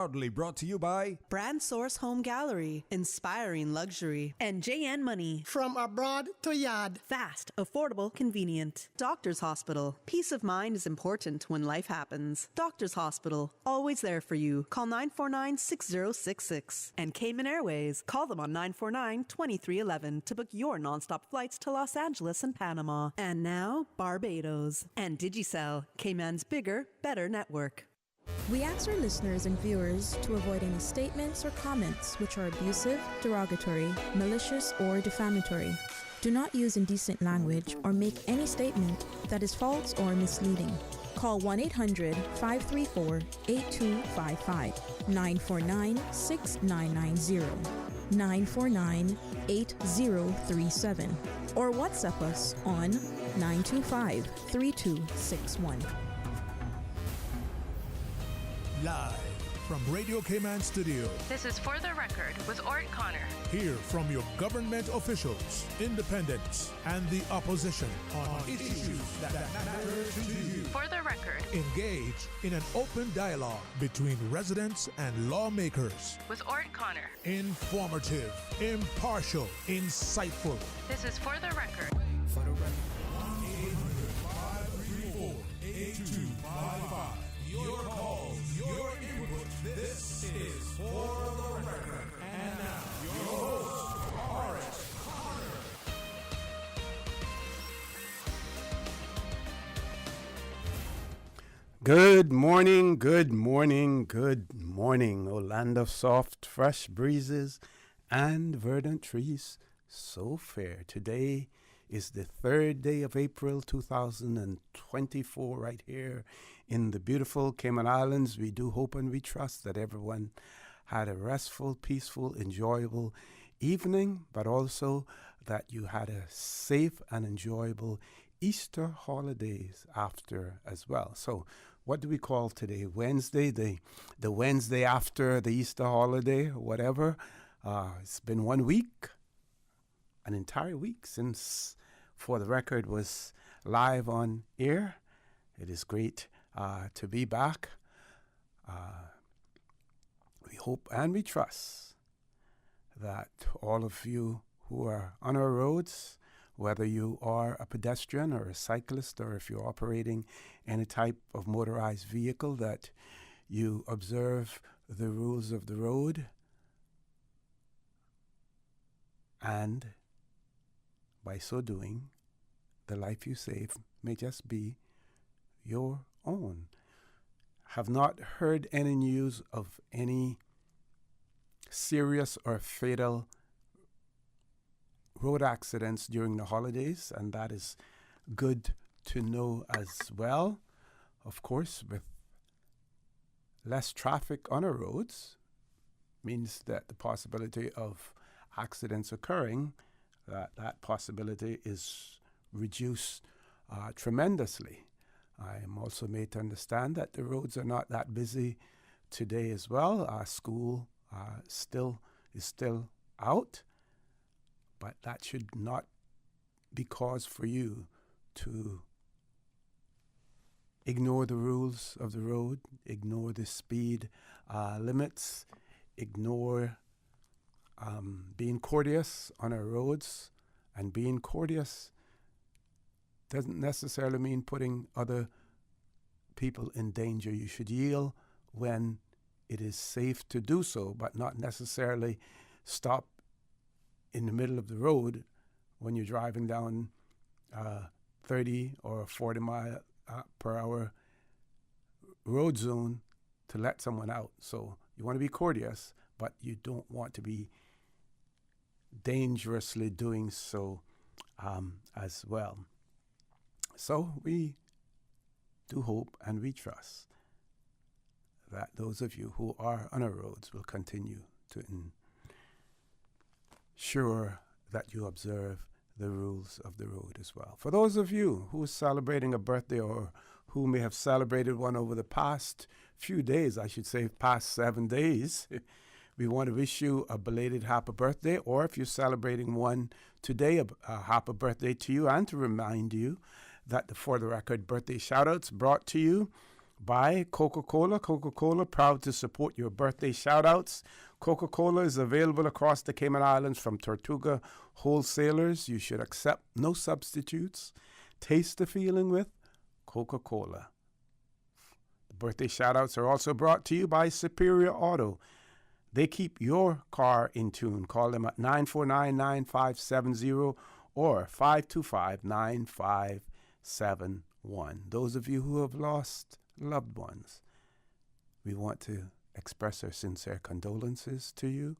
Proudly brought to you by Brand Source Home Gallery, inspiring luxury, and JN Money. From abroad to yard. Fast, affordable, convenient. Doctor's Hospital. Peace of mind is important when life happens. Doctor's Hospital, always there for you. Call 949-6066. And Cayman Airways. Call them on 949-2311 to book your nonstop flights to Los Angeles and Panama. And now, Barbados. And Digicel, Cayman's bigger, better network. We ask our listeners and viewers to avoid any statements or comments which are abusive, derogatory, malicious, or defamatory. Do not use indecent language or make any statement that is false or misleading. Call 1-800-534-8255, 949-6990, 949-8037, or WhatsApp us on 925-3261. Live from Radio Cayman Studio. This is For the Record with Orrett Connor. Hear from your government officials, independents, and the opposition on issues that matter to you. For the Record. Engage in an open dialogue between residents and lawmakers. With Orrett Connor. Informative, impartial, insightful. This is For the Record. For the Record. 1-800-534-8255. Your calls, your input. This is For the Record. And now, your host, Orrett Connor. Good morning, good morning, good morning. O land of soft, fresh breezes and verdant trees, so fair. Today is the 3rd day of April 2024 right here in the beautiful Cayman Islands. We do hope and we trust that everyone had a restful, peaceful, enjoyable evening, but also that you had a safe and enjoyable Easter holidays after as well. So what do we call today? Wednesday, the Wednesday after the Easter holiday or whatever. It's been 1 week, an entire week since For the Record was live on air. It is great to be back. We hope and we trust that all of you who are on our roads, whether you are a pedestrian or a cyclist, or if you're operating any type of motorized vehicle, that you observe the rules of the road, and by so doing, the life you save may just be your own. Have not heard any news of any serious or fatal road accidents during the holidays, and that is good to know as well. Of course, with less traffic on our roads means that the possibility of accidents occurring, that possibility is reduced tremendously. I am also made to understand that the roads are not that busy today as well. Our school is still out, but that should not be cause for you to ignore the rules of the road, ignore the speed limits, ignore being courteous on our roads. And being courteous doesn't necessarily mean putting other people in danger. You should yield when it is safe to do so, but not necessarily stop in the middle of the road when you're driving down 30 or 40 mile per hour road zone to let someone out. So you want to be courteous, but you don't want to be dangerously doing so as well. So we do hope and we trust that those of you who are on our roads will continue to ensure that you observe the rules of the road as well. For those of you who are celebrating a birthday or who may have celebrated one over the past few days, I should say past 7 days, we want to wish you a belated happy birthday, or if you're celebrating one today, a happy birthday to you, and to remind you that the For the Record birthday shoutouts brought to you by Coca-Cola. Coca-Cola, proud to support your birthday shout-outs. Coca-Cola is available across the Cayman Islands from Tortuga wholesalers. You should accept no substitutes. Taste the feeling with Coca-Cola. The birthday shout-outs are also brought to you by Superior Auto. They keep your car in tune. Call them at 949-9570 or 525-9571. Those of you who have lost loved ones, we want to express our sincere condolences to you.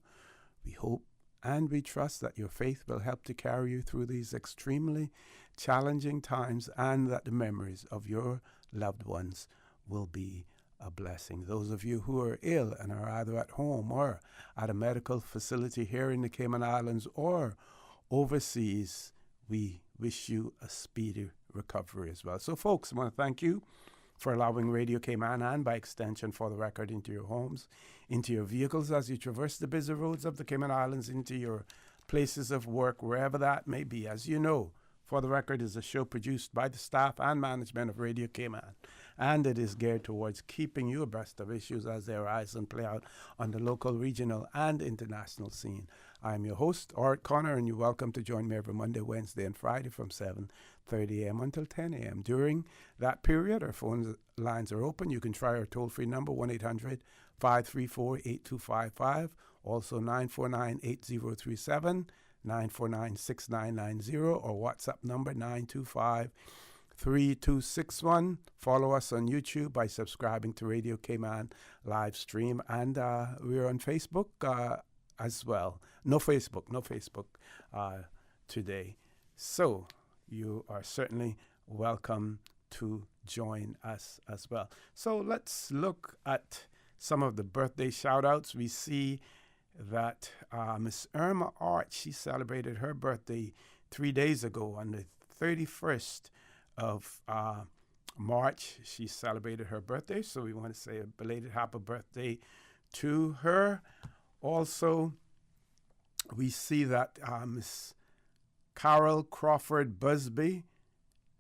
We hope and we trust that your faith will help to carry you through these extremely challenging times and that the memories of your loved ones will be a blessing. Those of you who are ill and are either at home or at a medical facility here in the Cayman Islands or overseas, we wish you a speedy recovery as well. So, folks, I want to thank you for allowing Radio Cayman and, by extension, For the Record, into your homes, into your vehicles as you traverse the busy roads of the Cayman Islands, into your places of work, wherever that may be. As you know, For the Record is a show produced by the staff and management of Radio Cayman, and it is geared towards keeping you abreast of issues as they arise and play out on the local, regional, and international scene. I am your host, Orrett, and you're welcome to join me every Monday, Wednesday, and Friday from 7:30 a.m. until 10 a.m. During that period, our phone lines are open. You can try our toll-free number, 1-800-534-8255, also 949-8037, 949-6990, or WhatsApp number 925-3261. Follow us on YouTube by subscribing to Radio Cayman live stream, and we're on Facebook as well. No Facebook today. So you are certainly welcome to join us as well. So let's look at some of the birthday shout-outs. We see that Miss Irma Art, she celebrated her birthday 3 days ago on the 31st of March. She celebrated her birthday, so we want to say a belated happy birthday to her. Also, we see that Miss Carol Crawford Busby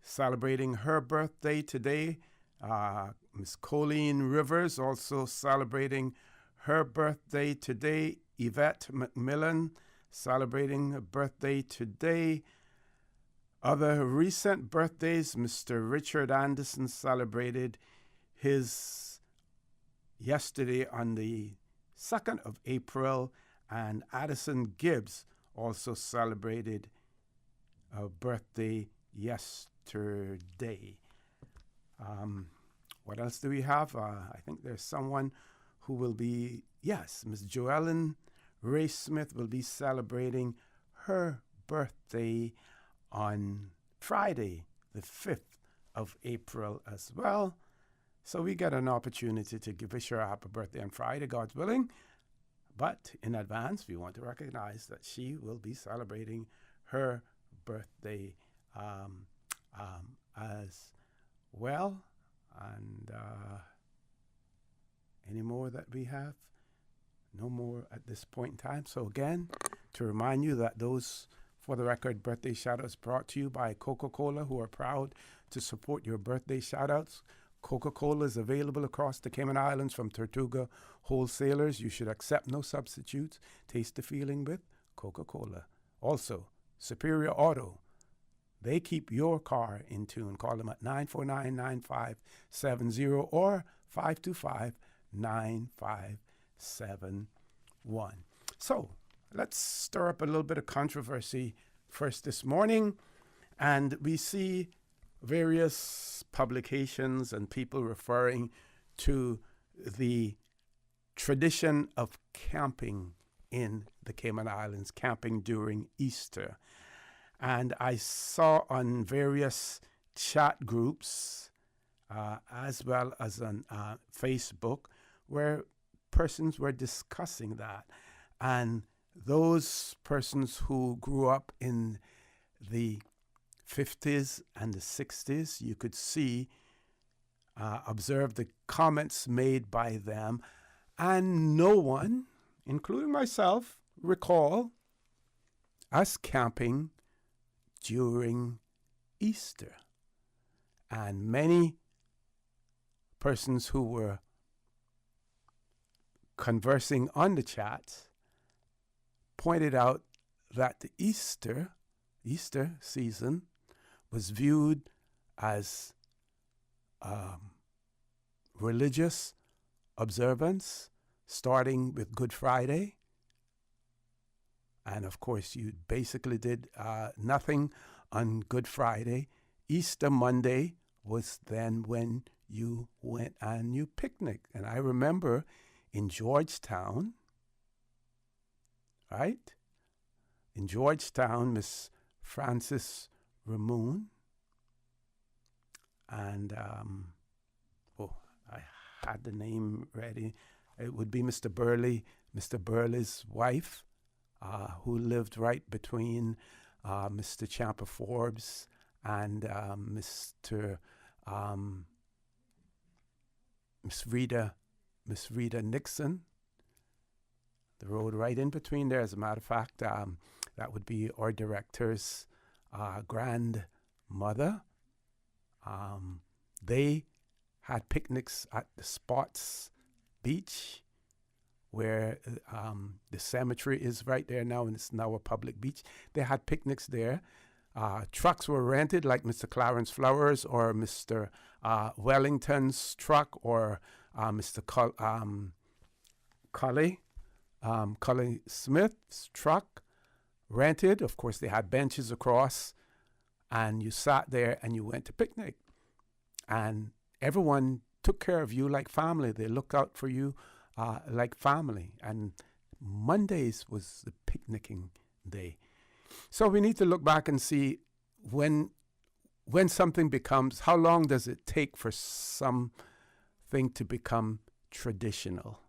celebrating her birthday today. Miss Colleen Rivers also celebrating her birthday today. Yvette McMillan celebrating her birthday today. Other recent birthdays, Mr. Richard Anderson celebrated his yesterday on the 2nd of April, and Addison Gibbs also celebrated a birthday yesterday. What else do we have? I think there's someone who will be, yes, Miss Joellen Ray Smith will be celebrating her birthday on Friday, the 5th of April as well. So we get an opportunity to wish her a happy birthday on Friday, God's willing. But in advance, we want to recognize that she will be celebrating her birthday as well. And any more that we have? No more at this point in time. So again, to remind you that those For the Record birthday shout-outs brought to you by Coca-Cola, who are proud to support your birthday shout-outs. Coca-Cola is available across the Cayman Islands from Tortuga wholesalers. You should accept no substitutes. Taste the feeling with Coca-Cola. Also, Superior Auto. They keep your car in tune. Call them at 949-9570 or 525-9571. So, let's stir up a little bit of controversy first this morning. And we see various publications and people referring to the tradition of camping in the Cayman Islands, camping during Easter. And I saw on various chat groups, as well as on Facebook, where persons were discussing that. And those persons who grew up in the 50s and the 60s, you could see, observe the comments made by them, and no one, including myself, recall us camping during Easter. And many persons who were conversing on the chat pointed out that the Easter season was viewed as religious observance, starting with Good Friday. And of course, you basically did nothing on Good Friday. Easter Monday was then when you went and you picnicked. And I remember in Georgetown, right? In Georgetown, Miss Frances Ramoon and I had the name ready. It would be Mr. Burley's wife, who lived right between Mr. Champa Forbes and Miss Rita Nixon. The road right in between there. As a matter of fact, that would be our director's grandmother. They had picnics at the Spots Beach, where the cemetery is right there now, and it's now a public beach. They had picnics there. Trucks were rented, like Mr. Clarence Flowers or Mr. Wellington's truck, or Mr. Cully Smith's truck, rented. Of course, they had benches across, and you sat there and you went to picnic. And everyone took care of you like family. They looked out for you like family. And Mondays was the picnicking day. So we need to look back and see when something becomes, how long does it take for something to become traditional?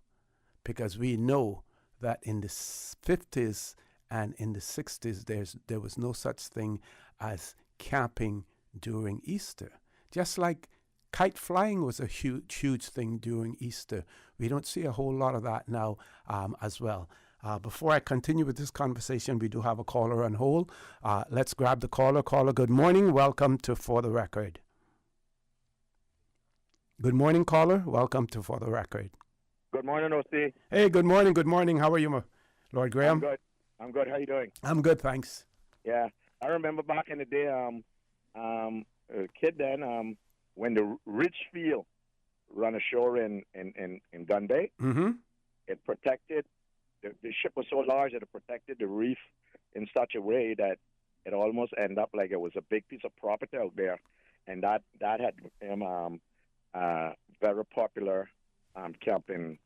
Because we know that in the 50s and in the 60s, there was no such thing as camping during Easter. Just like kite flying was a huge thing during Easter. We don't see a whole lot of that now as well. Before I continue with this conversation, we do have a caller on hold. Let's grab the caller. Caller, good morning. Welcome to For the Record. Good morning, caller. Welcome to For the Record. Good morning, OC. Hey, good morning. Good morning. How are you, Lord Graham? I'm good. How you doing? I'm good, thanks. Yeah, I remember back in the day, a kid then, when the Richfield run ashore in Gun Bay, Mm-hmm. it protected, the ship was so large that it protected the reef in such a way that it almost ended up like it was a big piece of property out there. And that had become very popular camping,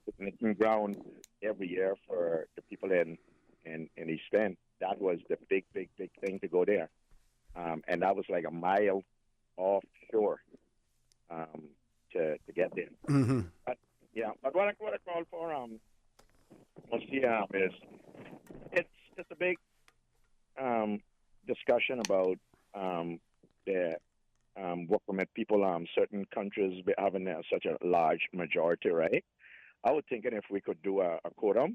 picnicking ground every year for the people in East End. That was the big thing to go there. And that was like a mile offshore to get there. Mm-hmm. But what I call for is it's a big discussion about the work permit people. Certain countries having such a large majority, right? I was thinking if we could do a quota,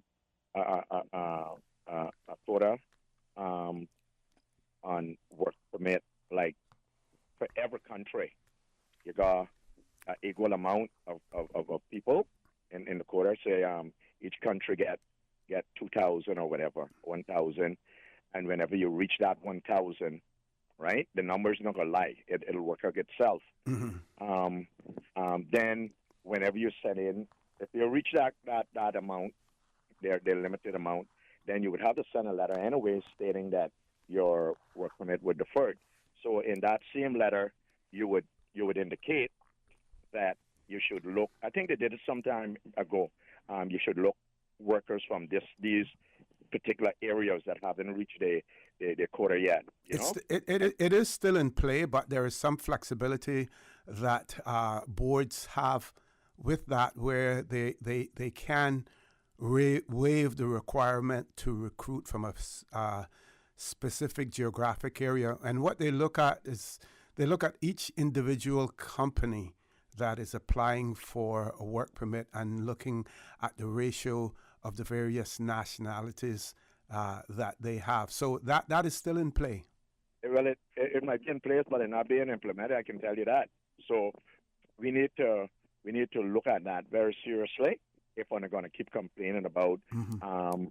on work permit, like for every country, you got an equal amount of people in the quota. Say each country get 2,000 or whatever, 1,000, and whenever you reach that 1,000, right, the number's not gonna lie. It'll work out itself. Mm-hmm. Then whenever you send in, if you reach that amount, their limited amount, then you would have to send a letter anyway stating that your work permit would deferred. So in that same letter, you would indicate that you should look. I think they did it some time ago. You should look workers from these particular areas that haven't reached the quota yet. It is still in play, but there is some flexibility that boards have with that, where they can waive the requirement to recruit from a specific geographic area. And what they look at is they look at each individual company that is applying for a work permit and looking at the ratio of the various nationalities that they have. So that is still in play. Well, it might be in place, but it's not being implemented, I can tell you that. So we need to look at that very seriously if we're going to keep complaining about.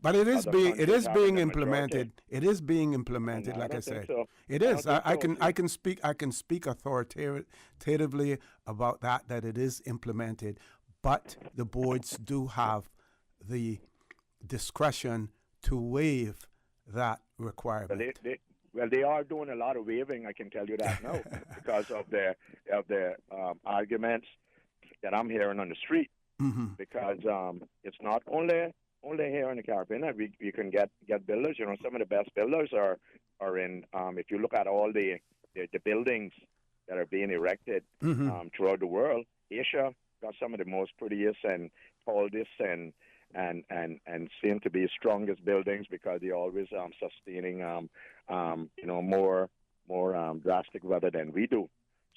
But it is other being countries having the majority. implemented. It is being implemented, No, like I don't think said. so. It I is. don't think I so. can speak authoritatively about that it is implemented, but the boards do have the discretion to waive that requirement. Well, they are doing a lot of waiving. I can tell you that now because of the arguments that I'm hearing on the street. Because it's not only here in the Caribbean that we can get builders. You know, some of the best builders are in. If you look at all the buildings that are being erected throughout the world, Asia got some of the most prettiest and tallest and seem to be strongest buildings because they're always sustaining more drastic weather than we do.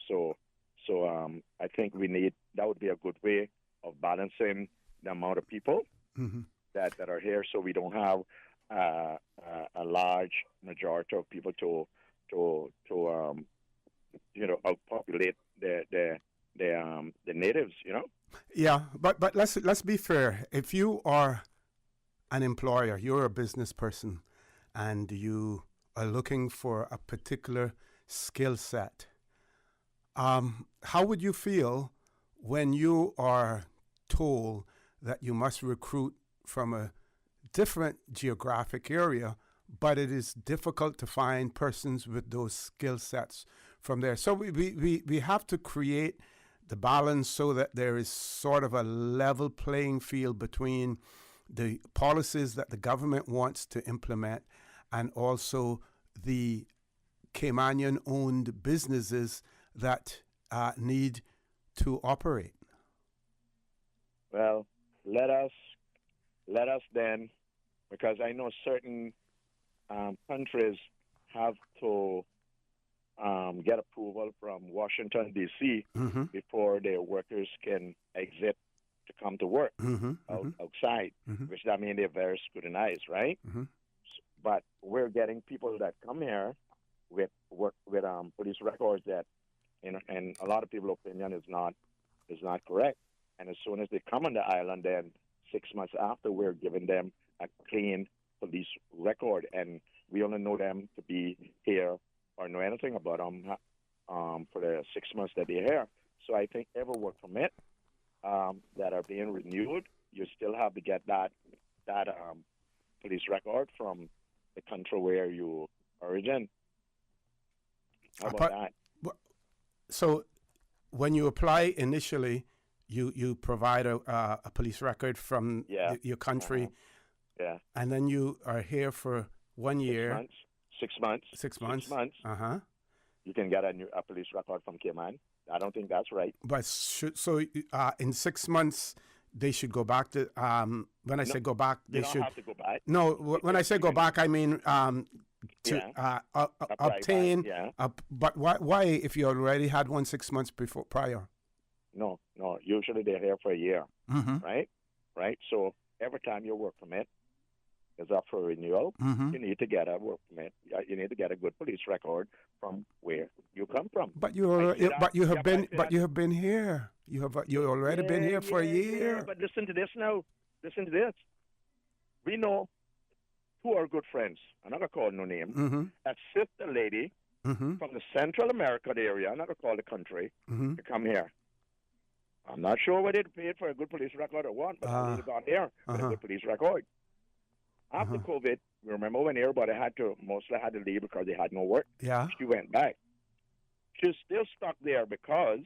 So I think that would be a good way of balancing the amount of people that are here, so we don't have a large majority of people to outpopulate the natives. You know. Yeah, but let's be fair. If you are an employer, you're a business person, and you are looking for a particular skill set, how would you feel when you are told that you must recruit from a different geographic area, but it is difficult to find persons with those skill sets from there? So we have to create the balance so that there is sort of a level playing field between the policies that the government wants to implement and also the Caymanian-owned businesses that need to operate. Well, let us then, because I know certain countries have to get approval from Washington, D.C. Before their workers can exit to come to work outside, which that means they're very scrutinized, right? But we're getting people that come here with police records that, in a lot of people's opinion, is not correct. And as soon as they come on the island, then 6 months after, we're giving them a clean police record, and we only know them to be here or know anything about them for the 6 months that they're here. So I think every work permit that are being renewed, you still have to get that police record from the country where you origin. How about that? So when you apply initially, you provide a police record from your country, and then you are here for 1 year. 6 months. 6 months. 6 months. You can get a police record from Cayman. I don't think that's right. But in 6 months, they should go back to. When I say go back, they should. You don't have to go back. No, when I say go back, I mean obtain. But why if you already had one 6 months prior? No. Usually they're here for a year, right? So every time your work permit is up for renewal, you need to get a work permit. You need to get a good police record from where you come from. But you have been here. You already been here for a year. Yeah, but listen to this now. Listen to this. We know two are good friends. I'm not gonna call no name. A sister lady from the Central America area. I'm not gonna call the country to come here. I'm not sure whether they paid for a good police record or what, but they got here with a good police record. After COVID, remember when everybody mostly had to leave because they had no work? Yeah. She went back. She's still stuck there because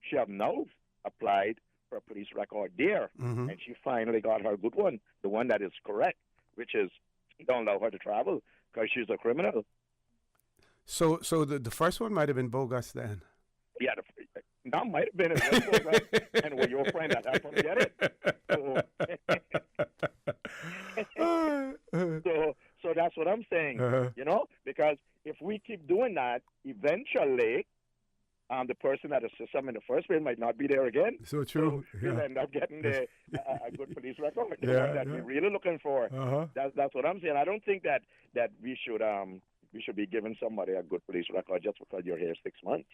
she have now applied for a police record there, and she finally got her good one, the one that is correct, which is don't allow her to travel because she's a criminal. So the first one might have been bogus then. Yeah, that might have been a bogus, and with your friend that helped him get it. So that's what I'm saying, because if we keep doing that, eventually the person that assists them in the first place might not be there again. So true. So we'll end up getting a good police record, the one that we're really looking for. That's what I'm saying. I don't think that we should be giving somebody a good police record just because you're here 6 months.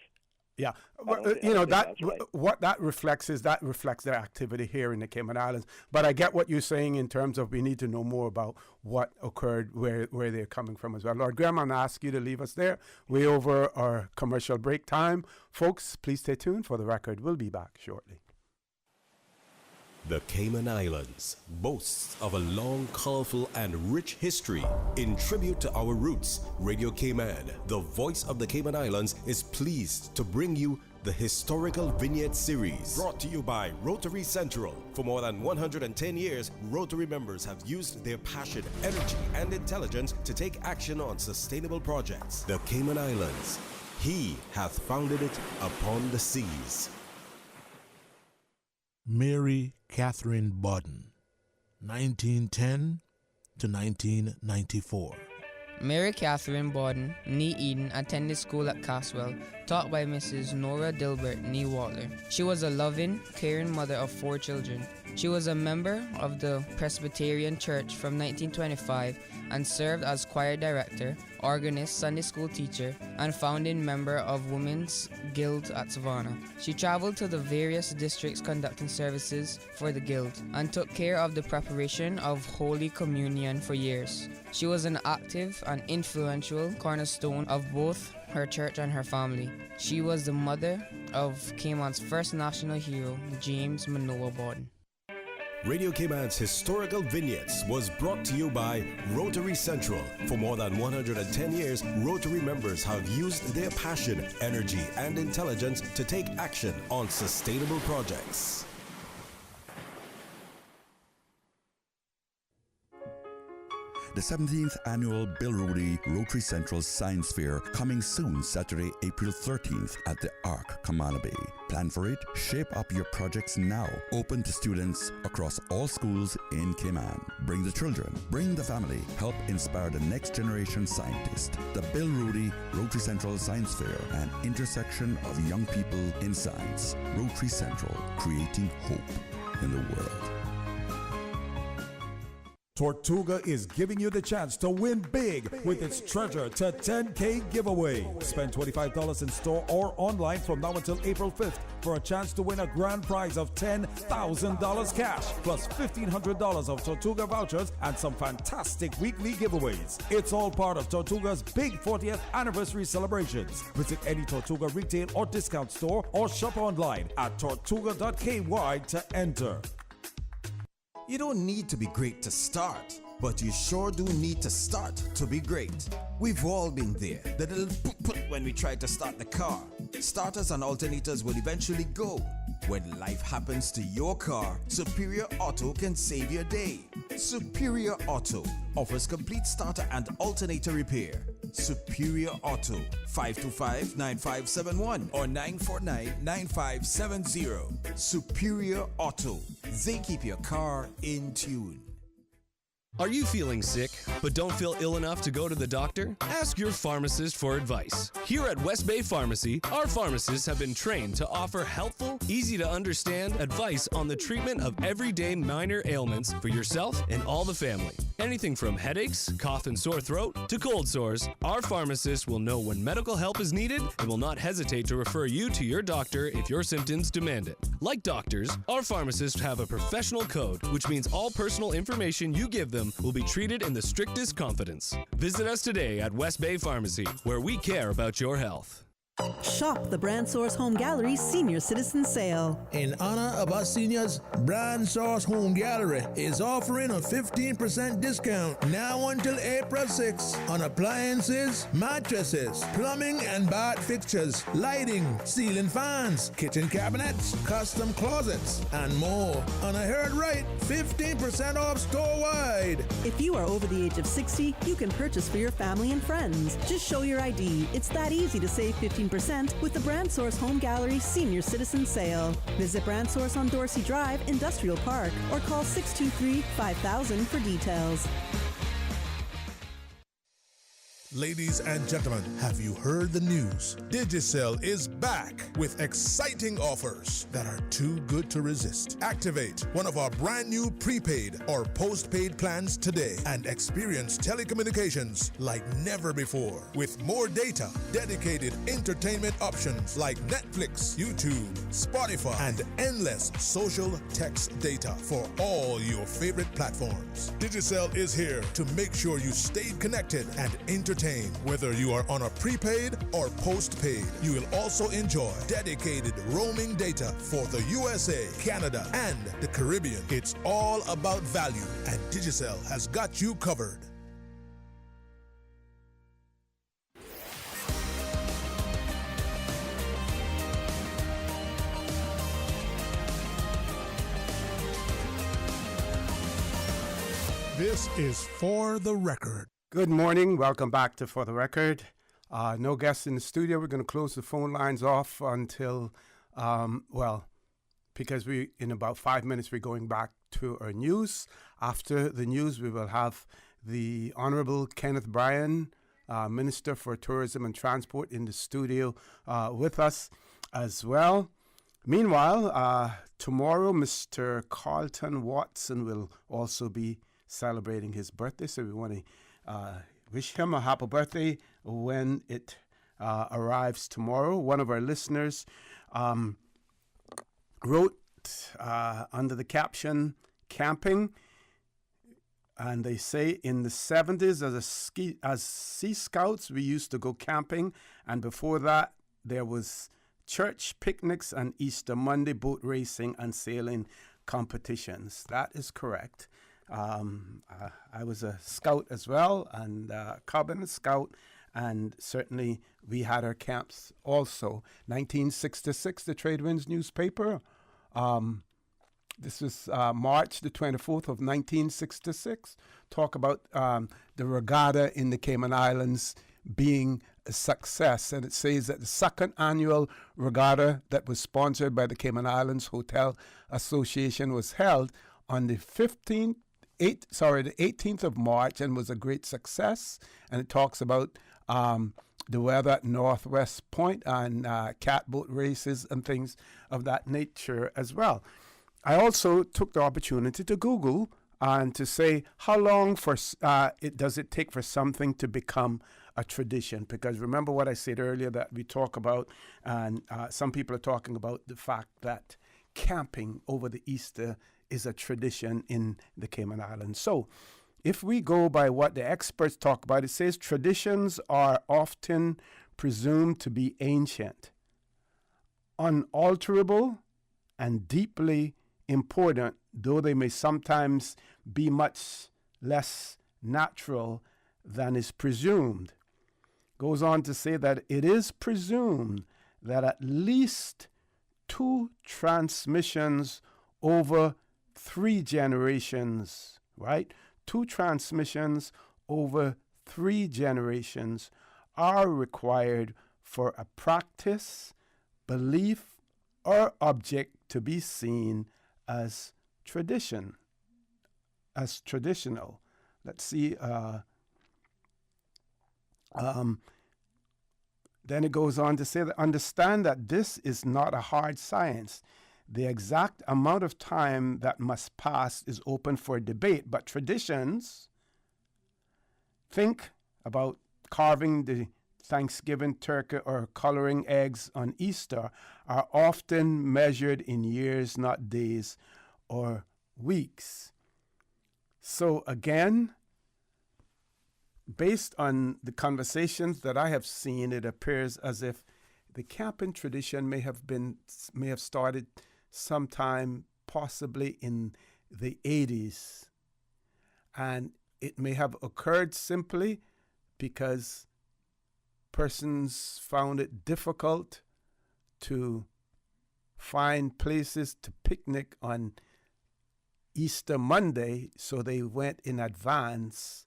Yeah, I don't think that's right. what that reflects is their activity here in the Cayman Islands. But I get what you're saying in terms of we need to know more about what occurred, where they're coming from as well. Lord Graham, I'm going to ask you to leave us there. Way over our commercial break time. Folks, please stay tuned for the record. We'll be back shortly. The Cayman Islands boasts of a long, colorful, and rich history. In tribute to our roots, Radio Cayman, the voice of the Cayman Islands, is pleased to bring you the Historical Vignette Series, brought to you by Rotary Central. For more than 110 years, Rotary members have used their passion, energy, and intelligence to take action on sustainable projects. The Cayman Islands, he hath founded it upon the seas. Mary Catherine Bodden, 1910 to 1994. Mary Catherine Borden, nee Eden, attended school at Caswell, taught by Mrs. Nora Dilbert, nee Walter. She was a loving, caring mother of 4 children. She was a member of the Presbyterian Church from 1925 and served as choir director, organist, Sunday school teacher, and founding member of Women's Guild at Savannah. She traveled to the various districts conducting services for the Guild and took care of the preparation of Holy Communion for years. She was an active and influential cornerstone of both her church and her family. She was the mother of Cayman's first national hero, James Manoa Borden. Radio Cayman's Historical Vignettes was brought to you by Rotary Central. For more than 110 years, Rotary members have used their passion, energy, and intelligence to take action on sustainable projects. The 17th annual Bill Rudy Rotary Central Science Fair coming soon, Saturday, April 13th at the Arc, Kamana Bay. Plan for it, shape up your projects now. Open to students across all schools in Cayman. Bring the children, bring the family, help inspire the next generation scientists. The Bill Rudy Rotary Central Science Fair, an intersection of young people in science. Rotary Central, creating hope in the world. Tortuga is giving you the chance to win big with its Treasure to 10K giveaway. Spend $25 in store or online from now until April 5th for a chance to win a grand prize of $10,000 cash plus $1,500 of Tortuga vouchers and some fantastic weekly giveaways. It's all part of Tortuga's big 40th anniversary celebrations. Visit any Tortuga retail or discount store or shop online at tortuga.ky to enter. You don't need to be great to start, but you sure do need to start to be great. We've all been there. The little put when we try to start the car. Starters and alternators will eventually go. When life happens to your car, Superior Auto can save your day. Superior Auto offers complete starter and alternator repair. Superior Auto, 525-9571 or 949-9570. Superior Auto, they keep your car in tune. Are you feeling sick, but don't feel ill enough to go to the doctor? Ask your pharmacist for advice. Here at West Bay Pharmacy, our pharmacists have been trained to offer helpful, easy-to-understand advice on the treatment of everyday minor ailments for yourself and all the family. Anything from headaches, cough and sore throat, to cold sores, our pharmacists will know when medical help is needed and will not hesitate to refer you to your doctor if your symptoms demand it. Like doctors, our pharmacists have a professional code, which means all personal information you give them will be treated in the strictest confidence. Visit us today at West Bay Pharmacy, where we care about your health. Shop the Brand Source Home Gallery Senior Citizen Sale. In honor of our seniors, Bryan Source Home Gallery is offering a 15% discount now until April 6 on appliances, mattresses, plumbing and bath fixtures, lighting, ceiling fans, kitchen cabinets, custom closets, and more. And I heard right, 15% off store-wide. If you are over the age of 60, you can purchase for your family and friends. Just show your ID. It's that easy to save 15% with the Brand Source Home Gallery Senior Citizen Sale. Visit Brand Source on Dorsey Drive, Industrial Park, or call 623-5000 for details. Ladies and gentlemen, have you heard the news? Digicel is back with exciting offers that are too good to resist. Activate one of our brand new prepaid or postpaid plans today and experience telecommunications like never before. With more data, dedicated entertainment options like Netflix, YouTube, Spotify, and endless social text data for all your favorite platforms. Digicel is here to make sure you stay connected and entertained. Whether you are on a prepaid or postpaid, you will also enjoy dedicated roaming data for the USA, Canada, and the Caribbean. It's all about value, and Digicel has got you covered. This is For the Record. Good morning. Welcome back to For the Record. No guests in the studio. We're going to close the phone lines off until, because in about 5 minutes, we're going back to our news. After the news, we will have the Honorable Kenneth Bryan, Minister for Tourism and Transport, in the studio with us as well. Meanwhile, tomorrow, Mr. Carlton Watson will also be celebrating his birthday, so we want to wish him a happy birthday when it arrives tomorrow. One of our listeners wrote under the caption, camping, and they say, in the 70s as Sea Scouts, we used to go camping, and before that, there was church picnics and Easter Monday boat racing and sailing competitions. That is correct. I was a scout as well, and cabin scout, and certainly we had our camps also. 1966, the Trade Winds newspaper. This was March the 24th of 1966. Talk about the regatta in the Cayman Islands being a success, and it says that the second annual regatta that was sponsored by the Cayman Islands Hotel Association was held on the 18th of March and was a great success. And it talks about the weather at Northwest Point and catboat races and things of that nature as well. I also took the opportunity to Google and to say how long does it take for something to become a tradition? Because remember what I said earlier that we talk about, and some people are talking about the fact that camping over the Easter is a tradition in the Cayman Islands. So if we go by what the experts talk about, it says traditions are often presumed to be ancient, unalterable, and deeply important, though they may sometimes be much less natural than is presumed. Goes on to say that it is presumed that at least 2 transmissions over 3 generations, right? 2 transmissions over 3 generations are required for a practice, belief, or object to be seen as traditional. Let's see. Then it goes on to say that understand that this is not a hard science. The exact amount of time that must pass is open for debate, but traditions, think about carving the Thanksgiving turkey or coloring eggs on Easter, are often measured in years, not days or weeks. So again, based on the conversations that I have seen, it appears as if the camping tradition may have started sometime possibly in the 80s. And it may have occurred simply because persons found it difficult to find places to picnic on Easter Monday, so they went in advance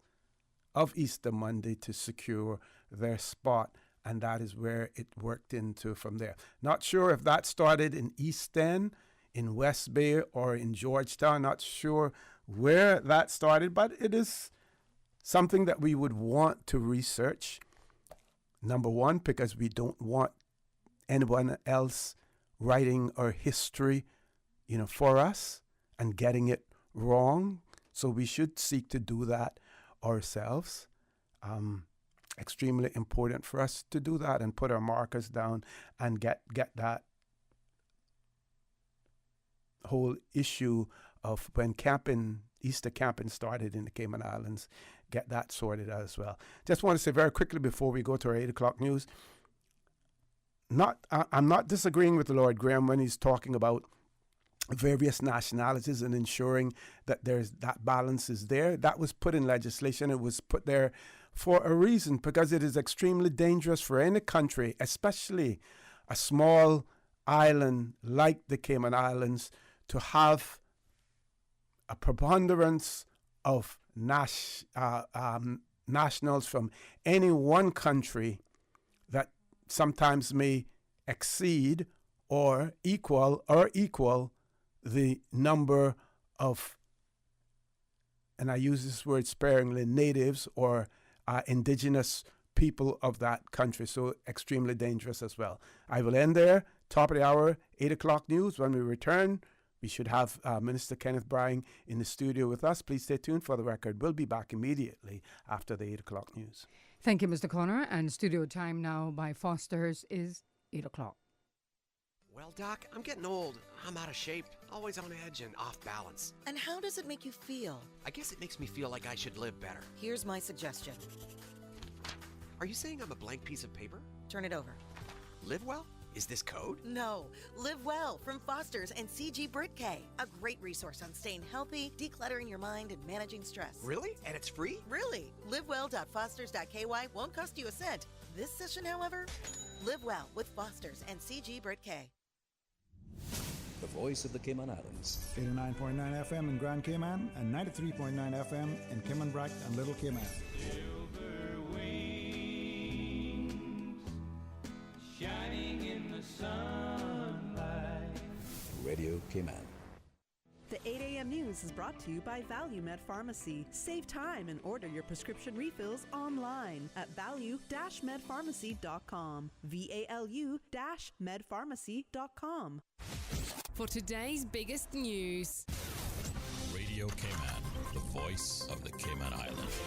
of Easter Monday to secure their spot, and that is where it worked into from there. Not sure if that started in East End, in West Bay, or in Georgetown. Not sure where that started, but it is something that we would want to research. Number one, because we don't want anyone else writing our history, for us and getting it wrong. So we should seek to do that ourselves. Extremely important for us to do that and put our markers down and get that whole issue of when Easter camping started in the Cayman Islands, get that sorted out as well. Just want to say very quickly before we go to our 8 o'clock news, I'm not disagreeing with Lord Graham when he's talking about various nationalities and ensuring that that balance is there. That was put in legislation. It was put there for a reason, because it is extremely dangerous for any country, especially a small island like the Cayman Islands, to have a preponderance of nationals from any one country that sometimes may exceed or equal the number of, and I use this word sparingly, natives or indigenous people of that country. So extremely dangerous as well. I will end there. Top of the hour, 8 o'clock news. When we return, we should have Minister Kenneth Bryan in the studio with us. Please stay tuned for the record. We'll be back immediately after the 8 o'clock news. Thank you, Mr. Connor. And studio time now by Foster's is 8 o'clock. Well, Doc, I'm getting old. I'm out of shape, always on edge and off balance. And how does it make you feel? I guess it makes me feel like I should live better. Here's my suggestion. Are you saying I'm a blank piece of paper? Turn it over. Live well? Is this code? No. Live Well from Foster's and CG Britk. A great resource on staying healthy, decluttering your mind, and managing stress. Really? And it's free? Really. Livewell.fosters.ky won't cost you a cent. This session, however, live well with Foster's and CG Britk. The voice of the Cayman Islands. 89.9 FM in Grand Cayman and 93.9 FM in Cayman Brac and Little Cayman. Silver wings shining in the sunlight. Radio Cayman. The 8 a.m. news is brought to you by ValueMed Pharmacy. Save time and order your prescription refills online at value-medpharmacy.com. VALU-medpharmacy.com. For today's biggest news. Radio Cayman, the voice of the Cayman Islands.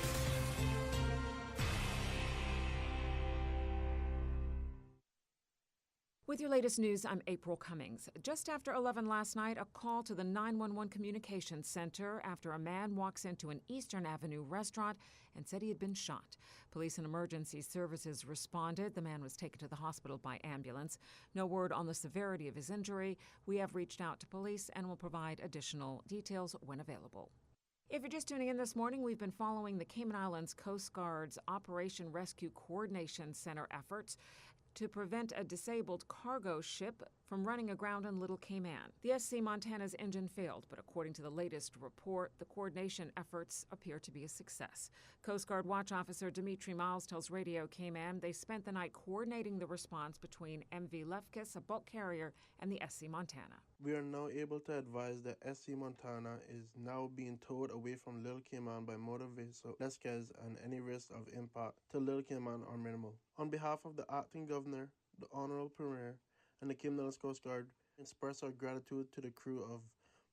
With your latest news, I'm April Cummings. Just after 11 last night, a call to the 911 Communications Center after a man walks into an Eastern Avenue restaurant and said he had been shot. Police and emergency services responded. The man was taken to the hospital by ambulance. No word on the severity of his injury. We have reached out to police and will provide additional details when available. If you're just tuning in this morning, we've been following the Cayman Islands Coast Guard's Operation Rescue Coordination Center efforts to prevent a disabled cargo ship from running aground in Little Cayman. The SC Montana's engine failed, but according to the latest report, the coordination efforts appear to be a success. Coast Guard Watch Officer Dimitri Miles tells Radio Cayman they spent the night coordinating the response between MV Lefkis, a bulk carrier, and the SC Montana. We are now able to advise that SC Montana is now being towed away from Little Cayman by motor vessel Lefkis, and any risk of impact to Little Cayman are minimal. On behalf of the Acting Governor, the Honorable Premier, and the Cayman Islands Coast Guard, express our gratitude to the crew of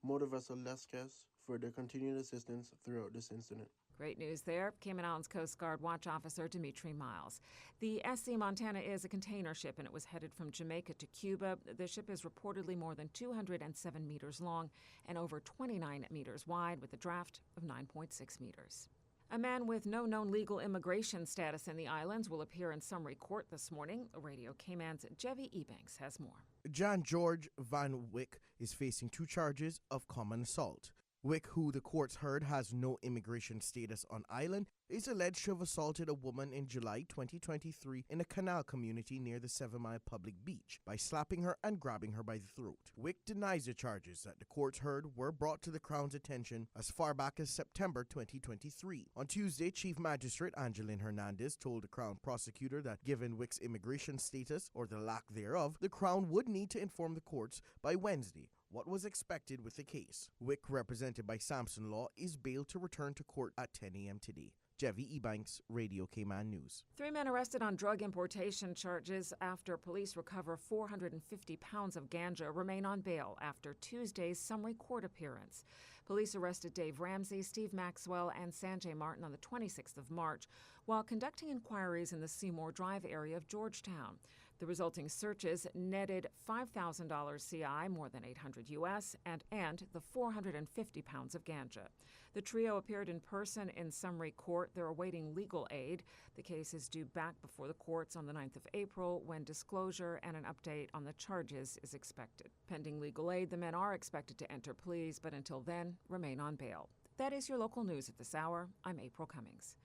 motor vessel Lefkis for their continued assistance throughout this incident. Great news there. Cayman Islands Coast Guard Watch Officer Dimitri Miles. The SC Montana is a container ship, and it was headed from Jamaica to Cuba. The ship is reportedly more than 207 meters long and over 29 meters wide, with a draft of 9.6 meters. A man with no known legal immigration status in the islands will appear in summary court this morning. Radio Cayman's Jevi Ebanks has more. John George Van Wyck is facing 2 charges of common assault. Wyck, who the courts heard has no immigration status on island, is alleged to have assaulted a woman in July 2023 in a canal community near the 7 Mile public beach by slapping her and grabbing her by the throat. Wyck denies the charges that the courts heard were brought to the Crown's attention as far back as September 2023. On Tuesday, Chief Magistrate Angeline Hernandez told the Crown prosecutor that given Wyck's immigration status, or the lack thereof, the Crown would need to inform the courts by Wednesday what was expected with the case. Wyck, represented by Sampson Law, is bailed to return to court at 10 a.m. today. Jevy Ebanks, Radio Cayman News. 3 men arrested on drug importation charges after police recover 450 pounds of ganja remain on bail after Tuesday's summary court appearance. Police arrested Dave Ramsey, Steve Maxwell, and Sanjay Martin on the 26th of March while conducting inquiries in the Seymour Drive area of Georgetown. The resulting searches netted $5,000 CI, more than $800 US, and the 450 pounds of ganja. The trio appeared in person in summary court. They're awaiting legal aid. The case is due back before the courts on the 9th of April, when disclosure and an update on the charges is expected. Pending legal aid, the men are expected to enter pleas, but until then, remain on bail. That is your local news at this hour. I'm April Cummings.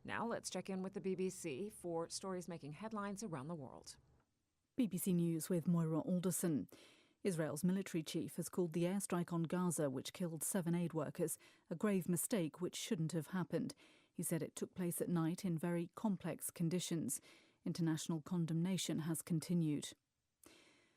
Now let's check in with the BBC for stories making headlines around the world. BBC News with Moira Alderson. Israel's military chief has called the airstrike on Gaza, which killed 7 aid workers, a grave mistake which shouldn't have happened. He said it took place at night in very complex conditions. International condemnation has continued.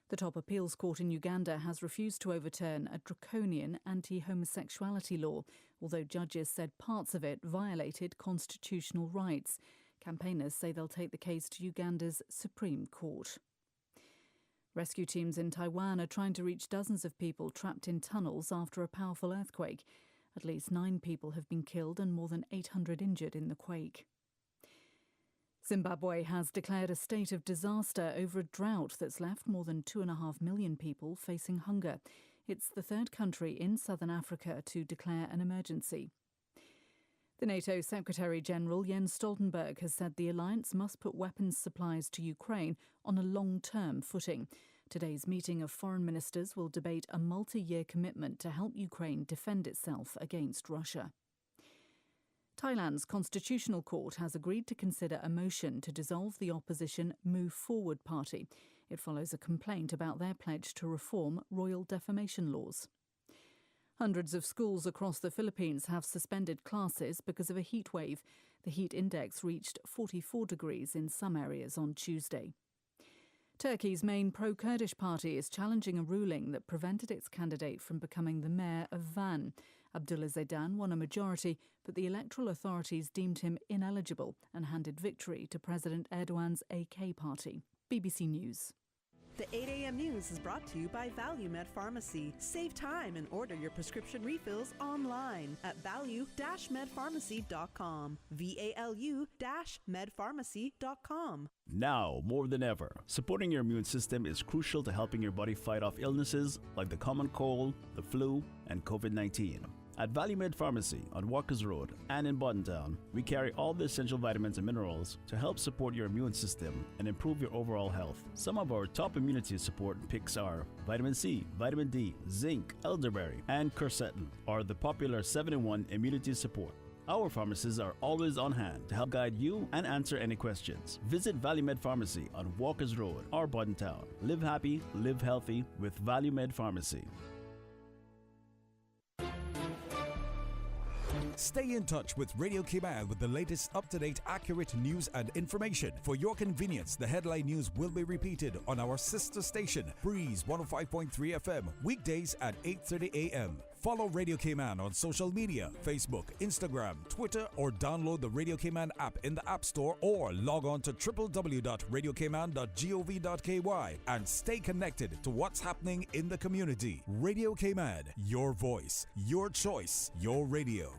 The top appeals court in Uganda has refused to overturn a draconian anti-homosexuality law, although judges said parts of it violated constitutional rights. Campaigners say they'll take the case to Uganda's Supreme Court. Rescue teams in Taiwan are trying to reach dozens of people trapped in tunnels after a powerful earthquake. At least 9 people have been killed and more than 800 injured in the quake. Zimbabwe has declared a state of disaster over a drought that's left more than 2.5 million people facing hunger. It's the third country in southern Africa to declare an emergency. The NATO Secretary-General Jens Stoltenberg has said the alliance must put weapons supplies to Ukraine on a long-term footing. Today's meeting of foreign ministers will debate a multi-year commitment to help Ukraine defend itself against Russia. Thailand's Constitutional Court has agreed to consider a motion to dissolve the opposition Move Forward party. It follows a complaint about their pledge to reform royal defamation laws. Hundreds of schools across the Philippines have suspended classes because of a heat wave. The heat index reached 44 degrees in some areas on Tuesday. Turkey's main pro-Kurdish party is challenging a ruling that prevented its candidate from becoming the mayor of Van. Abdullah Zeydan won a majority, but the electoral authorities deemed him ineligible and handed victory to President Erdogan's AK party. BBC News. The 8 a.m. news is brought to you by ValueMed Pharmacy. Save time and order your prescription refills online at value-medpharmacy.com. VALU-medpharmacy.com. Now, more than ever, supporting your immune system is crucial to helping your body fight off illnesses like the common cold, the flu, and COVID-19. At ValueMed Pharmacy on Walkers Road and in Buttontown, we carry all the essential vitamins and minerals to help support your immune system and improve your overall health. Some of our top immunity support picks are vitamin C, vitamin D, zinc, elderberry, and quercetin, or the popular 7-in-1 immunity support. Our pharmacists are always on hand to help guide you and answer any questions. Visit ValueMed Pharmacy on Walkers Road or Buttontown. Live happy, live healthy with ValueMed Pharmacy. Stay in touch with Radio Cayman with the latest up-to-date, accurate news and information. For your convenience, the headline news will be repeated on our sister station, Breeze 105.3 FM, weekdays at 8:30 a.m. Follow Radio Cayman on social media, Facebook, Instagram, Twitter, or download the Radio Cayman app in the App Store or log on to www.radiocayman.gov.ky and stay connected to what's happening in the community. Radio Cayman, your voice, your choice, your radio.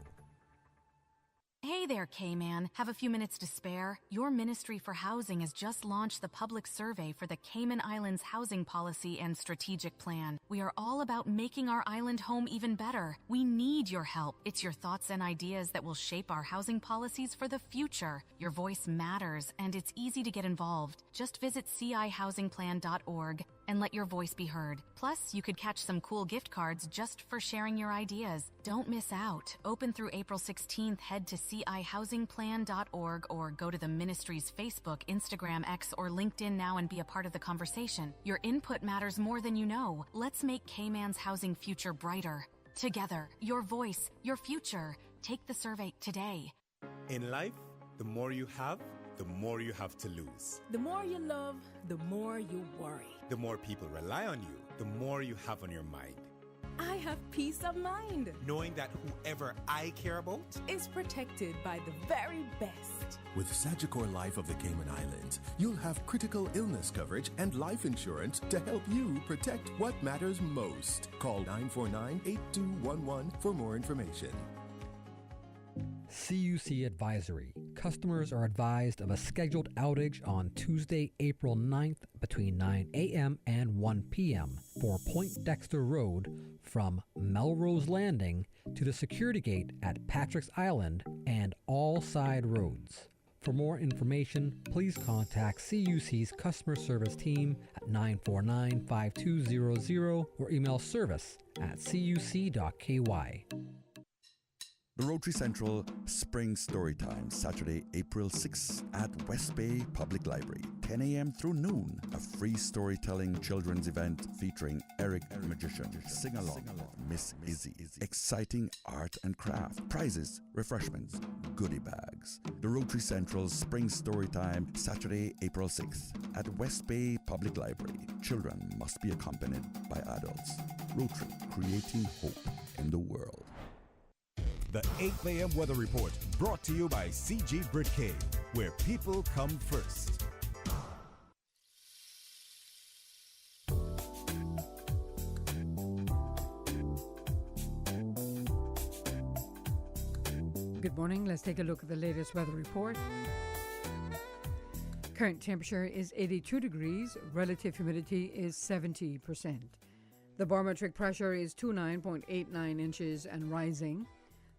Hey there, K-Man. Have a few minutes to spare? Your Ministry for Housing has just launched the public survey for the Cayman Islands Housing Policy and Strategic Plan. We are all about making our island home even better. We need your help. It's your thoughts and ideas that will shape our housing policies for the future. Your voice matters, and it's easy to get involved. Just visit cihousingplan.org and let your voice be heard. Plus, you could catch some cool gift cards just for sharing your ideas. Don't miss out. Open through April 16th. Head to cihousingplan.org or go to the Ministry's Facebook, Instagram, X, or LinkedIn now and be a part of the conversation. Your input matters more than you know. Let's make Cayman's housing future brighter. Together, your voice, your future. Take the survey today. In life, the more you have, the more you have to lose. The more you love, the more you worry. The more people rely on you, the more you have on your mind. I have peace of mind. Knowing that whoever I care about is protected by the very best. With Sagicor Life of the Cayman Islands, you'll have critical illness coverage and life insurance to help you protect what matters most. Call 949-8211 for more information. CUC Advisory. Customers are advised of a scheduled outage on Tuesday, April 9th between 9 a.m. and 1 p.m. for Point Dexter Road from Melrose Landing to the security gate at Patrick's Island and all side roads. For more information, please contact CUC's customer service team at 949-5200 or email service@cuc.ky. The Rotary Central Spring Storytime, Saturday, April 6th at West Bay Public Library, 10 a.m. through noon. A free storytelling children's event featuring Eric Magician, sing-along, Miss Izzy, exciting art and craft, prizes, refreshments, goodie bags. The Rotary Central Spring Storytime, Saturday, April 6th at West Bay Public Library. Children must be accompanied by adults. Rotary, creating hope in the world. The 8 a.m. weather report brought to you by CG Britcay, where people come first. Good morning. Let's take a look at the latest weather report. Current temperature is 82 degrees. Relative humidity is 70%. The barometric pressure is 29.89 inches and rising.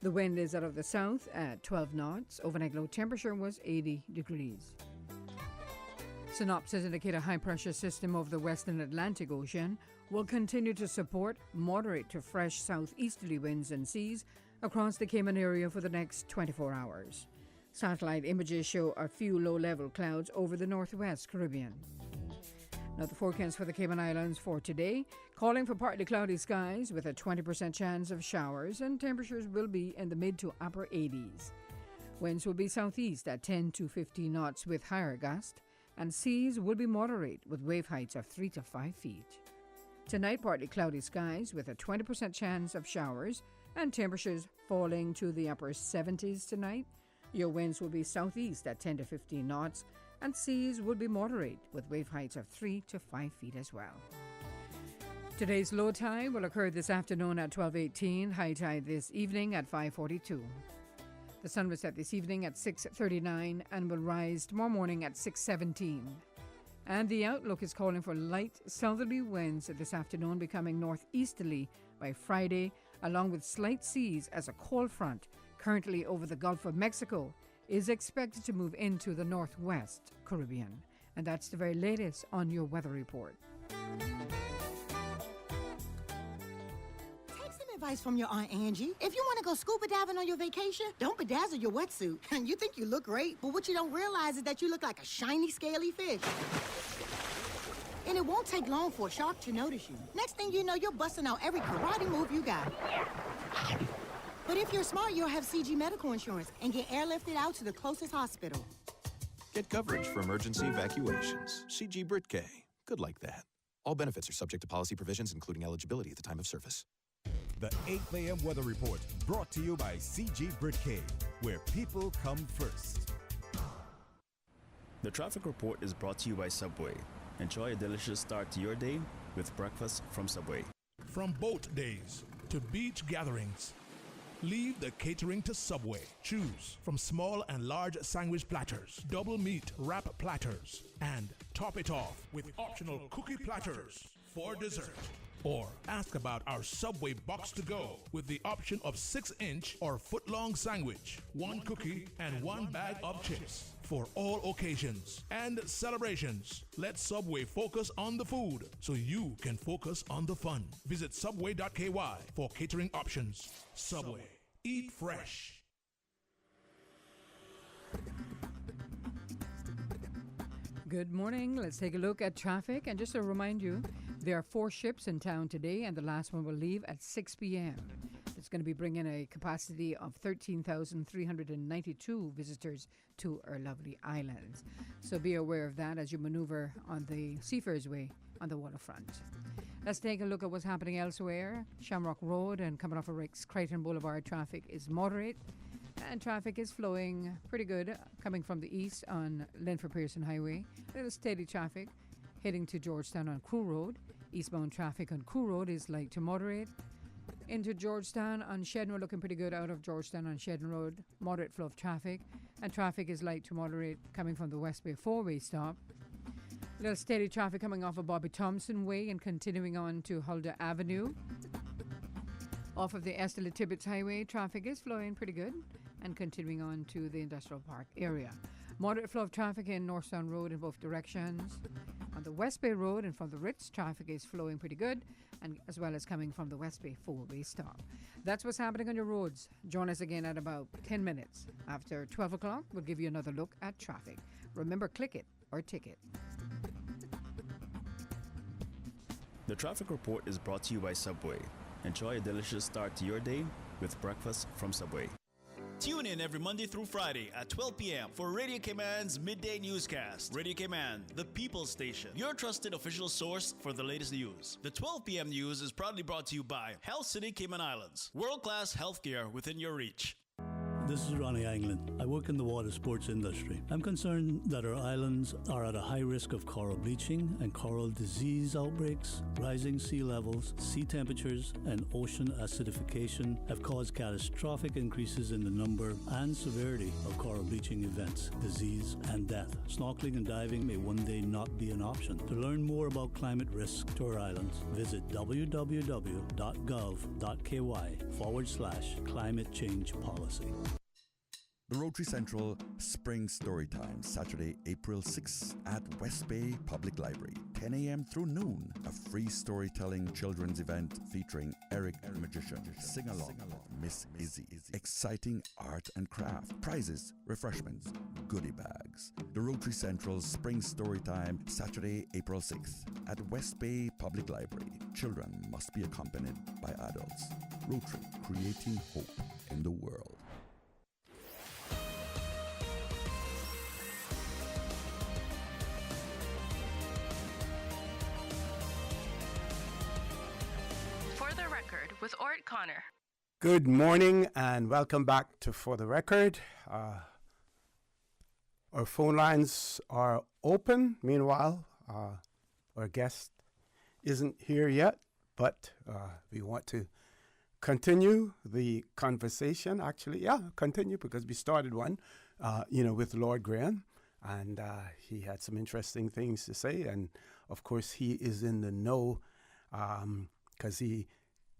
The wind is out of the south at 12 knots. Overnight low temperature was 80 degrees. Synopsis indicate a high-pressure system over the western Atlantic Ocean will continue to support moderate to fresh southeasterly winds and seas across the Cayman area for the next 24 hours. Satellite images show a few low-level clouds over the northwest Caribbean. Now the forecast for the Cayman Islands for today, calling for partly cloudy skies with a 20% chance of showers, and temperatures will be in the mid to upper 80s. Winds will be southeast at 10 to 15 knots with higher gust, and seas will be moderate with wave heights of 3 to 5 feet. Tonight, partly cloudy skies with a 20% chance of showers, and temperatures falling to the upper 70s tonight. Your winds will be southeast at 10 to 15 knots, and seas will be moderate with wave heights of 3 to 5 feet as well. Today's low tide will occur this afternoon at 12:18, high tide this evening at 5:42. The sun will set this evening at 6:39 and will rise tomorrow morning at 6:17. And the outlook is calling for light southerly winds this afternoon, becoming northeasterly by Friday, along with slight seas as a cold front currently over the Gulf of Mexico is expected to move into the northwest Caribbean. And that's the very latest on your weather report. Take some advice from your Aunt Angie. If you want to go scuba diving on your vacation, don't bedazzle your wetsuit. And you think you look great, but what you don't realize is that you look like a shiny, scaly fish. And it won't take long for a shark to notice you. Next thing you know, you're busting out every karate move you got. But if you're smart, you'll have CG medical insurance and get airlifted out to the closest hospital. Get coverage for emergency evacuations. CG Britcay. Good like that. All benefits are subject to policy provisions, including eligibility at the time of service. The 8 a.m. weather report brought to you by CG Britcay, where people come first. The traffic report is brought to you by Subway. Enjoy a delicious start to your day with breakfast from Subway. From boat days to beach gatherings, leave the catering to Subway. Choose from small and large sandwich platters, double meat wrap platters, and top it off with optional cookie platters for dessert. Or ask about our Subway box to go with the option of 6-inch or foot-long sandwich, 1 cookie, and 1 bag of chips. For all occasions and celebrations, let Subway focus on the food so you can focus on the fun. Visit subway.ky for catering options. Subway. Eat fresh. Good morning. Let's take a look at traffic. And just to remind you, there are 4 ships in town today, and the last one will leave at 6 p.m. It's going to be bringing a capacity of 13,392 visitors to our lovely islands. So be aware of that as you maneuver on the Seafarers Way on the waterfront. Let's take a look at what's happening elsewhere. Shamrock Road and coming off of Rick's Creighton Boulevard, traffic is moderate. And traffic is flowing pretty good coming from the east on Linford Pearson Highway. A little steady traffic heading to Georgetown on Crew Road. Eastbound traffic on Crew Road is light to moderate. Into Georgetown on Shedden Road, looking pretty good out of Georgetown on Shedden Road. Moderate flow of traffic. And traffic is light to moderate coming from the West Bay four-way stop. A little steady traffic coming off of Bobby Thompson Way and continuing on to Huldah Avenue. Off of the Estella Tibbetts Highway, traffic is flowing pretty good and continuing on to the Industrial Park area. Moderate flow of traffic in Northstown Road in both directions. On the West Bay Road and from the Ritz, traffic is flowing pretty good, and as well as coming from the West Bay four-way stop. That's what's happening on your roads. Join us again at about 10 minutes. After 12 o'clock, we'll give you another look at traffic. Remember, click it or ticket. The traffic report is brought to you by Subway. Enjoy a delicious start to your day with breakfast from Subway. Tune in every Monday through Friday at 12 p.m. for Radio Cayman's Midday Newscast. Radio Cayman, the People's Station, your trusted official source for the latest news. The 12 p.m. news is proudly brought to you by Health City Cayman Islands. World-class healthcare within your reach. This is Ronnie Anglin. I work in the water sports industry. I'm concerned that our islands are at a high risk of coral bleaching and coral disease outbreaks. Rising sea levels, sea temperatures, and ocean acidification have caused catastrophic increases in the number and severity of coral bleaching events, disease, and death. Snorkeling and diving may one day not be an option. To learn more about climate risk to our islands, visit www.gov.ky/climate change policy. The Rotary Central Spring Storytime, Saturday, April 6th at West Bay Public Library, 10 a.m. through noon. A free storytelling children's event featuring Eric the Magician, sing-along with Miss Izzy. Exciting art and craft, prizes, refreshments, goodie bags. The Rotary Central Spring Storytime, Saturday, April 6th at West Bay Public Library. Children must be accompanied by adults. Rotary, creating hope in the world. With Orrett Connor. Good morning and welcome back to For the Record. Our phone lines are open. Meanwhile, our guest isn't here yet, but we want to continue the conversation. Actually, continue because we started one, with Lord Graham, and he had some interesting things to say. And of course, he is in the know because he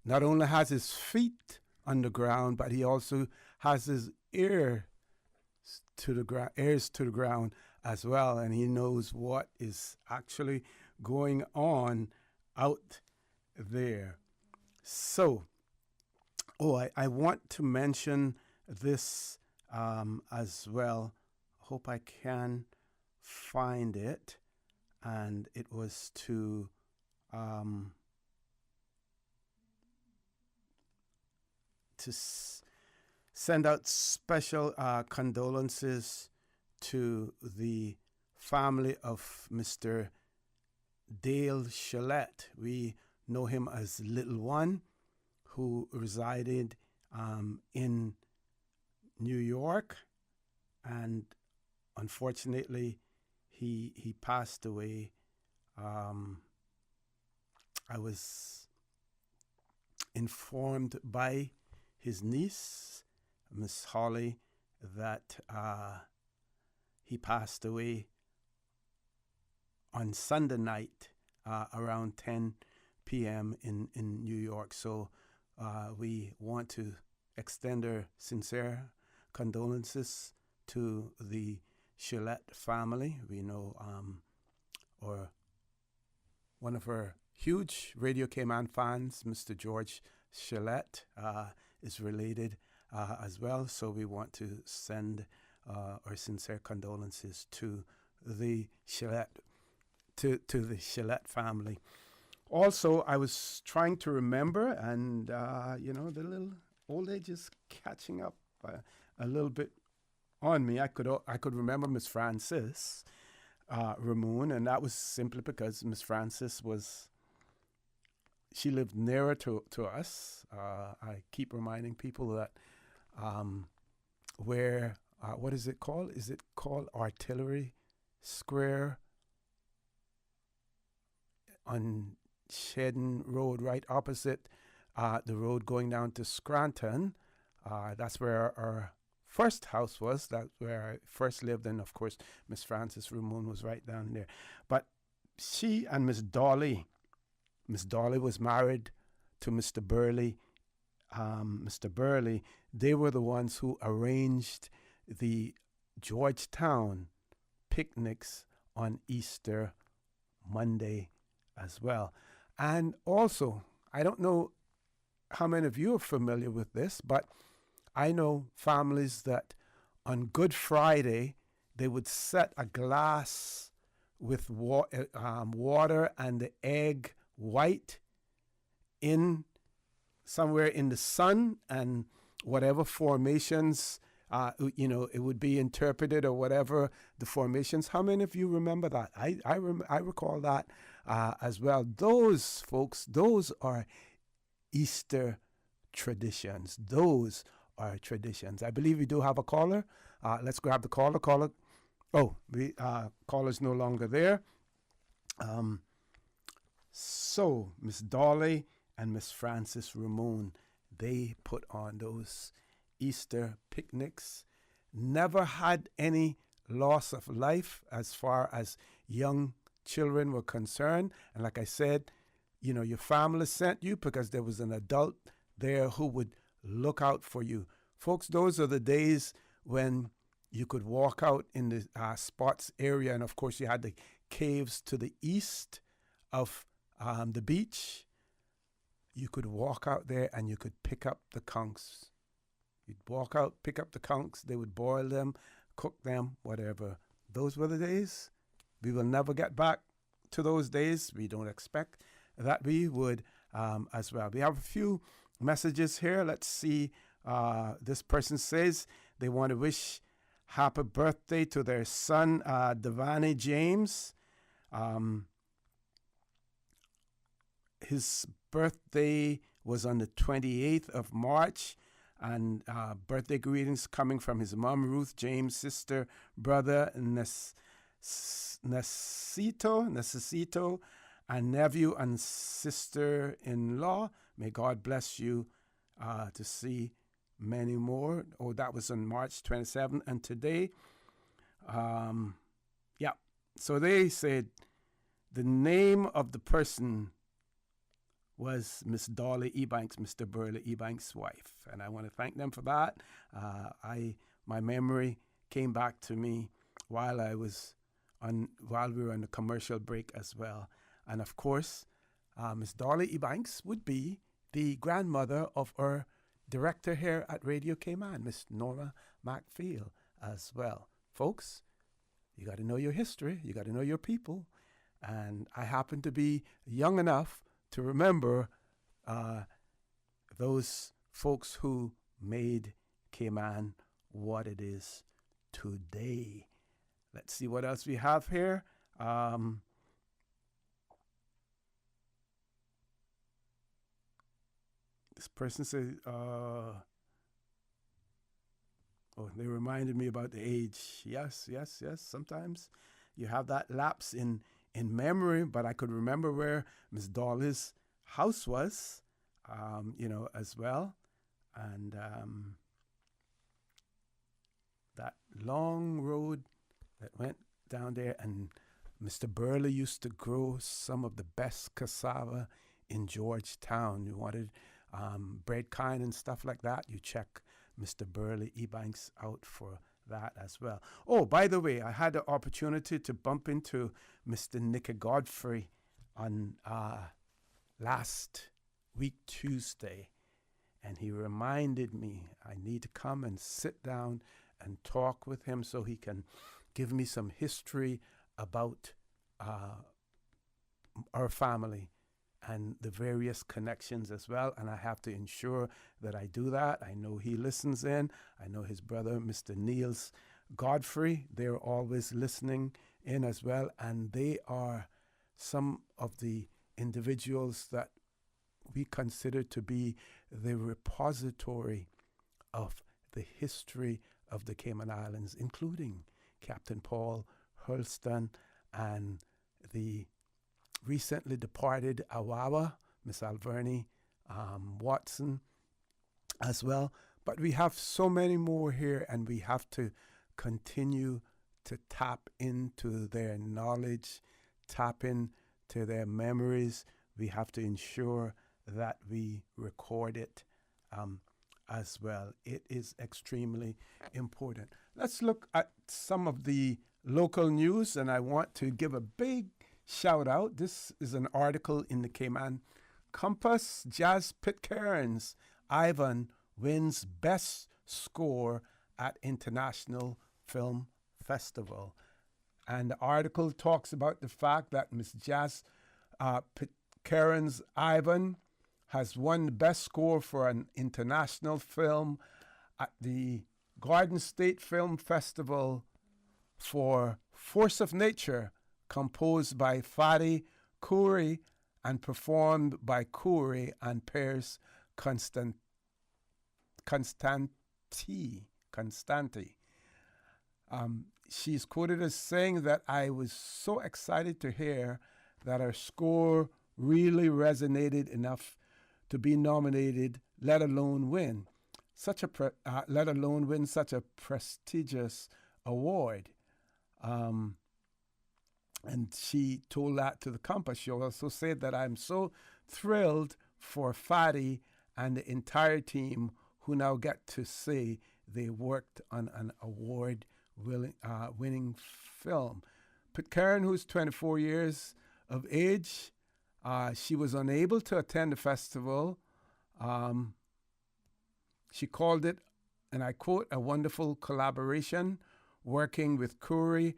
not only has his feet on the ground, but he also has his ears to the ground as well, and he knows what is actually going on out there. So, I want to mention this as well. Hope I can find it, and it was to send out special condolences to the family of Mr. Dale Shillette. We know him as Little One, who resided in New York, and unfortunately, he passed away. I was informed by his niece, Miss Holly, that he passed away on Sunday night around 10 p.m. in New York. So we want to extend our sincere condolences to the Shillette family. We know one of our huge Radio Cayman fans, Mr. George Shillette, is related as well, so we want to send our sincere condolences to the Shillette, to the Shillette family. Also, I was trying to remember, and the little old age is catching up a little bit on me. I could remember Miss Frances Ramon, and that was simply because Miss Frances was she lived nearer to us. I keep reminding people that where, what is it called? Is it called Artillery Square on Shedden Road, right opposite the road going down to Scranton? That's where our first house was. That's where I first lived. And of course, Miss Frances Ramon was right down there. But she and Miss Dolly was married to Mr. Burley. Mr. Burley, they were the ones who arranged the Georgetown picnics on Easter Monday as well. And also, I don't know how many of you are familiar with this, but I know families that on Good Friday, they would set a glass with water and the egg white in somewhere in the sun, and whatever formations, it would be interpreted, or whatever the formations. How many of you remember that? I recall that as well. Those, folks, those are Easter traditions. Those are traditions. I believe we do have a caller. Let's grab the caller. Oh, the caller's no longer there. So, Miss Dolly and Miss Frances Ramon, they put on those Easter picnics. Never had any loss of life as far as young children were concerned. And like I said, your family sent you because there was an adult there who would look out for you. Folks, those are the days when you could walk out in the Spots area. And of course, you had the caves to the east of the beach. You could walk out there and you could pick up the conchs. You'd walk out, pick up the conchs. They would boil them, cook them, whatever. Those were the days. We will never get back to those days. We don't expect that we would as well. We have a few messages here. Let's see. This person says they want to wish happy birthday to their son, Devani James. His birthday was on the 28th of March, and birthday greetings coming from his mom, Ruth James, sister, brother, Necesito, and nephew and sister-in-law. May God bless you to see many more. Oh, that was on March 27th. And today, so they said the name of the person was Miss Dolly Ebanks, Mr. Burley Ebanks' wife. And I want to thank them for that. My memory came back to me while we were on the commercial break as well. And of course, Miss Dolly Ebanks would be the grandmother of our director here at Radio Cayman, Miss Norma MacPhail as well. Folks, you got to know your history. You got to know your people. And I happen to be young enough to remember those folks who made Cayman what it is today. Let's see what else we have here. This person said, they reminded me about the age. Yes. Sometimes you have that lapse in memory, but I could remember where Miss Dolly's house was, as well. And that long road that went down there, and Mr. Burley used to grow some of the best cassava in Georgetown. You wanted bread kind and stuff like that, you check Mr. Burley Ebanks out for that as well. Oh, by the way, I had the opportunity to bump into Mr. Nicky Godfrey on last week, Tuesday, and he reminded me I need to come and sit down and talk with him so he can give me some history about our family and the various connections as well. And I have to ensure that I do that. I know he listens in. I know his brother, Mr. Niels Godfrey, they're always listening in as well. And they are some of the individuals that we consider to be the repository of the history of the Cayman Islands, including Captain Paul Hurlston and the recently departed Awawa, Miss Alverny Watson as well. But we have so many more here, and we have to continue to tap into their knowledge, tap into their memories. We have to ensure that we record it as well. It is extremely important. Let's look at some of the local news, and I want to give a big shout out. This is an article in the Cayman Compass. Jazz Pitcairn's Ivan wins Best Score at International Film Festival. And the article talks about the fact that Miss Jazz Pitcairn's Ivan has won the best score for an international film at the Garden State Film Festival for Force of Nature, composed by Fadi Khoury and performed by Khoury and Pierce Constanti. She's quoted as saying that I was so excited to hear that her score really resonated enough to be nominated, let alone win such a prestigious award. And she told that to the Compass. She also said that I'm so thrilled for Fadi and the entire team who now get to say they worked on an award-winning film. Pitcairn, who's 24 years of age, she was unable to attend the festival. She called it, and I quote, a wonderful collaboration, working with Khoury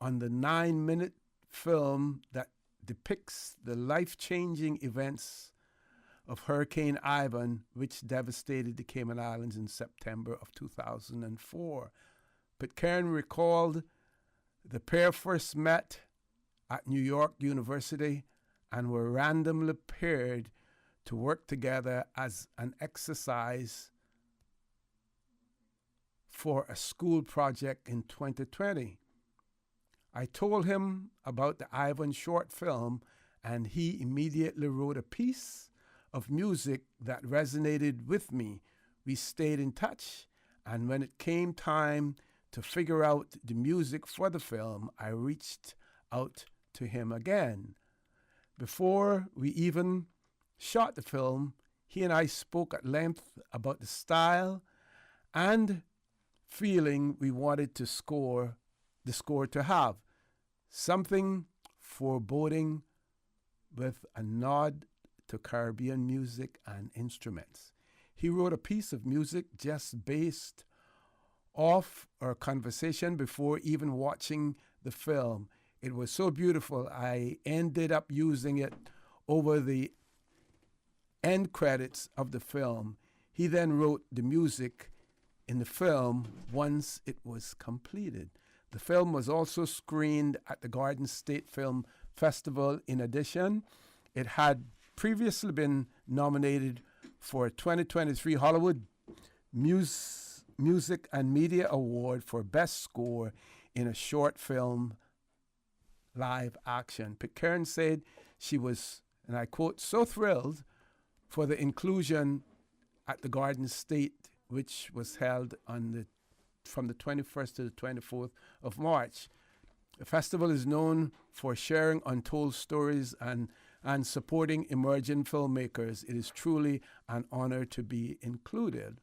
on the 9-minute film that depicts the life-changing events of Hurricane Ivan, which devastated the Cayman Islands in September of 2004. Pitcairn recalled the pair first met at New York University and were randomly paired to work together as an exercise for a school project in 2020. I told him about the Ivan short film, and he immediately wrote a piece of music that resonated with me. We stayed in touch, and when it came time to figure out the music for the film, I reached out to him again. Before we even shot the film, he and I spoke at length about the style and feeling we wanted the score to have. Something foreboding with a nod to Caribbean music and instruments. He wrote a piece of music just based off our conversation before even watching the film. It was so beautiful, I ended up using it over the end credits of the film. He then wrote the music in the film once it was completed. The film was also screened at the Garden State Film Festival. In addition, it had previously been nominated for a 2023 Hollywood Music and Media Award for Best Score in a Short Film Live Action. Pitcairn said she was, and I quote, so thrilled for the inclusion at the Garden State, which was held from the 21st to the 24th of March. The festival is known for sharing untold stories and supporting emerging filmmakers. It is truly an honor to be included.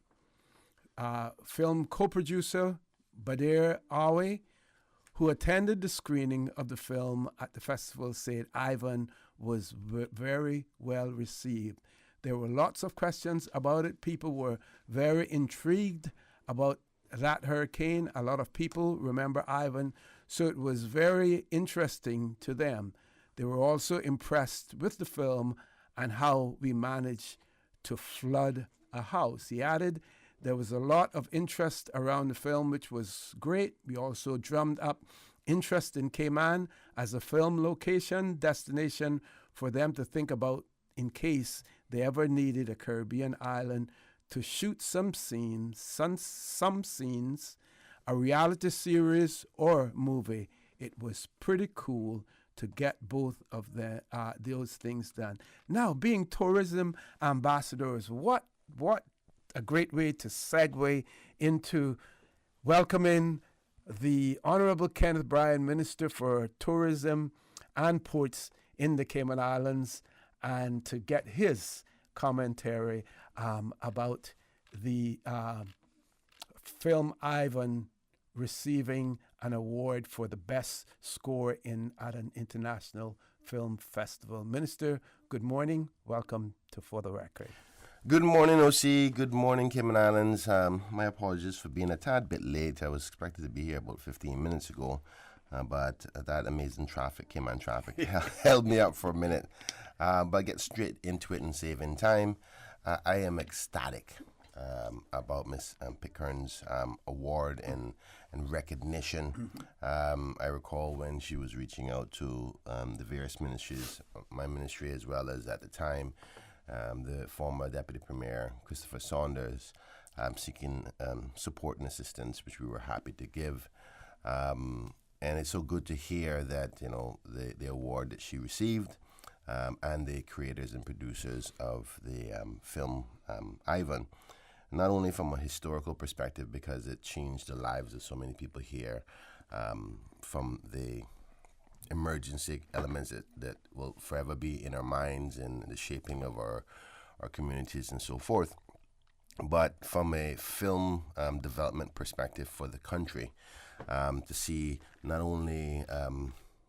Film co-producer Badir Awe, who attended the screening of the film at the festival, said Ivan was very well received. There were lots of questions about it. People were very intrigued about that hurricane. A lot of people remember Ivan, so it was very interesting to them. They were also impressed with the film and how we managed to flood a house. He added, there was a lot of interest around the film, which was great. We also drummed up interest in Cayman as a film location, destination for them to think about in case they ever needed a Caribbean island to shoot some scenes, a reality series or movie. It was pretty cool to get both of those things done. Now, being tourism ambassadors, what a great way to segue into welcoming the Honorable Kenneth Bryan, Minister for Tourism and Ports in the Cayman Islands, and to get his commentary about the film Ivan receiving an award for the best score at an international film festival. Minister, good morning. Welcome to For the Record. Good morning, OC. Good morning, Cayman Islands. My apologies for being a tad bit late. I was expected to be here about 15 minutes ago, but that amazing traffic, Cayman traffic, held me up for a minute. But get straight into it and saving time. I am ecstatic about Miss Pickern's award and recognition. I recall when she was reaching out to the various ministries, my ministry as well as at the time, the former Deputy Premier, Christopher Saunders, seeking support and assistance, which we were happy to give. And it's so good to hear that, the award that she received and the creators and producers of the film Ivan, not only from a historical perspective, because it changed the lives of so many people here, from the emergency elements that will forever be in our minds and the shaping of our communities and so forth, but from a film development perspective for the country, to see not only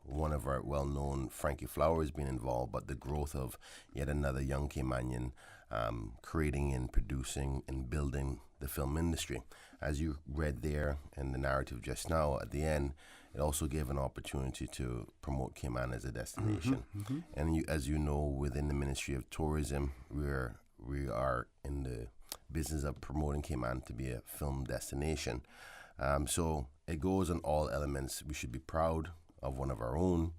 one of our well-known Frankie Flowers being involved, but the growth of yet another young Caymanian creating and producing and building the film industry. As you read there in the narrative just now, at the end, it also gave an opportunity to promote Cayman as a destination. And as you know, within the Ministry of Tourism, we are in the business of promoting Cayman to be a film destination. So it goes on all elements. We should be proud of one of our own,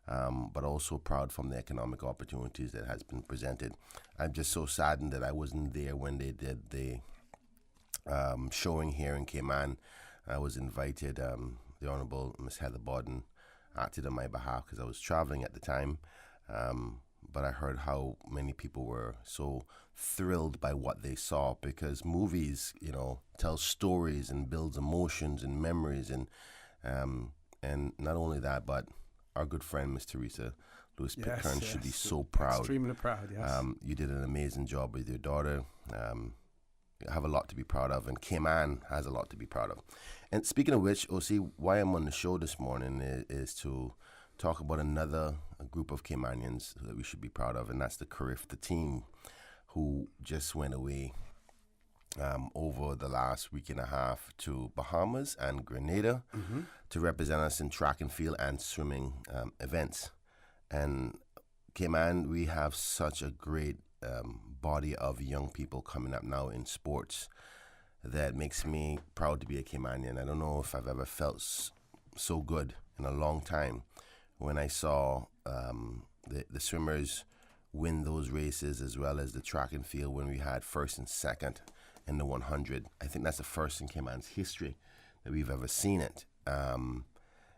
but also proud from the economic opportunities that has been presented. I'm just so saddened that I wasn't there when they did the showing here in Cayman. I was invited. The Honorable Miss Heather Borden acted on my behalf because I was traveling at the time. But I heard how many people were so thrilled by what they saw, because movies, tell stories and builds emotions and memories, and not only that, but our good friend Miss Teresa Lewis Pickern should be so proud. Extremely proud, yes. You did an amazing job with your daughter. You have a lot to be proud of, and Cayman has a lot to be proud of. And speaking of which, OC, why I'm on the show this morning is to talk about another group of Caymanians that we should be proud of, and that's the Carif, the team who just went away over the last week and a half to Bahamas and Grenada to represent us in track and field and swimming events. And Cayman, we have such a great body of young people coming up now in sports that makes me proud to be a Caymanian. I don't know if I've ever felt so good in a long time when I saw the swimmers win those races, as well as the track and field when we had first and second in the 100. I think that's the first in Cayman's history that we've ever seen it. And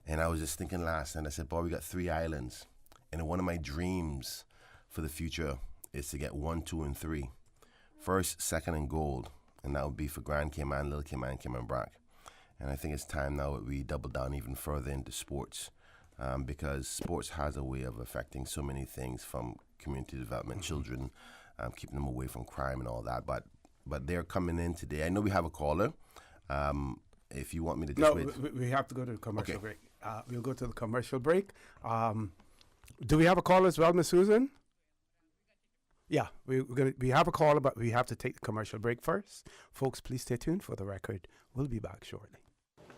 I was just thinking last night, I said, boy, we got 3 islands. And one of my dreams for the future is to get 1, 2, and 3. First, second, and gold. And that would be for Grand Cayman, Little Cayman, Cayman Brac. And I think it's time now that we double down even further into sports, because sports has a way of affecting so many things, from community development, children, keeping them away from crime and all that. But they're coming in today. I know we have a caller. If you want me to just wait. We have to go to the commercial break. We'll go to the commercial break. Do we have a caller as well, Miss Susan? Yeah, we have a caller, but we have to take the commercial break first. Folks, please stay tuned for the record. We'll be back shortly.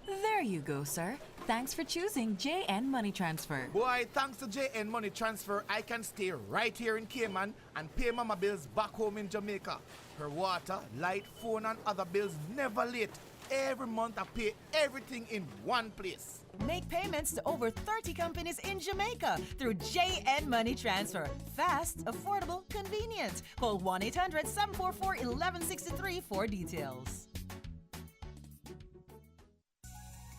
There you go, sir. Thanks for choosing JN Money Transfer. Boy, thanks to JN Money Transfer, I can stay right here in Cayman and pay mama bills back home in Jamaica. Her water, light, phone, and other bills never late. every month I pay everything in one place. Make payments to over 30 companies in Jamaica through JN Money Transfer. Fast, affordable, convenient. Call 1-800-744-1163 for details.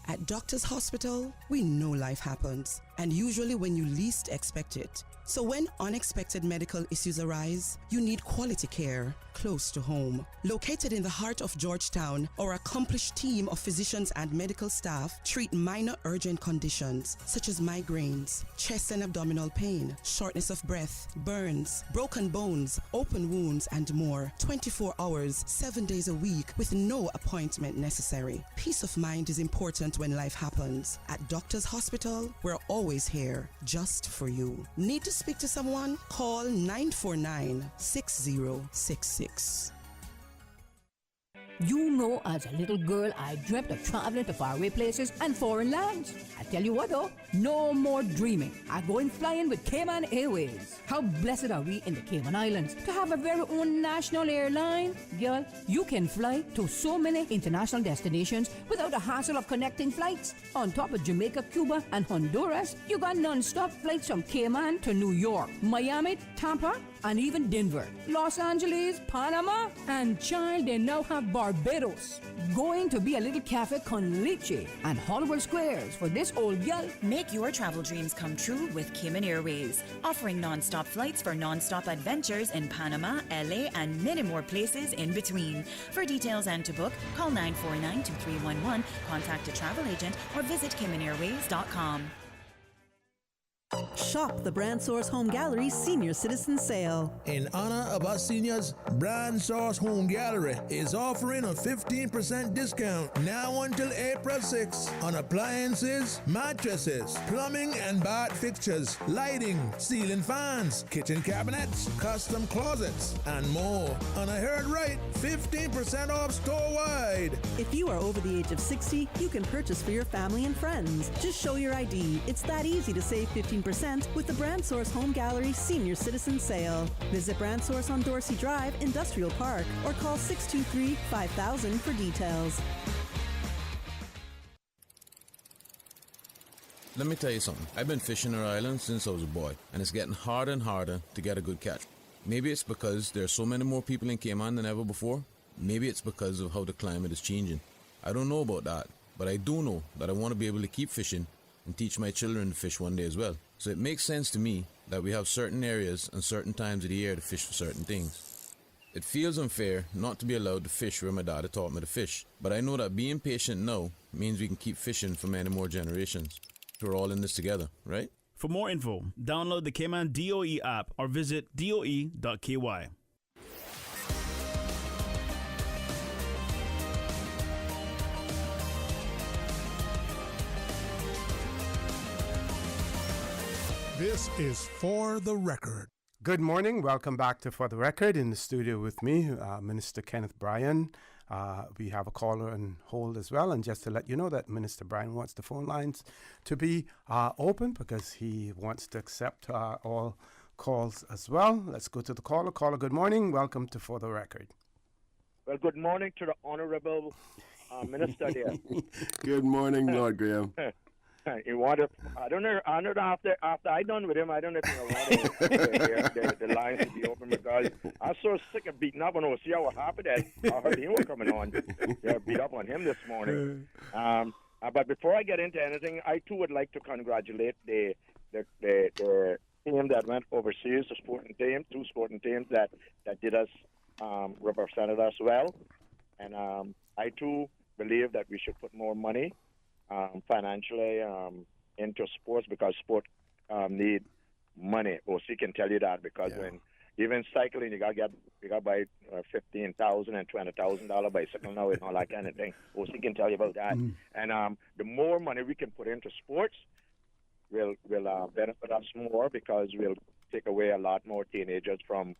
At Doctors Hospital, we know life happens, and usually when you least expect it. So when unexpected medical issues arise, you need quality care close to home. Located in the heart of Georgetown, our accomplished team of physicians and medical staff treat minor urgent conditions such as migraines, chest and abdominal pain, shortness of breath, burns, broken bones, open wounds, and more. 24 hours, 7 days a week with no appointment necessary. Peace of mind is important when life happens. At Doctors Hospital, we're always here just for you. Need to speak to someone? Call 949-6066. You know, as a little girl, I dreamt of traveling to faraway places and foreign lands. I tell you what though, no more dreaming. I'm going flying with Cayman Airways. How blessed are we in the Cayman Islands to have our very own national airline? Girl, you can fly to so many international destinations without the hassle of connecting flights. On top of Jamaica, Cuba, and Honduras, you got non-stop flights from Cayman to New York, Miami, Tampa, and even Denver, Los Angeles, Panama, and child, they now have Barbados. Going to be a little cafe con leche and Hollywood Squares for this old gal. Make your travel dreams come true with Cayman Airways, offering non-stop flights for non-stop adventures in Panama, LA, and many more places in between. For details and to book, call 949-2311, contact a travel agent, or visit CaymanAirways.com. Shop the Brand Source Home Gallery Senior Citizen Sale. In honor of our seniors, Bryan Source Home Gallery is offering a 15% discount now until April 6 on appliances, mattresses, plumbing and bath fixtures, lighting, ceiling fans, kitchen cabinets, custom closets, and more. And I heard right, 15% off store-wide. If you are over the age of 60, you can purchase for your family and friends. Just show your ID. It's that easy to save 15% with the Brand Source Home Gallery Senior Citizen Sale. Visit Brand Source on Dorsey Drive, Industrial Park, or call 623-5000 for details. Let me tell you something. I've been fishing our island since I was a boy, and it's getting harder and harder to get a good catch. Maybe it's because there are so many more people in Cayman than ever before. Maybe it's because of how the climate is changing. I don't know about that, but I do know that I want to be able to keep fishing and teach my children to fish one day as well. So it makes sense to me that we have certain areas and certain times of the year to fish for certain things. It feels unfair not to be allowed to fish where my dad had taught me to fish, but I know that being patient now means we can keep fishing for many more generations. We're all in this together, right? For more info, download the Cayman DOE app or visit doe.ky. This is For the Record. Good morning. Welcome back to For the Record. In the studio with me, Minister Kenneth Bryan. We have a caller on hold as well. And just to let you know that Minister Bryan wants the phone lines to be open because he wants to accept all calls as well. Let's go to the caller. Caller, good morning. Welcome to For the Record. Well, good morning to the Honorable Minister there. Good morning, Lord Graham. You want to, I don't know after I done with him, I don't know if you want the lines to be open because I was so sick of beating up on him. See how happy that I heard him coming on. Yeah, beat up on him this morning. But before I get into anything, I too would like to congratulate the team that went overseas, the sporting team, two sporting teams that did us, represented us well. And I too believe that we should put more money financially into sports because sport need money. OC can tell you that because when even cycling, you got to buy $15,000 and $20,000 bicycle now and all that kind of thing. OC can tell you about that. And the more money we can put into sports will benefit us more because we'll take away a lot more teenagers from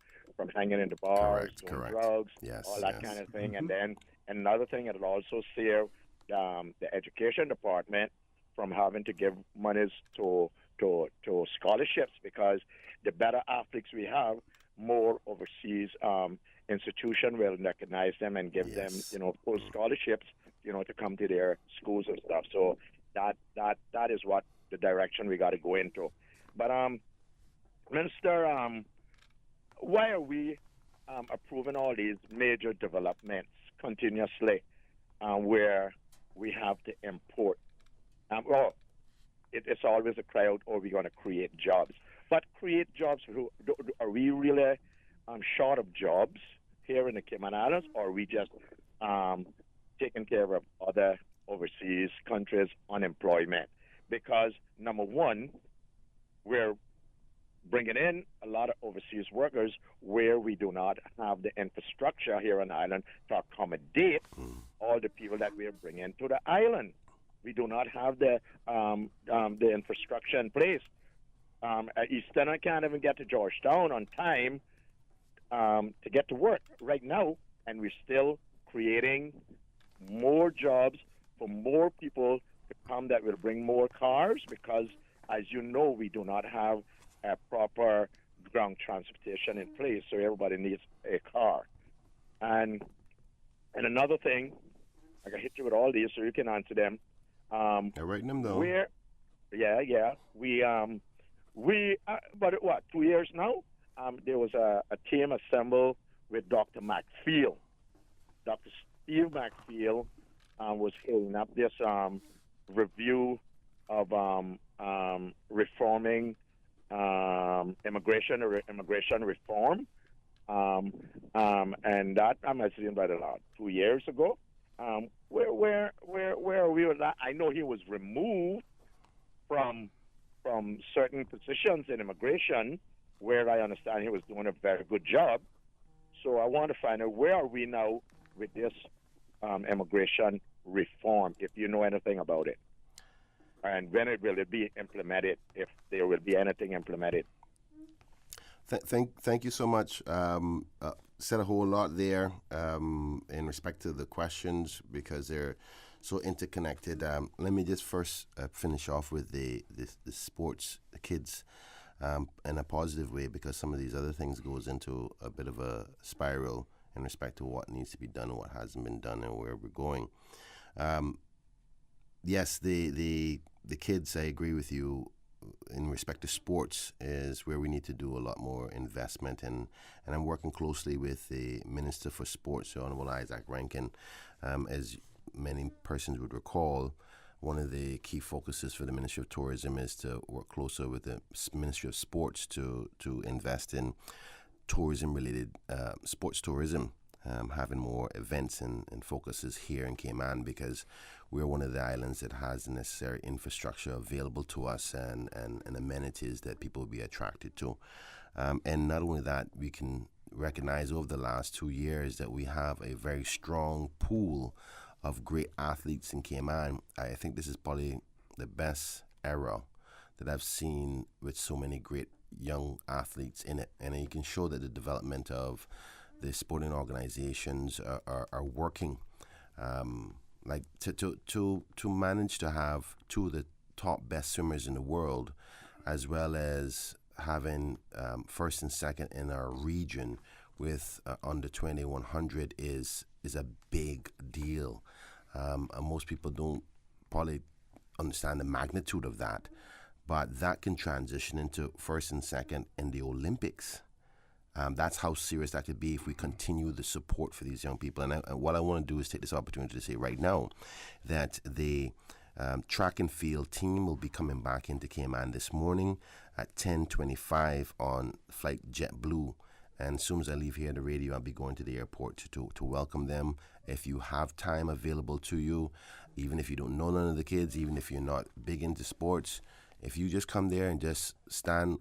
hanging in the bars, doing drugs, all that kind of thing. And then another thing, it'll also save the education department from having to give monies to scholarships because the better athletes we have, more overseas institution will recognize them and give them full scholarships to come to their schools and stuff. So that is what the direction we got to go into. But Minister, why are we approving all these major developments continuously, where we have to import? It's always a cry out, we're going to create jobs. But create jobs, are we really short of jobs here in the Cayman Islands, or are we just taking care of other overseas countries' unemployment? Because, number one, we're bringing in a lot of overseas workers where we do not have the infrastructure here on the island to accommodate all the people that we're bringing to the island. We do not have the infrastructure in place. Eastern can't even get to Georgetown on time to get to work right now, and we're still creating more jobs for more people to come that will bring more cars, because, as you know, we do not have a proper ground transportation in place, so everybody needs a car. And another thing, I can hit you with all these so you can answer them. They're writing them down. But 2 years now, there was a team assembled with Dr. McField. Dr. Steve McField was heading up this review of reforming immigration reform, and that I seen about 2 years ago. Where are we with that? I know he was removed from certain positions in immigration, where I understand he was doing a very good job. So I want to find out, where are we now with this immigration reform, if you know anything about it, and when will it be implemented, if there will be anything implemented. Thank you so much. Said a whole lot there in respect to the questions, because they're so interconnected. Let me just first finish off with the sports, the kids, in a positive way, because some of these other things goes into a bit of a spiral in respect to what needs to be done and what hasn't been done and where we're going. Yes, the kids, I agree with you, in respect to sports is where we need to do a lot more investment, and I'm working closely with the Minister for Sports, the Honorable Isaac Rankin. As many persons would recall, one of the key focuses for the Ministry of Tourism is to work closer with the Ministry of Sports to invest in tourism-related sports tourism, having more events and focuses here in Cayman, because we're one of the islands that has the necessary infrastructure available to us and amenities that people will be attracted to. And not only that, we can recognize over the last 2 years that we have a very strong pool of great athletes in Cayman. I think this is probably the best era that I've seen with so many great young athletes in it. And you can show that the development of the sporting organizations are working. Like to manage to have two of the top best swimmers in the world, as well as having first and second in our region with under 2100 is a big deal. And most people don't probably understand the magnitude of that, but that can transition into first and second in the Olympics. That's how serious that could be if we continue the support for these young people. And what I want to do is take this opportunity to say right now that the track and field team will be coming back into Cayman this morning at 10:25 on flight JetBlue. And as soon as I leave here on the radio, I'll be going to the airport to welcome them. If you have time available to you, even if you don't know none of the kids, even if you're not big into sports, if you just come there and just stand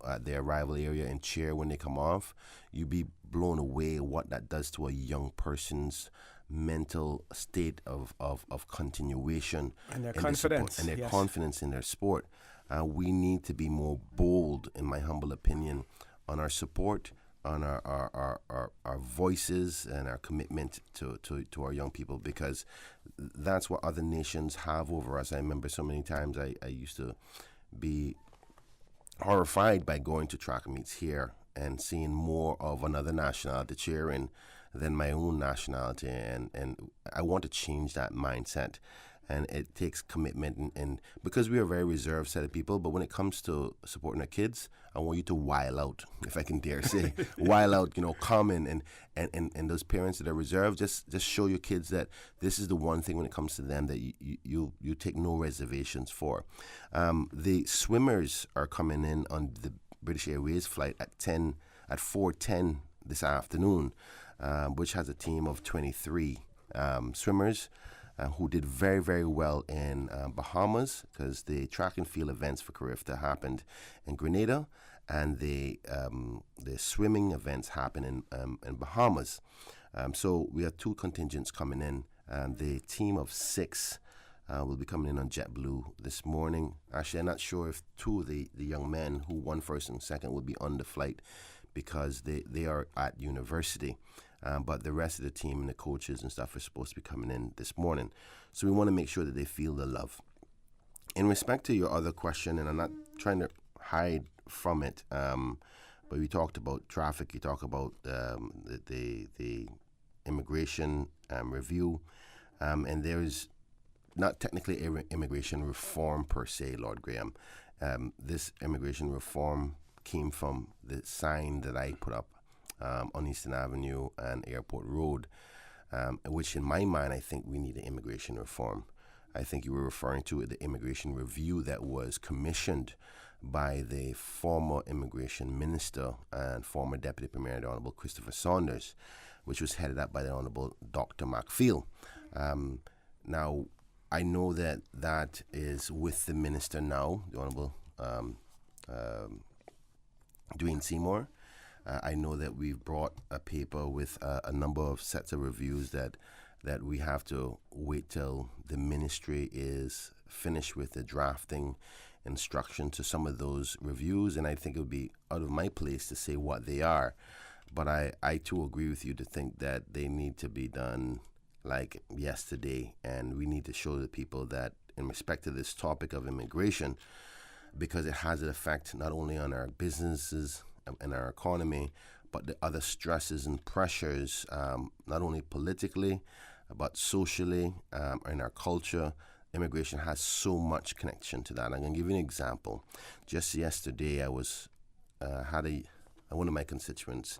at their arrival area and cheer when they come off, you'll be blown away what that does to a young person's mental state of continuation. And their confidence. And their confidence in their sport. We need to be more bold, in my humble opinion, on our support, on our voices and our commitment to our young people, because that's what other nations have over us. I remember so many times I used to be horrified by going to track meets here and seeing more of another nationality cheering than my own nationality, and I want to change that mindset. And it takes commitment, and because we are a very reserved set of people, but when it comes to supporting our kids, I want you to wild out, if I can dare say, wild out, come in and those parents that are reserved, just show your kids that this is the one thing when it comes to them that you take no reservations for. The swimmers are coming in on the British Airways flight at 4:10 this afternoon, which has a team of 23 swimmers. Who did very, very well in Bahamas, because the track and field events for Carifta happened in Grenada, and the swimming events happen in Bahamas. So we have 2 contingents coming in. The team of 6 will be coming in on JetBlue this morning. Actually, I'm not sure if 2 of the young men who won first and second will be on the flight, because they are at university. But the rest of the team and the coaches and stuff are supposed to be coming in this morning. So we want to make sure that they feel the love. In respect to your other question, and I'm not trying to hide from it, but we talked about traffic, you talk about the immigration review, and there's not technically immigration reform per se, Lord Graham. This immigration reform came from the sign that I put up on Eastern Avenue and Airport Road, which in my mind, I think we need an immigration reform. I think you were referring to the immigration review that was commissioned by the former immigration minister and former Deputy Premier, the Honourable Christopher Saunders, which was headed up by the Honourable Dr. Macfield. Now, I know that is with the minister now, the Honourable Dwayne Seymour. I know that we've brought a paper with a number of sets of reviews that we have to wait till the ministry is finished with the drafting instruction to some of those reviews, and I think it would be out of my place to say what they are. But I too agree with you to think that they need to be done like yesterday, and we need to show the people that in respect to this topic of immigration, because it has an effect not only on our businesses and our economy, but the other stresses and pressures, not only politically, but socially, in our culture. Immigration has so much connection to that. I'm going to give you an example. Just yesterday, I was had one of my constituents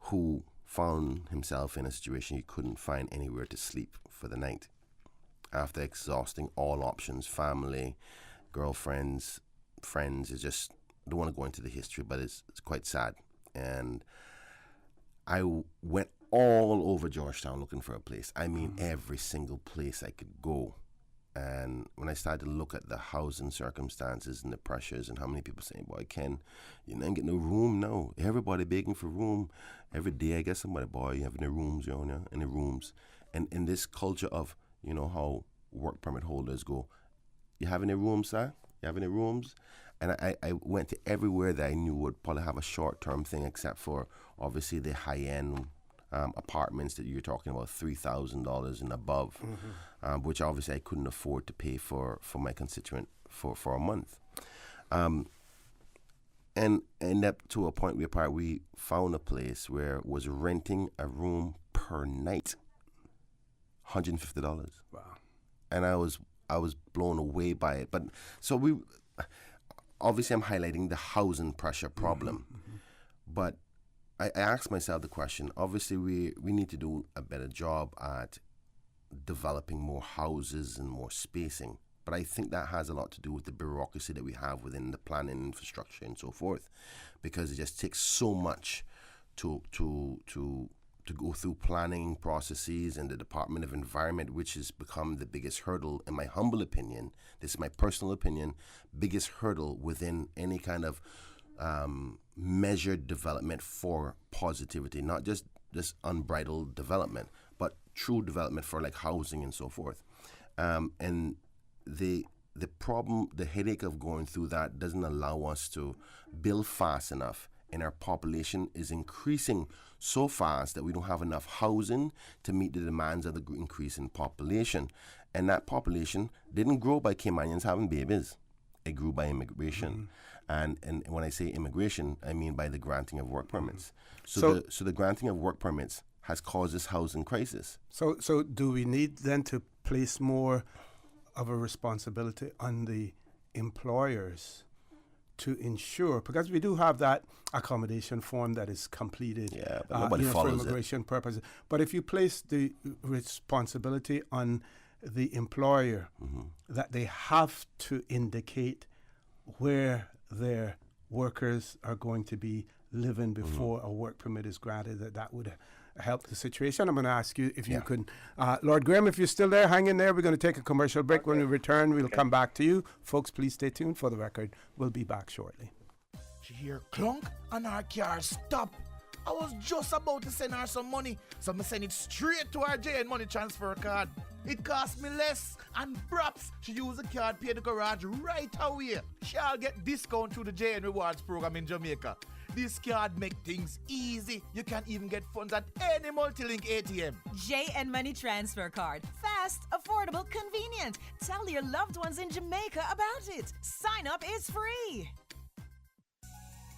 who found himself in a situation he couldn't find anywhere to sleep for the night after exhausting all options, family, girlfriends, friends. It's just, I don't want to go into the history, but it's quite sad. And I went all over Georgetown looking for a place. I mean, every single place I could go. And when I started to look at the housing circumstances and the pressures and how many people saying, boy, Ken, you ain't getting no room now. Everybody begging for room. Every day I get somebody, boy, you have any rooms, any rooms. And in this culture of, how work permit holders go, you have any rooms, sir? You have any rooms? And I went to everywhere that I knew would probably have a short-term thing, except for obviously the high-end apartments that you're talking about, $3,000 and above, which obviously I couldn't afford to pay for my constituent for a month. And end up to a point where we found a place where it was renting a room per night, $150. Wow. And I was blown away by it. But so obviously I'm highlighting the housing pressure problem. But I asked myself the question, obviously we need to do a better job at developing more houses and more spacing. But I think that has a lot to do with the bureaucracy that we have within the planning infrastructure and so forth, because it just takes so much to go through planning processes, and the Department of Environment, which has become the biggest hurdle, in my humble opinion, this is my personal opinion, biggest hurdle within any kind of measured development for positivity, not just this unbridled development, but true development for like housing and so forth. And the problem, the headache of going through that doesn't allow us to build fast enough, and our population is increasing so fast that we don't have enough housing to meet the demands of the increase in population. And that population didn't grow by Caymanians having babies. It grew by immigration. And when I say immigration, I mean by the granting of work permits. So the granting of work permits has caused this housing crisis. So do we need then to place more of a responsibility on the employers to ensure, because we do have that accommodation form that is completed but nobody for follows immigration purposes. But if you place the responsibility on the employer that they have to indicate where their workers are going to be living before a work permit is granted, that would help the situation. I'm going to ask you if you could, Lord Graham, if you're still there, hang in there. We're going to take a commercial break. When we return, we'll come back to you. Folks, please stay tuned. For the record, we'll be back shortly. She hear clunk and her car stop. I was just about to send her some money, so I send it straight to her JN Money Transfer card. It cost me less, and perhaps she use the card, pay the garage right away. She'll get discount through the JN Rewards program in Jamaica. This card make things easy. You can even get funds at any multi-link ATM. JN Money Transfer Card. Fast, affordable, convenient. Tell your loved ones in Jamaica about it. Sign up is free.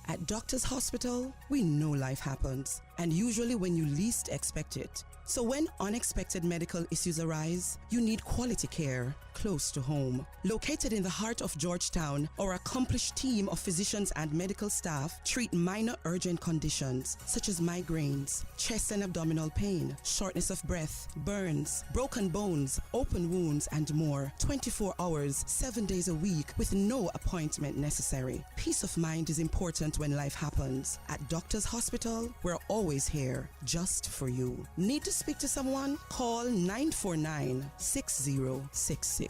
At Doctors Hospital, we know life happens, and usually when you least expect it. So when unexpected medical issues arise, you need quality care close to home. Located in the heart of Georgetown, our accomplished team of physicians and medical staff treat minor urgent conditions such as migraines, chest and abdominal pain, shortness of breath, burns, broken bones, open wounds, and more. 24 hours, 7 days a week with no appointment necessary. Peace of mind is important when life happens. At Doctors Hospital, we're always here just for you. Need to speak to someone? Call 949-6066.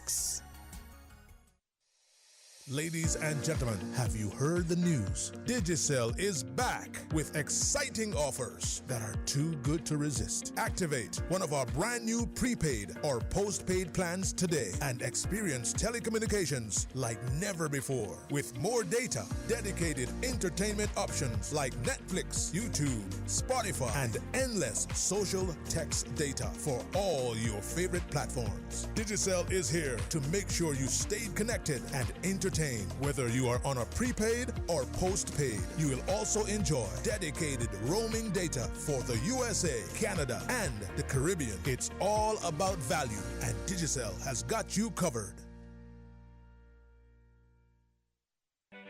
Ladies and gentlemen, have you heard the news? Digicel is back with exciting offers that are too good to resist. Activate one of our brand new prepaid or postpaid plans today and experience telecommunications like never before. With more data, dedicated entertainment options like Netflix, YouTube, Spotify, and endless social text data for all your favorite platforms. Digicel is here to make sure you stay connected and entertained. Whether you are on a prepaid or postpaid, you will also enjoy dedicated roaming data for the USA, Canada, and the Caribbean. It's all about value, and Digicel has got you covered.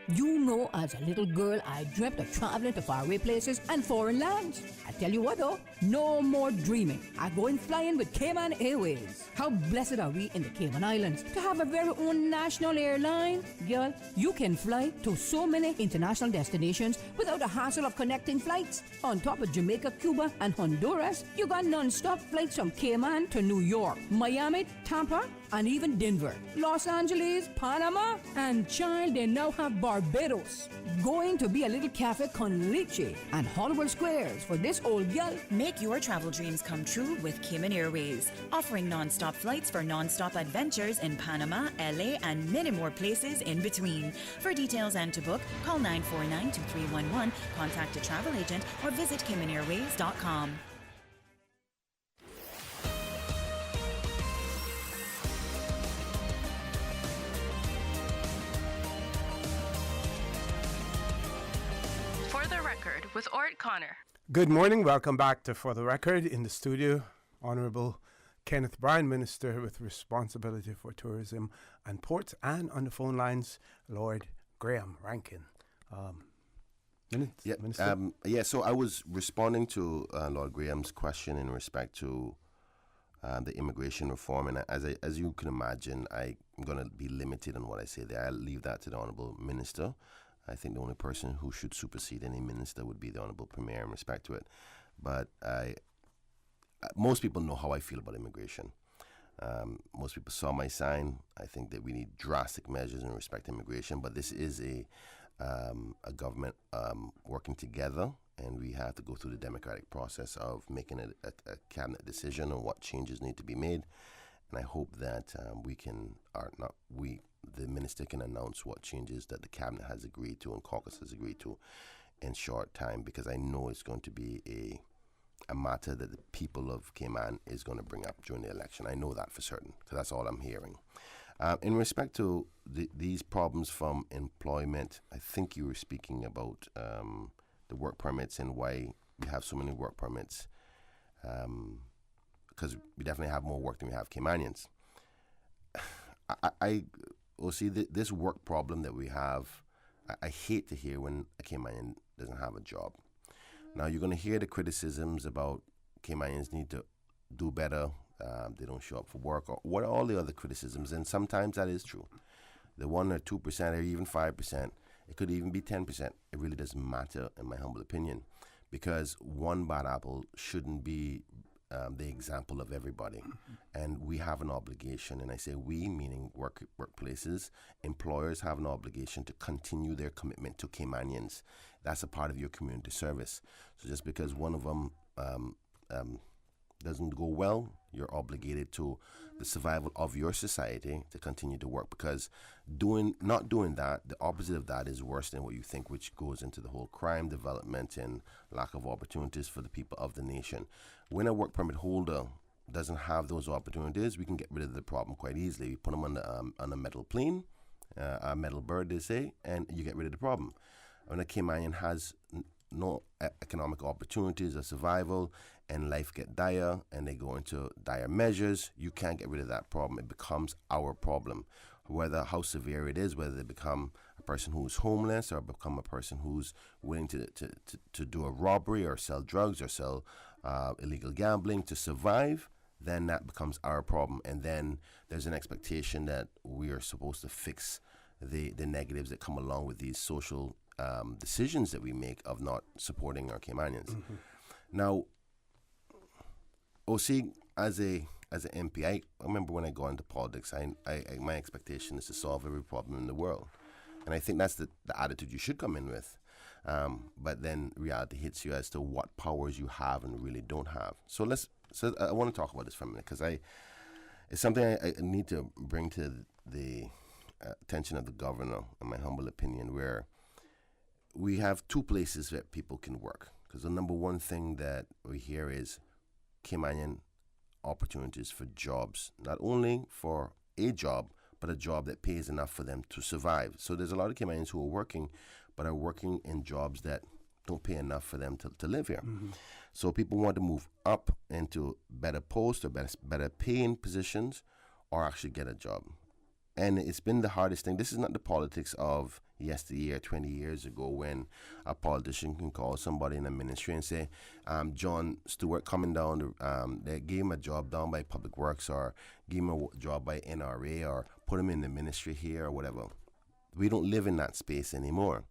You know, as a little girl, I dreamt of traveling to faraway places and foreign lands. I tell you what though, no more dreaming. I go and flying with Cayman Airways. How blessed are we in the Cayman Islands to have a very own national airline? Girl, you can fly to so many international destinations without the hassle of connecting flights. On top of Jamaica, Cuba, and Honduras, you got non-stop flights from Cayman to New York, Miami, Tampa, and even Denver, Los Angeles, Panama, and child, they now have Barbados. Going to be a little cafe con leche and Hollywood Squares for this old girl. Make your travel dreams come true with Cayman Airways, offering non-stop flights for non-stop adventures in Panama, LA, and many more places in between. For details and to book, call 949-2311, contact a travel agent, or visit CaymanAirways.com. For the record, with Orrett Connor. Good morning. Welcome back to For the Record. In the studio, Honorable Kenneth, Bryan, Minister with responsibility for tourism and ports, and on the phone lines, Lord Graham Rankin. Minister? So I was responding to Lord Graham's question in respect to the immigration reform, and as you can imagine, I'm going to be limited on what I say there. I'll leave that to the Honorable Minister. I think the only person who should supersede any minister would be the Honorable Premier in respect to it. But most people know how I feel about immigration. Most people saw my sign. I think that we need drastic measures in respect to immigration, but this is a government working together, and we have to go through the democratic process of making a cabinet decision on what changes need to be made. And I hope that the minister can announce what changes that the cabinet has agreed to and caucus has agreed to in short time, because I know it's going to be a matter that the people of Cayman is going to bring up during the election. I know that for certain, because that's all I'm hearing. In respect to these problems from employment, I think you were speaking about the work permits and why we have so many work permits because we definitely have more work than we have Caymanians. This work problem that we have, I hate to hear when a Caymanian doesn't have a job. Now, you're going to hear the criticisms about Caymanians need to do better, they don't show up for work, or what all the other criticisms, and sometimes that is true. The 1 or 2% or even 5%, it could even be 10%. It really doesn't matter, in my humble opinion, because one bad apple shouldn't be the example of everybody. And we have an obligation, and I say we, meaning workplaces, employers have an obligation to continue their commitment to Caymanians. That's a part of your community service. So just because one of them doesn't go well, you're obligated to the survival of your society to continue to work, because not doing that, the opposite of that is worse than what you think, which goes into the whole crime development and lack of opportunities for the people of the nation. When a work permit holder doesn't have those opportunities, we can get rid of the problem quite easily. We put them on a metal plane, a metal bird, they say, and you get rid of the problem. When a Caymanian has no economic opportunities or survival, and life get dire, and they go into dire measures, you can't get rid of that problem. It becomes our problem, whether how severe it is, whether they become a person who's homeless or become a person who's willing to do a robbery or sell drugs or sell illegal gambling to survive, then that becomes our problem. And then there's an expectation that we are supposed to fix the negatives that come along with these social decisions that we make of not supporting our Caymanians. Mm-hmm. Now, OC, as an MP, I remember when I got into politics, my expectation is to solve every problem in the world. And I think that's the attitude you should come in with. But then reality hits you as to what powers you have and really don't have. So I want to talk about this for a minute, because it's something I need to bring to the attention of the governor, in my humble opinion, where we have two places that people can work. Because the number one thing that we hear is Caymanian opportunities for jobs, not only for a job, but a job that pays enough for them to survive. So there's a lot of Caymanians who are working, but are working in jobs that don't pay enough for them to live here. Mm-hmm. So people want to move up into better posts or better paying positions, or actually get a job. And it's been the hardest thing. This is not the politics of yesteryear, 20 years ago, when a politician can call somebody in the ministry and say, John Stewart coming down, they gave him a job down by Public Works, or gave him a job by NRA, or put him in the ministry here, or whatever. We don't live in that space anymore.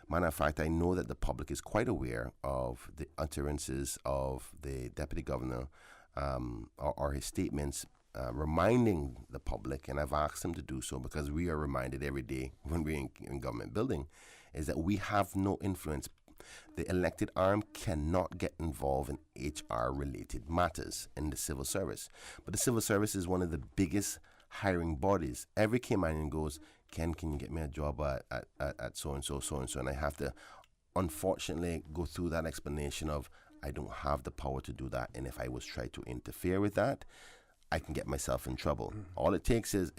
Matter of fact, I know that the public is quite aware of the utterances of the Deputy Governor or his statements reminding the public, and I've asked him to do so because we are reminded every day when we're in government building, is that we have no influence. The elected arm cannot get involved in HR-related matters in the civil service. But the civil service is one of the biggest hiring bodies. Every Caymanian goes, Ken, can you get me a job at so-and-so, so-and-so? And I have to, unfortunately, go through that explanation of, I don't have the power to do that, and if I was trying to interfere with that, I can get myself in trouble. Mm-hmm. All it takes is,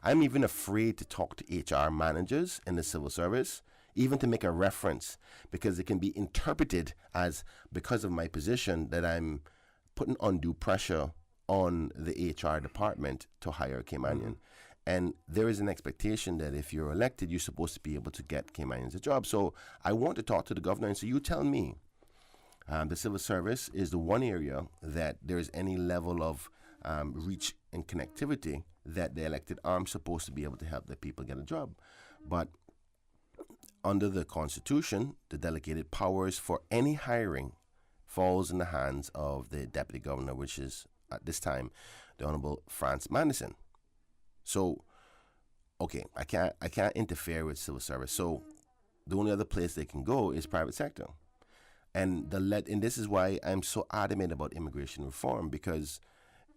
I'm even afraid to talk to HR managers in the civil service, even to make a reference, because it can be interpreted as, because of my position, that I'm putting undue pressure on the HR department to hire a Caymanian. Mm-hmm. And there is an expectation that if you're elected, you're supposed to be able to get Caymanians a job. So I want to talk to the governor and say, you tell me, the civil service is the one area that there's any level of reach and connectivity that the elected arm is supposed to be able to help the people get a job. But under the Constitution, the delegated powers for any hiring falls in the hands of the Deputy Governor, which is, at this time, the Honorable France Madison. So, okay, I can't interfere with civil service. So the only other place they can go is private sector. And this is why I'm so adamant about immigration reform, because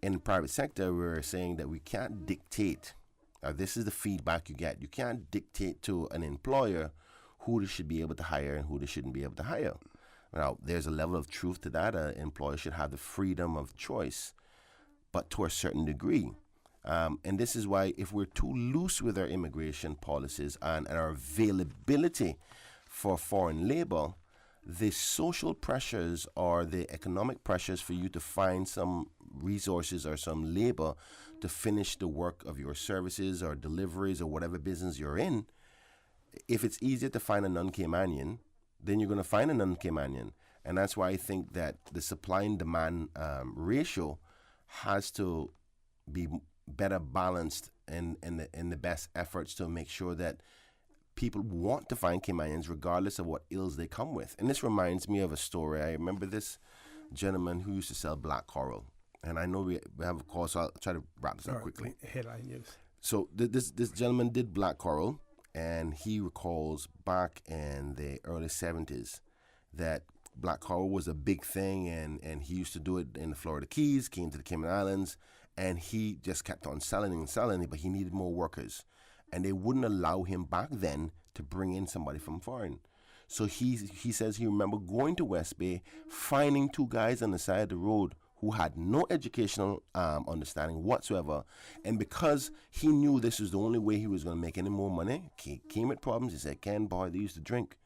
in the private sector, we're saying that we can't dictate, this is the feedback you get, you can't dictate to an employer who they should be able to hire and who they shouldn't be able to hire. Now, there's a level of truth to that. An employer should have the freedom of choice, but to a certain degree. And this is why if we're too loose with our immigration policies and our availability for foreign labor, the social pressures or the economic pressures for you to find some resources or some labor to finish the work of your services or deliveries or whatever business you're in, if it's easier to find a non-Caymanian, then you're going to find a non-Caymanian. And that's why I think that the supply and demand ratio has to be better balanced in the best efforts to make sure that people want to find Caymanians regardless of what ills they come with. And this reminds me of a story. I remember this gentleman who used to sell black coral. And I know we have a call, so I'll try to wrap this up quickly. Headline news. So this gentleman did black coral, and he recalls back in the early 70s that black coral was a big thing, and he used to do it in the Florida Keys, came to the Cayman Islands, and he just kept on selling and selling, but he needed more workers. And they wouldn't allow him back then to bring in somebody from foreign. So he says he remember going to West Bay, finding two guys on the side of the road who had no educational understanding whatsoever. And because he knew this was the only way he was going to make any more money, he came with problems. He said, Ken, boy, they used to drink.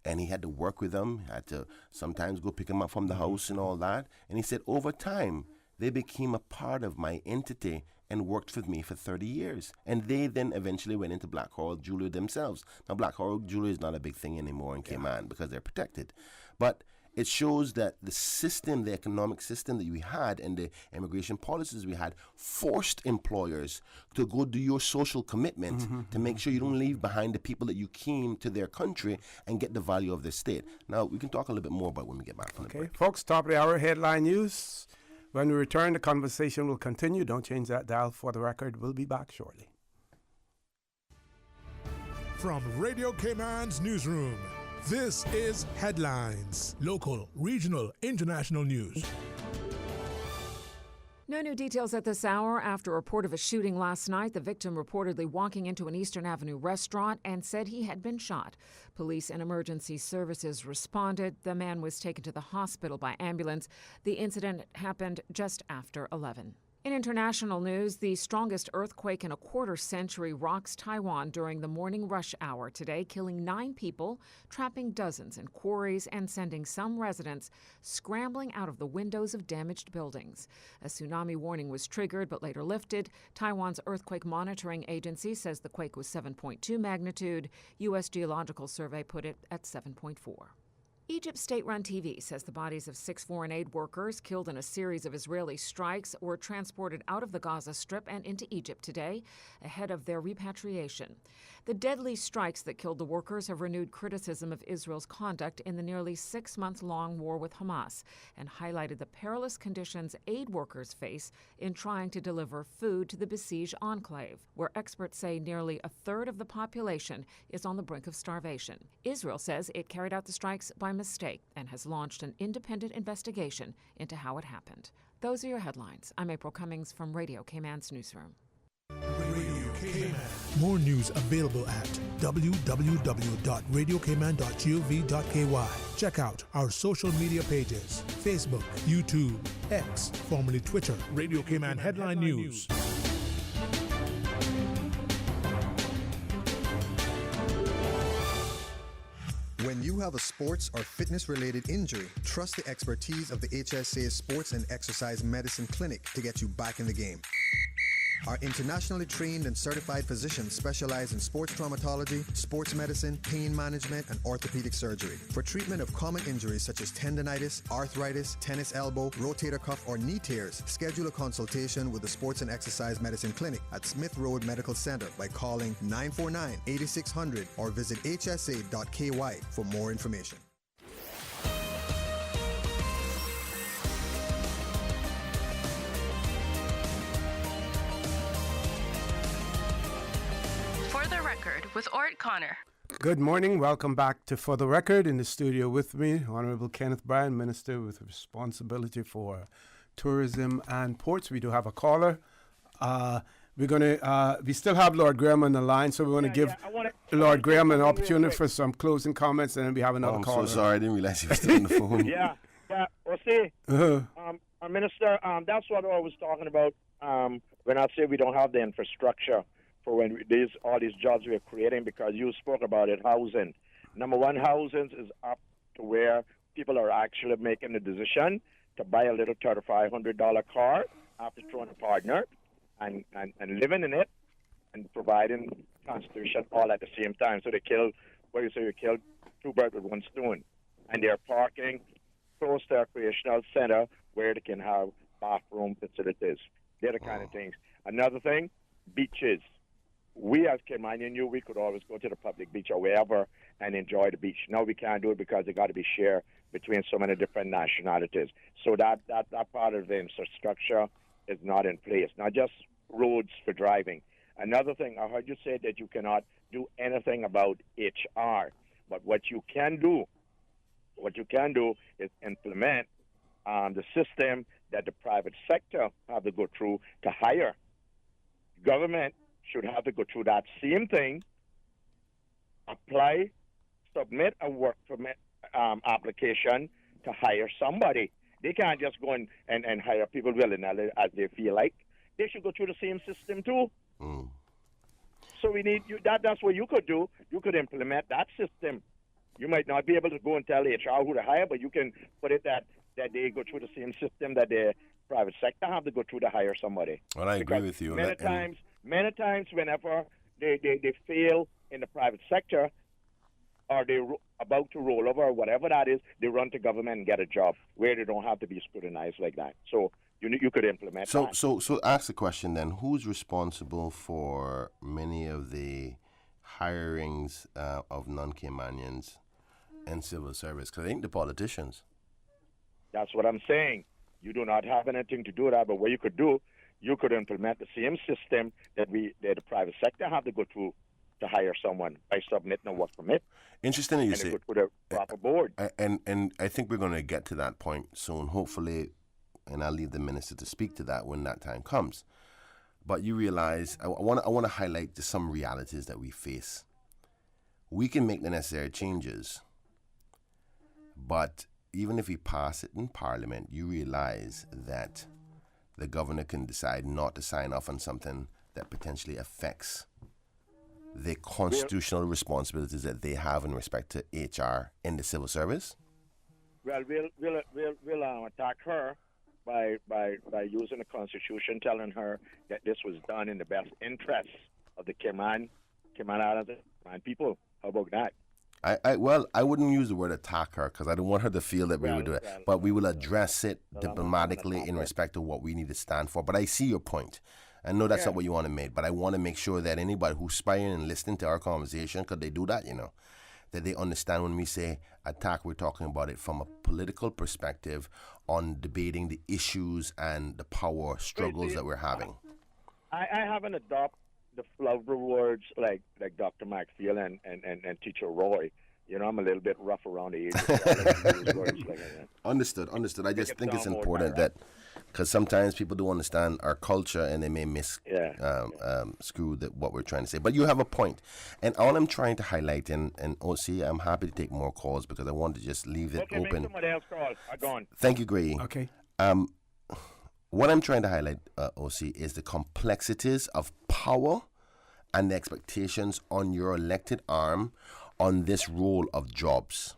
And he had to work with them, had to sometimes go pick them up from the house and all that. And he said, over time, they became a part of my entity and worked with me for 30 years. And they then eventually went into black coral jewelry themselves. Now, black coral jewelry is not a big thing anymore in Cayman because they're protected. But it shows that the system, the economic system that we had and the immigration policies we had forced employers to go do your social commitment to make sure you don't leave behind the people that you came to their country and get the value of their state. Now, we can talk a little bit more about when we get back from the break. Folks, top of the hour, headline news. When we return, the conversation will continue. Don't change that dial. For the record, we'll be back shortly. From Radio Cayman's newsroom, this is Headlines. Local, regional, international news. No new details at this hour. After a report of a shooting last night, the victim reportedly walking into an Eastern Avenue restaurant and said he had been shot. Police and emergency services responded. The man was taken to the hospital by ambulance. The incident happened just after 11. In international news, the strongest earthquake in a quarter century rocks Taiwan during the morning rush hour today, killing 9 people, trapping dozens in quarries, and sending some residents scrambling out of the windows of damaged buildings. A tsunami warning was triggered but later lifted. Taiwan's earthquake monitoring agency says the quake was 7.2 magnitude. U.S. Geological Survey put it at 7.4. Egypt's state-run TV says the bodies of 6 foreign aid workers killed in a series of Israeli strikes were transported out of the Gaza Strip and into Egypt today, ahead of their repatriation. The deadly strikes that killed the workers have renewed criticism of Israel's conduct in the nearly 6-month-long war with Hamas and highlighted the perilous conditions aid workers face in trying to deliver food to the besieged enclave, where experts say nearly a third of the population is on the brink of starvation. Israel says it carried out the strikes by mistake and has launched an independent investigation into how it happened. Those are your headlines. I'm April Cummings from Radio Cayman's newsroom. Radio Cayman. More news available at www.radiocayman.gov.ky. Check out our social media pages: Facebook, YouTube, X, formerly Twitter. Radio Cayman Headline News. When you have a sports or fitness-related injury, trust the expertise of the HSA Sports and Exercise Medicine Clinic to get you back in the game. Our internationally trained and certified physicians specialize in sports traumatology, sports medicine, pain management, and orthopedic surgery. For treatment of common injuries such as tendonitis, arthritis, tennis elbow, rotator cuff, or knee tears, schedule a consultation with the Sports and Exercise Medicine Clinic at Smith Road Medical Center by calling 949-8600 or visit hsa.ky for more information. With Orrett Connor. Good morning. Welcome back to For the Record. In the studio with me, Honorable Kenneth Bryan, Minister with responsibility for tourism and ports. We do have a caller. We still have Lord Graham on the line, so we want to give Lord Graham an opportunity for some closing comments, and then we have another caller. I'm so sorry. I didn't realize he was still on the phone. Yeah. Well, see, Minister, that's what I was talking about when I say we don't have the infrastructure for when all these jobs we're creating, because you spoke about it, housing. Number one, housing is up to where people are actually making the decision to buy a little $3,500 car after throwing a partner and living in it and providing Constitution all at the same time. So they killed two birds with one stone. And they're parking close to a recreational center where they can have bathroom facilities. They're the kind of things. Another thing, beaches. We as Caymanian knew we could always go to the public beach or wherever and enjoy the beach. Now we can't do it because they got to be shared between so many different nationalities. So that part of the infrastructure is not in place, not just roads for driving. Another thing, I heard you say that you cannot do anything about HR. But what you can do is implement the system that the private sector have to go through to hire. Government should have to go through that same thing, apply, submit a work permit application to hire somebody. They can't just go and hire people willy-nilly as they feel like. They should go through the same system too. So we need you. That's what you could do. You could implement that system. You might not be able to go and tell HR who to hire, but you can put it that they go through the same system that the private sector have to go through to hire somebody. Well, I agree with you. Many times, whenever they fail in the private sector, or they're about to roll over, or whatever that is, they run to government and get a job where they don't have to be scrutinized like that. So you could implement that. So ask the question then: who's responsible for many of the hirings of non-Caymanians in civil service? Because I think the politicians. That's what I'm saying. You do not have anything to do with that, but what you could do, you could implement the same system that the private sector have to go through to hire someone by submitting a work permit. Interesting that you say. And go through the proper board. And I think we're going to get to that point soon, hopefully, and I'll leave the minister to speak to that when that time comes. But you realize, I want to highlight just some realities that we face. We can make the necessary changes, but even if we pass it in Parliament, you realize that the governor can decide not to sign off on something that potentially affects the constitutional responsibilities that they have in respect to HR in the civil service. Well, we'll attack her by using the Constitution, telling her that this was done in the best interests of the Cayman Islands and people. How about that? I wouldn't use the word attack her because I don't want her to feel that we would do it. But we will address it diplomatically in respect to what we need to stand for. But I see your point. I know that's not what you want to make, but I want to make sure that anybody who's spying and listening to our conversation, because they do that, that they understand when we say attack, we're talking about it from a political perspective on debating the issues and the power struggles that we're having. I haven't adopted the flowery words like Dr. Maxfield and Teacher Roy. I'm a little bit rough around the edges. Understood. I just think it's important that, because sometimes people do understand our culture and they may screw what we're trying to say. But you have a point. And all I'm trying to highlight, and OC, I'm happy to take more calls because I want to just leave it open. Make somebody else call. I'm gone. Thank you, Gray. Okay. What I'm trying to highlight, OC, is the complexities of power and the expectations on your elected arm on this role of jobs.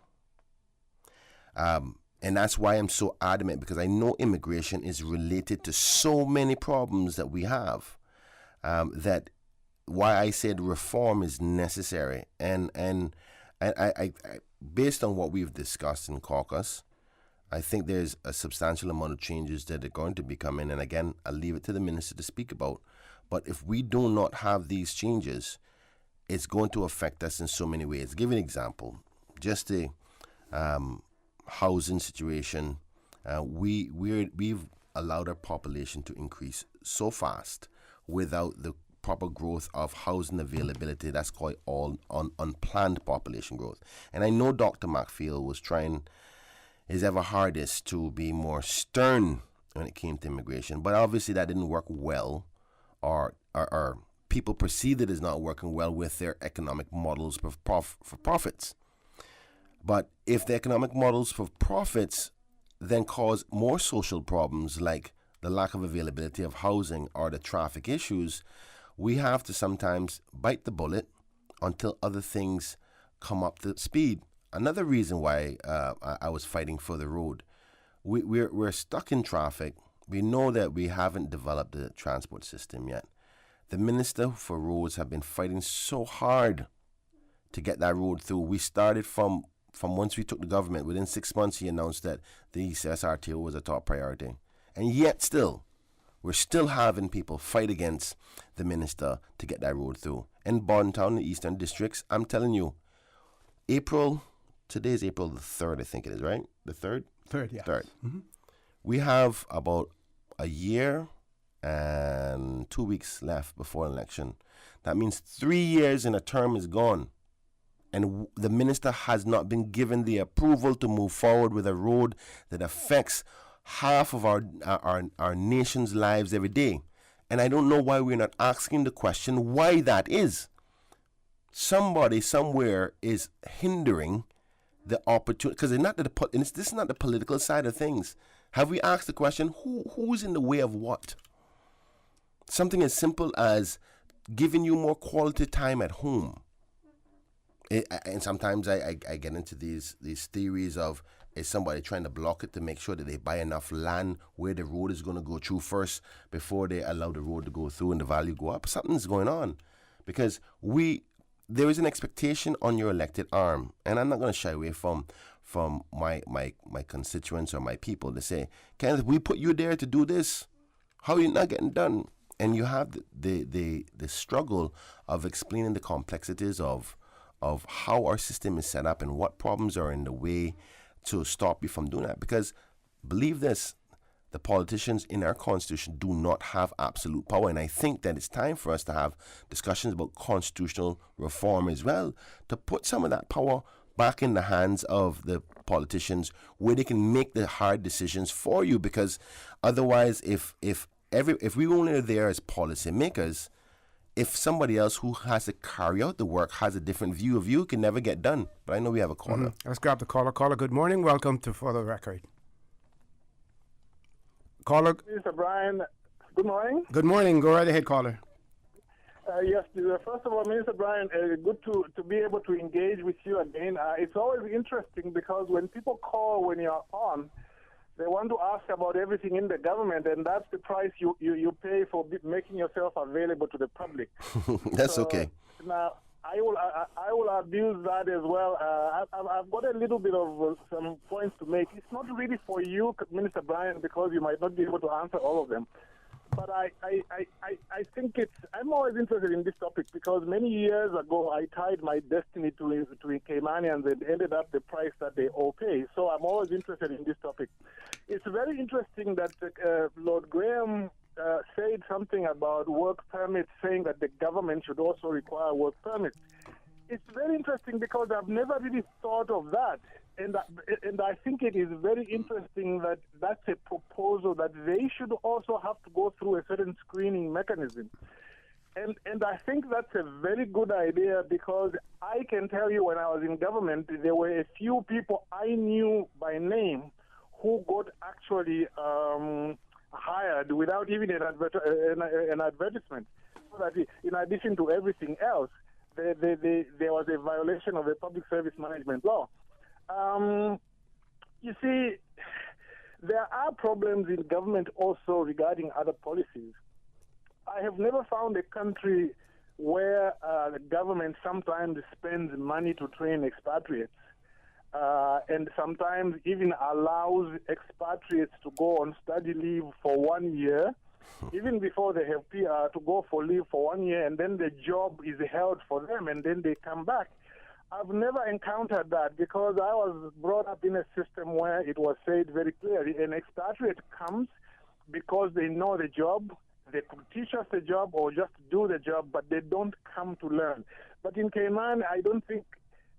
And that's why I'm so adamant, because I know immigration is related to so many problems that we have, that why I said reform is necessary. And I based on what we've discussed in caucus, I think there's a substantial amount of changes that are going to be coming. And again, I'll leave it to the minister to speak about. But if we do not have these changes, it's going to affect us in so many ways. Give an example. Just the housing situation. We've allowed our population to increase so fast without the proper growth of housing availability. That's called all unplanned population growth. And I know Dr. Macfield was trying his ever hardest to be more stern when it came to immigration, but obviously that didn't work well, or people perceived it as not working well with their economic models for profits. But if the economic models for profits then cause more social problems like the lack of availability of housing or the traffic issues, we have to sometimes bite the bullet until other things come up to speed. another reason why I was fighting for the road. We're stuck in traffic. We know that we haven't developed the transport system yet. The Minister for Roads have been fighting so hard to get that road through. We started from once we took the government. Within 6 months, he announced that the SRTO was a top priority. And yet still, we're still having people fight against the minister to get that road through. In Bontown, the Eastern Districts, I'm telling you, today is April the 3rd, I think it is, right? The 3rd? 3rd, yeah. 3rd. Mm-hmm. We have about a year and 2 weeks left before election. That means 3 years in a term is gone. And the minister has not been given the approval to move forward with a road that affects half of our nation's lives every day. And I don't know why we're not asking the question why that is. Somebody somewhere is hindering the opportunity, because this is not the political side of things. Have we asked the question, who's in the way of what? Something as simple as giving you more quality time at home. And sometimes I get into these theories of, is somebody trying to block it to make sure that they buy enough land where the road is going to go through first before they allow the road to go through and the value go up? Something's going on, because there is an expectation on your elected arm, and I'm not going to shy away from my constituents or my people to say, Kenneth, we put you there to do this. How are you not getting done? And you have the struggle of explaining the complexities of how our system is set up and what problems are in the way to stop you from doing that. Because believe this, the politicians in our constitution do not have absolute power. And I think that it's time for us to have discussions about constitutional reform as well, to put some of that power back in the hands of the politicians where they can make the hard decisions for you. Because otherwise, if we only are there as policymakers, if somebody else who has to carry out the work has a different view of you, it can never get done. But I know we have a caller. Mm-hmm. Let's grab the caller. Caller, good morning. Welcome to For the Record. Caller. Mr. Bryan, good morning. Good morning. Go right ahead, caller. Yes, first of all, Mr. Bryan, good to be able to engage with you again. It's always interesting because when people call when you're on, they want to ask about everything in the government, and that's the price you pay for making yourself available to the public. That's okay. Now, I will abuse that as well. I've got a little bit of some points to make. It's not really for you, Minister Bryan, because you might not be able to answer all of them. But I think I'm always interested in this topic because many years ago I tied my destiny to Caymanians and ended up the price that they all pay. So I'm always interested in this topic. It's very interesting that Lord Graham said something about work permits, saying that the government should also require work permits. It's very interesting because I've never really thought of that. And I think it is very interesting that that's a proposal that they should also have to go through a certain screening mechanism. And I think that's a very good idea because I can tell you when I was in government, there were a few people I knew by name who got actually hired without even an advertisement. So that in addition to everything else, there was a violation of the Public Service Management Law. You see, there are problems in government also regarding other policies. I have never found a country where the government sometimes spends money to train expatriates and sometimes even allows expatriates to go on study leave for 1 year, even before they have PR, to go for leave for 1 year, and then the job is held for them, and then they come back. I've never encountered that because I was brought up in a system where it was said very clearly, an expatriate comes because they know the job, they could teach us the job or just do the job, but they don't come to learn. But in Cayman, I don't think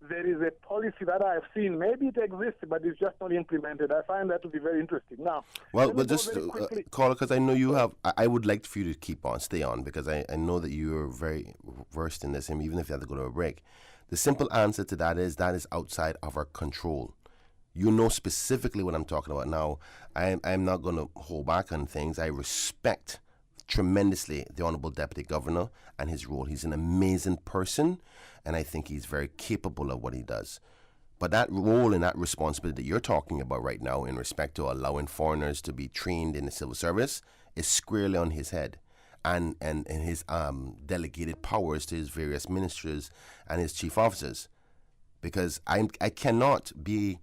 there is a policy that I've seen. Maybe it exists, but it's just not implemented. I find that to be very interesting. Now, well, just caller, because I know you have. I would like for you to stay on, because I know that you are very versed in this, and even if you have to go to a break. The simple answer to that is outside of our control. You know specifically what I'm talking about. Now, I'm not going to hold back on things. I respect tremendously the Honorable Deputy Governor and his role. He's an amazing person, and I think he's very capable of what he does. But that role and that responsibility that you're talking about right now in respect to allowing foreigners to be trained in the civil service is squarely on his head. And his delegated powers to his various ministers and his chief officers. Because I cannot be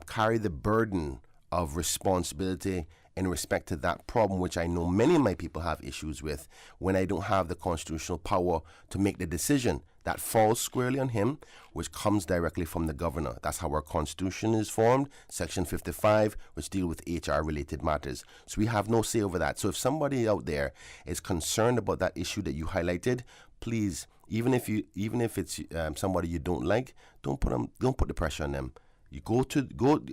carry the burden of responsibility in respect to that problem, which I know many of my people have issues with, when I don't have the constitutional power to make the decision. That falls squarely on him, which comes directly from the governor. That's how our constitution is formed, Section 55, which deal with HR-related matters. So we have no say over that. So if somebody out there is concerned about that issue that you highlighted, please, even if it's somebody you don't like, don't put the pressure on them. You go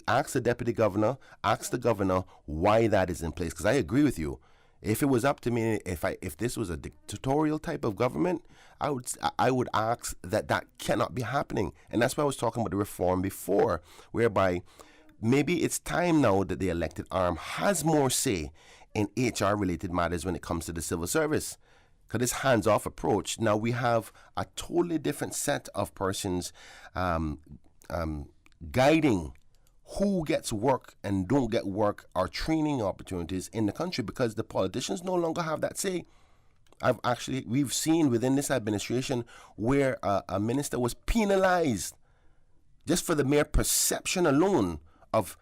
ask the deputy governor, ask the governor why that is in place. Because I agree with you. If it was up to me, if this was a dictatorial type of government, I would ask that cannot be happening. And that's why I was talking about the reform before, whereby maybe it's time now that the elected arm has more say in HR-related matters when it comes to the civil service. Because this hands-off approach, now we have a totally different set of persons guiding who gets work and don't get work or training opportunities in the country, because the politicians no longer have that say. We've seen within this administration where a minister was penalized just for the mere perception alone of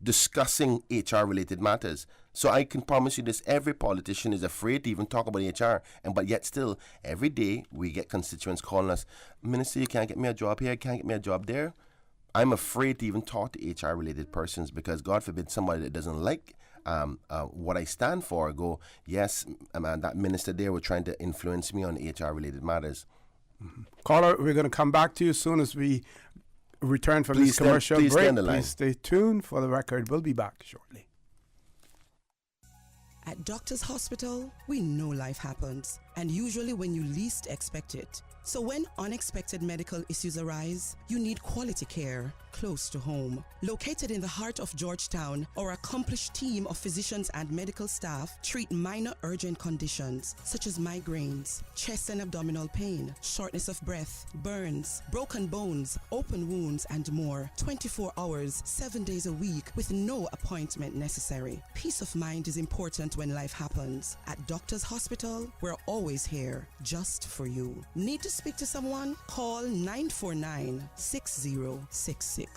discussing HR-related matters. So I can promise you this, every politician is afraid to even talk about HR, but yet still, every day we get constituents calling us, Minister, you can't get me a job here, can't get me a job there. I'm afraid to even talk to HR-related persons because, God forbid, somebody that doesn't like what I stand for go, yes, man, that minister there was trying to influence me on HR-related matters. Mm-hmm. Caller, we're going to come back to you as soon as we return from this commercial break. Please stay tuned for the record. We'll be back shortly. At Doctors Hospital, we know life happens, and usually when you least expect it. So when unexpected medical issues arise, you need quality care close to home. Located in the heart of Georgetown, our accomplished team of physicians and medical staff treat minor urgent conditions such as migraines, chest and abdominal pain, shortness of breath, burns, broken bones, open wounds, and more. 24 hours, 7 days a week with no appointment necessary. Peace of mind is important when life happens. At Doctors Hospital, we're always here just for you. Need to speak to someone? Call 949-6066.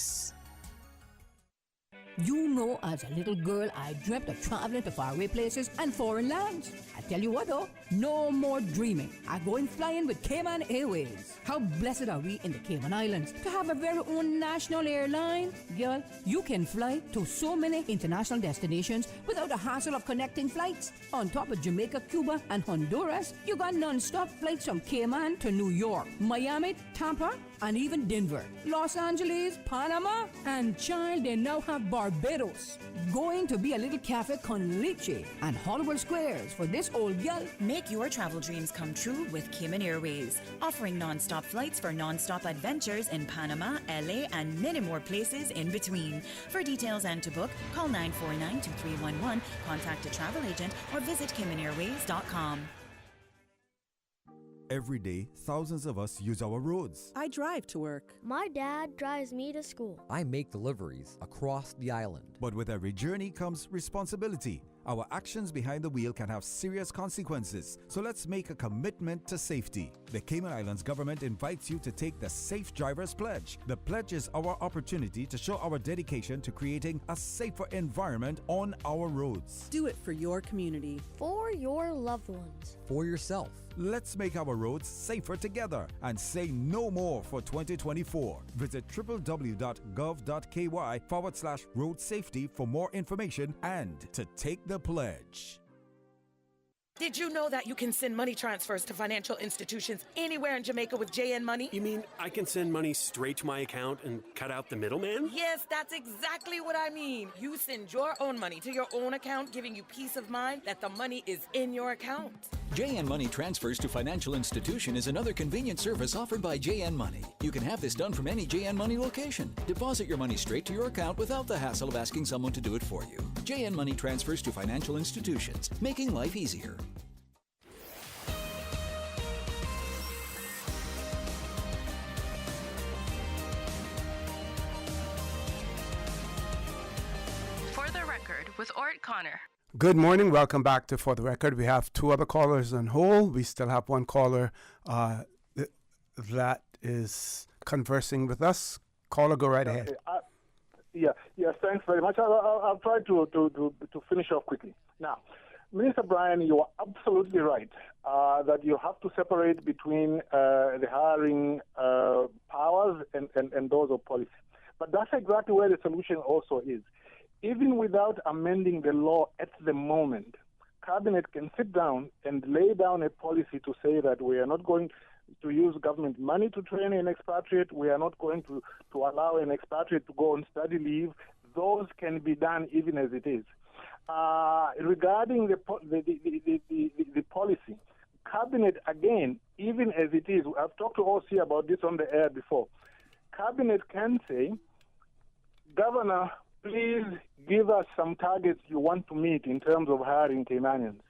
You know, as a little girl, I dreamt of traveling to faraway places and foreign lands. I tell you what though, no more dreaming. I'm going flying with Cayman Airways. How blessed are we in the Cayman Islands to have a very own national airline? Girl, you can fly to so many international destinations without the hassle of connecting flights. On top of Jamaica, Cuba, and Honduras, you got non-stop flights from Cayman to New York, Miami, Tampa, and even Denver, Los Angeles, Panama, and child, they now have Barbados. Going to be a little cafe con leche and Hollywood Squares for this old gal. Make your travel dreams come true with Cayman Airways, offering non-stop flights for non-stop adventures in Panama, LA, and many more places in between. For details and to book, call 949-2311, contact a travel agent, or visit CaymanAirways.com. Every day, thousands of us use our roads. I drive to work. My dad drives me to school. I make deliveries across the island. But with every journey comes responsibility. Our actions behind the wheel can have serious consequences, so let's make a commitment to safety. The Cayman Islands government invites you to take the Safe Drivers Pledge. The pledge is our opportunity to show our dedication to creating a safer environment on our roads. Do it for your community. For your loved ones. For yourself. Let's make our roads safer together and say no more for 2024. Visit www.gov.ky/road safety for more information and to take the pledge. Did you know that you can send money transfers to financial institutions anywhere in Jamaica with JN Money? You mean I can send money straight to my account and cut out the middleman? Yes, that's exactly what I mean. You send your own money to your own account, giving you peace of mind that the money is in your account. JN Money Transfers to Financial Institution is another convenient service offered by JN Money. You can have this done from any JN Money location. Deposit your money straight to your account without the hassle of asking someone to do it for you. JN Money Transfers to Financial Institutions, making life easier. Record with Orrett Connor. Good morning. Welcome back to For the Record. We have two other callers on hold. We still have one caller that is conversing with us. Caller, go right ahead. Yes, thanks very much. I'll try to finish off quickly. Now, Minister Bryan, you are absolutely right that you have to separate between the hiring powers and those of policy. But that's exactly where the solution also is. Even without amending the law at the moment, Cabinet can sit down and lay down a policy to say that we are not going to use government money to train an expatriate. We are not going to allow an expatriate to go on study leave. Those can be done even as it is. Regarding the policy, Cabinet, again, even as it is, I've talked to OC about this on the air before. Cabinet can say, Governor, please give us some targets you want to meet in terms of hiring Caymanians,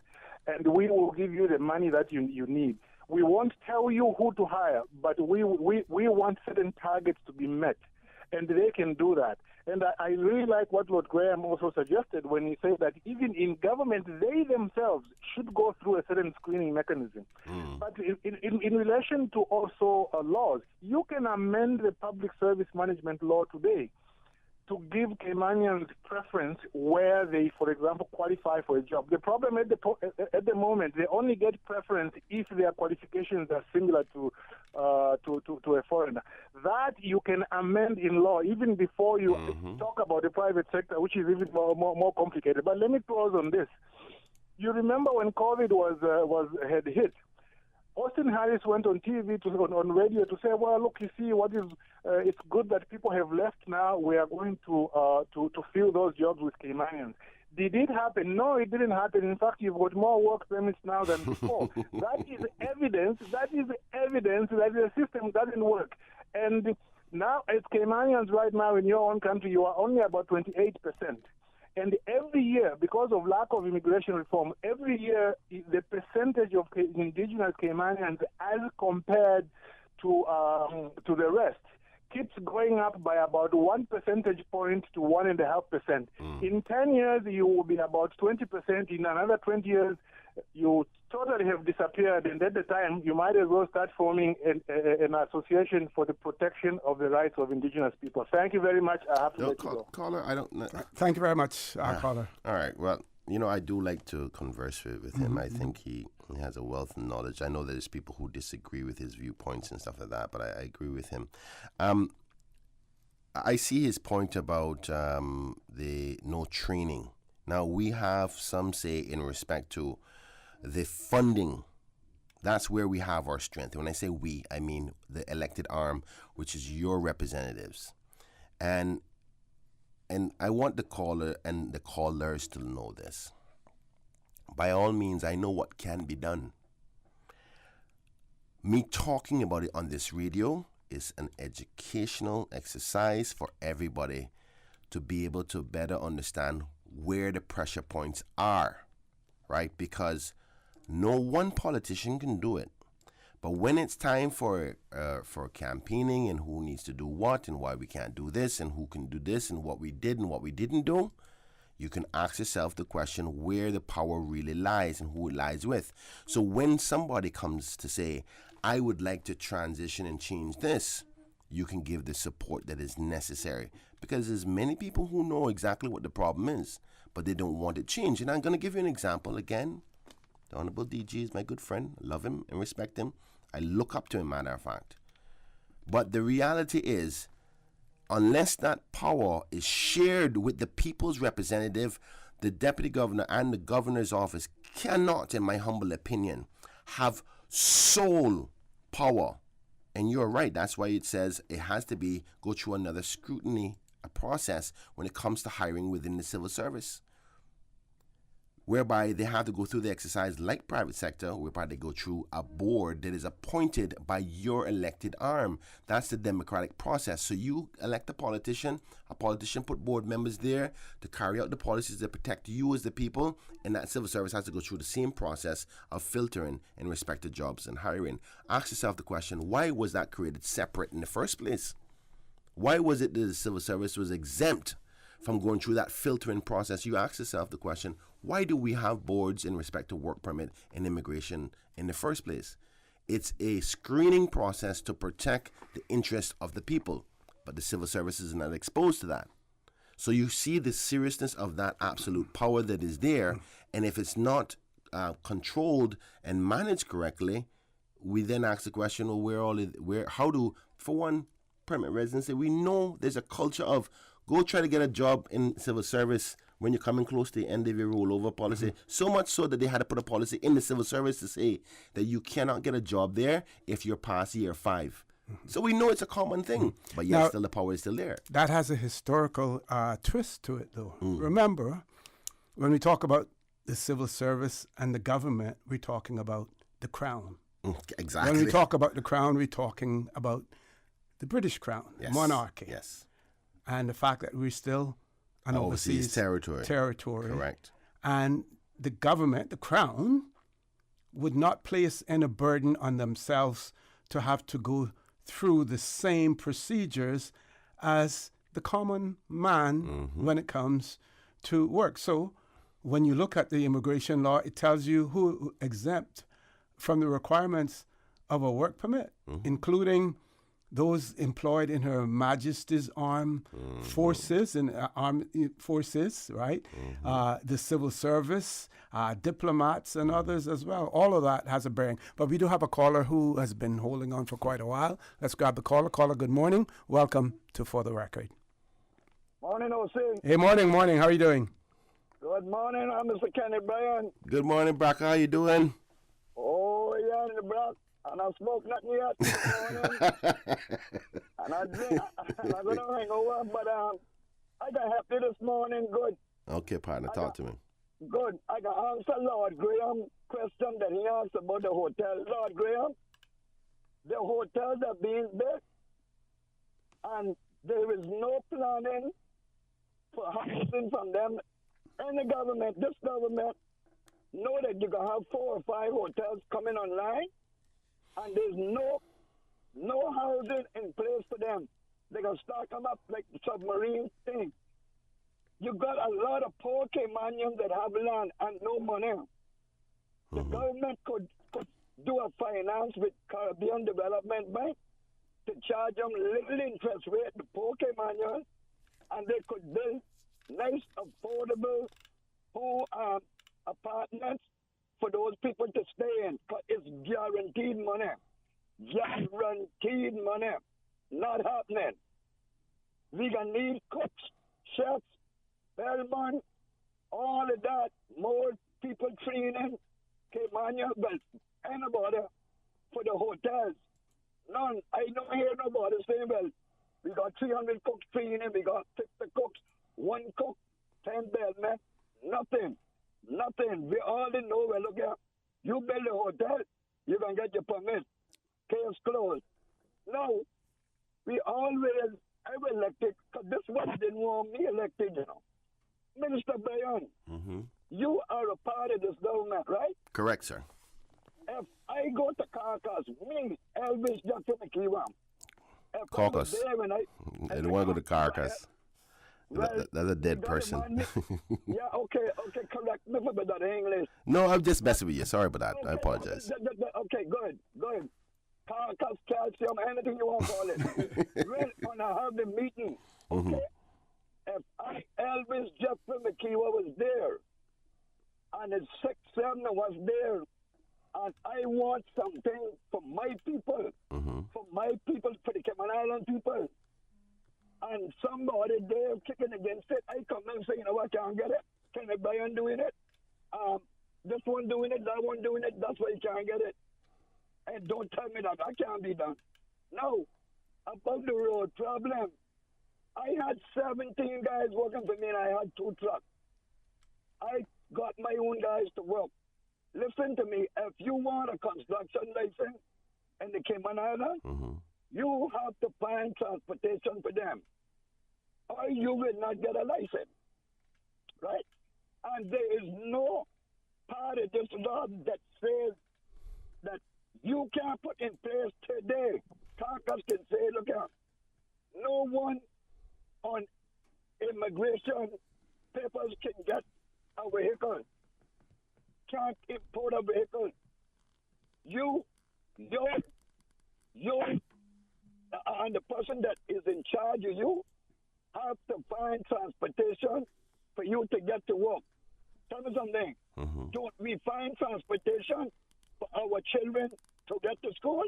and we will give you the money that you need. We won't tell you who to hire, but we want certain targets to be met, and they can do that. And I really like what Lord Graham also suggested when he said that even in government, they themselves should go through a certain screening mechanism. But in relation to also laws, you can amend the Public Service Management Law today to give Caymanians preference where they, for example, qualify for a job. The problem at the moment, they only get preference if their qualifications are similar to a foreigner. That you can amend in law even before you talk about the private sector, which is even more complicated. But let me close on this. You remember when COVID had hit, Austin Harris went on TV, on radio to say, well, look, you see, it's good that people have left now. We are going to fill those jobs with Caymanians. Did it happen? No, it didn't happen. In fact, you've got more work permits now than before. That is evidence that the system doesn't work. And now, as Caymanians right now in your own country, you are only about 28%. And every year, because of lack of immigration reform, every year the percentage of indigenous Caymanians as compared to the rest keeps going up by about 1 percentage point to 1.5%. In 10 years, you will be about 20%. In another 20 years, you totally have disappeared. And at the time, you might as well start forming an association for the protection of the rights of indigenous people. Thank you very much. I have to let you go. Caller, I don't know. Thank you very much, caller. All right. Well, I do like to converse with him. I think he has a wealth of knowledge. I know there's people who disagree with his viewpoints and stuff like that, but I agree with him. I see his point about the no training. Now, we have some say in respect to the funding. That's where we have our strength. When I say we, I mean the elected arm, which is your representatives. And I want the caller and the callers to know this. By all means, I know what can be done. Me talking about it on this radio is an educational exercise for everybody to be able to better understand where the pressure points are, right? Because no one politician can do it. But when it's time for campaigning and who needs to do what and why we can't do this and who can do this and what we did and what we didn't do, you can ask yourself the question where the power really lies and who it lies with. So when somebody comes to say, I would like to transition and change this, you can give the support that is necessary. Because there's many people who know exactly what the problem is, but they don't want it changed. And I'm going to give you an example again. The Honorable DG is my good friend. I love him and respect him. I look up to him, matter of fact. But the reality is, unless that power is shared with the people's representative, the deputy governor and the governor's office cannot, in my humble opinion, have sole power. And you're right. That's why it says it has to go through another scrutiny, a process when it comes to hiring within the civil service, whereby they have to go through the exercise like private sector, whereby they go through a board that is appointed by your elected arm. That's the democratic process. So you elect a politician put board members there to carry out the policies that protect you as the people, and that civil service has to go through the same process of filtering in respect to jobs and hiring. Ask yourself the question, why was that created separate in the first place? Why was it that the civil service was exempt from going through that filtering process, you ask yourself the question, why do we have boards in respect to work permit and immigration in the first place? It's a screening process to protect the interests of the people, but the civil service is not exposed to that. So you see the seriousness of that absolute power that is there, and if it's not controlled and managed correctly, we then ask the question, well, how do, for one, permanent residency, we know there's a culture of go try to get a job in civil service when you're coming close to the end of your rollover policy. So much so that they had to put a policy in the civil service to say that you cannot get a job there if you're past year 5. So we know it's a common thing, but yet still the power is still there. That has a historical twist to it, though. Remember, when we talk about the civil service and the government, we're talking about the crown. Exactly. When we talk about the crown, we're talking about the British crown, monarchy. Yes. And the fact that we're still an overseas territory. Correct. And the government, the crown, would not place any burden on themselves to have to go through the same procedures as the common man when it comes to work. So when you look at the immigration law, it tells you who exempt from the requirements of a work permit, including those employed in Her Majesty's Armed Forces and Armed Forces, right? The civil service, diplomats, and others as well. All of that has a bearing. But we do have a caller who has been holding on for quite a while. Let's grab the caller. Caller, good morning. Welcome to For the Record. Morning, O.C. Hey, morning. How are you doing? Good morning. I'm Mr. Kenneth, Bryan. Good morning, Brock. How you doing? Oh, yeah, in the Brock. And I smoke nothing yet this morning. And I drink. And I'm going to hang over. But I got happy this morning. Good. Okay, partner. Talk to me. Good. I can answer Lord Graham question that he asked about the hotel. Lord Graham, the hotels are being built. And there is no planning for housing from them. And the government, this government, know that you can have 4 or 5 hotels coming online. And there's no housing in place for them. They can start them up like the submarine thing. You got a lot of poor Caymanians that have land and no money. The government could do a finance with Caribbean Development Bank to charge them little interest rate, the poor Caymanians, and they could build nice, affordable apartments for those people to stay in. Because it's guaranteed money. Guaranteed money. Not happening. We gonna need cooks, chefs, bellman, all of that. More people training, Caymania, but anybody for the hotels. None. I don't hear nobody saying, well, we got 300 cooks training, we got 50 cooks, 1 cook, 10 bellmen. Nothing. We already know, well, look here, you build a hotel, you can get your permit. Case closed. Now, we always have elected, because this one didn't want me elected, you know. Minister Bryan, you are a part of this government, right? Correct, sir. If I go to Carcass, me, Elvis Jackson McKeewan, Carcass. I don't want to go to Carcass. Well, that's a dead person. Yeah, okay, correct me for that English. No, I'm just messing with you. Sorry about that. I apologize. Okay, good. Carcass, calcium, anything you want to call it. When I have the meeting, okay, if Elvis Jeffrey McKeewa was there, and his 6-7 was there, and I want something for my people, for the Cayman Island people, and somebody there kicking against it, I come and say, you know what, I can't get it. Kenneth Bryan doing it. This one doing it, that one doing it, that's why you can't get it. And don't tell me that can't be done. No, about the road problem, I had 17 guys working for me and I had 2 trucks. I got my own guys to work. Listen to me, if you want a construction license in the Cayman Islands, you have to find transportation for them, or you will not get a license, right? And there is no part of this law that says that you can't put in place today. Carcass can say, look out, no one on immigration papers can get a vehicle. Can't import a vehicle. You, and the person that is in charge of you have to find transportation for you to get to work. Tell me something. Don't we find transportation for our children to get to school?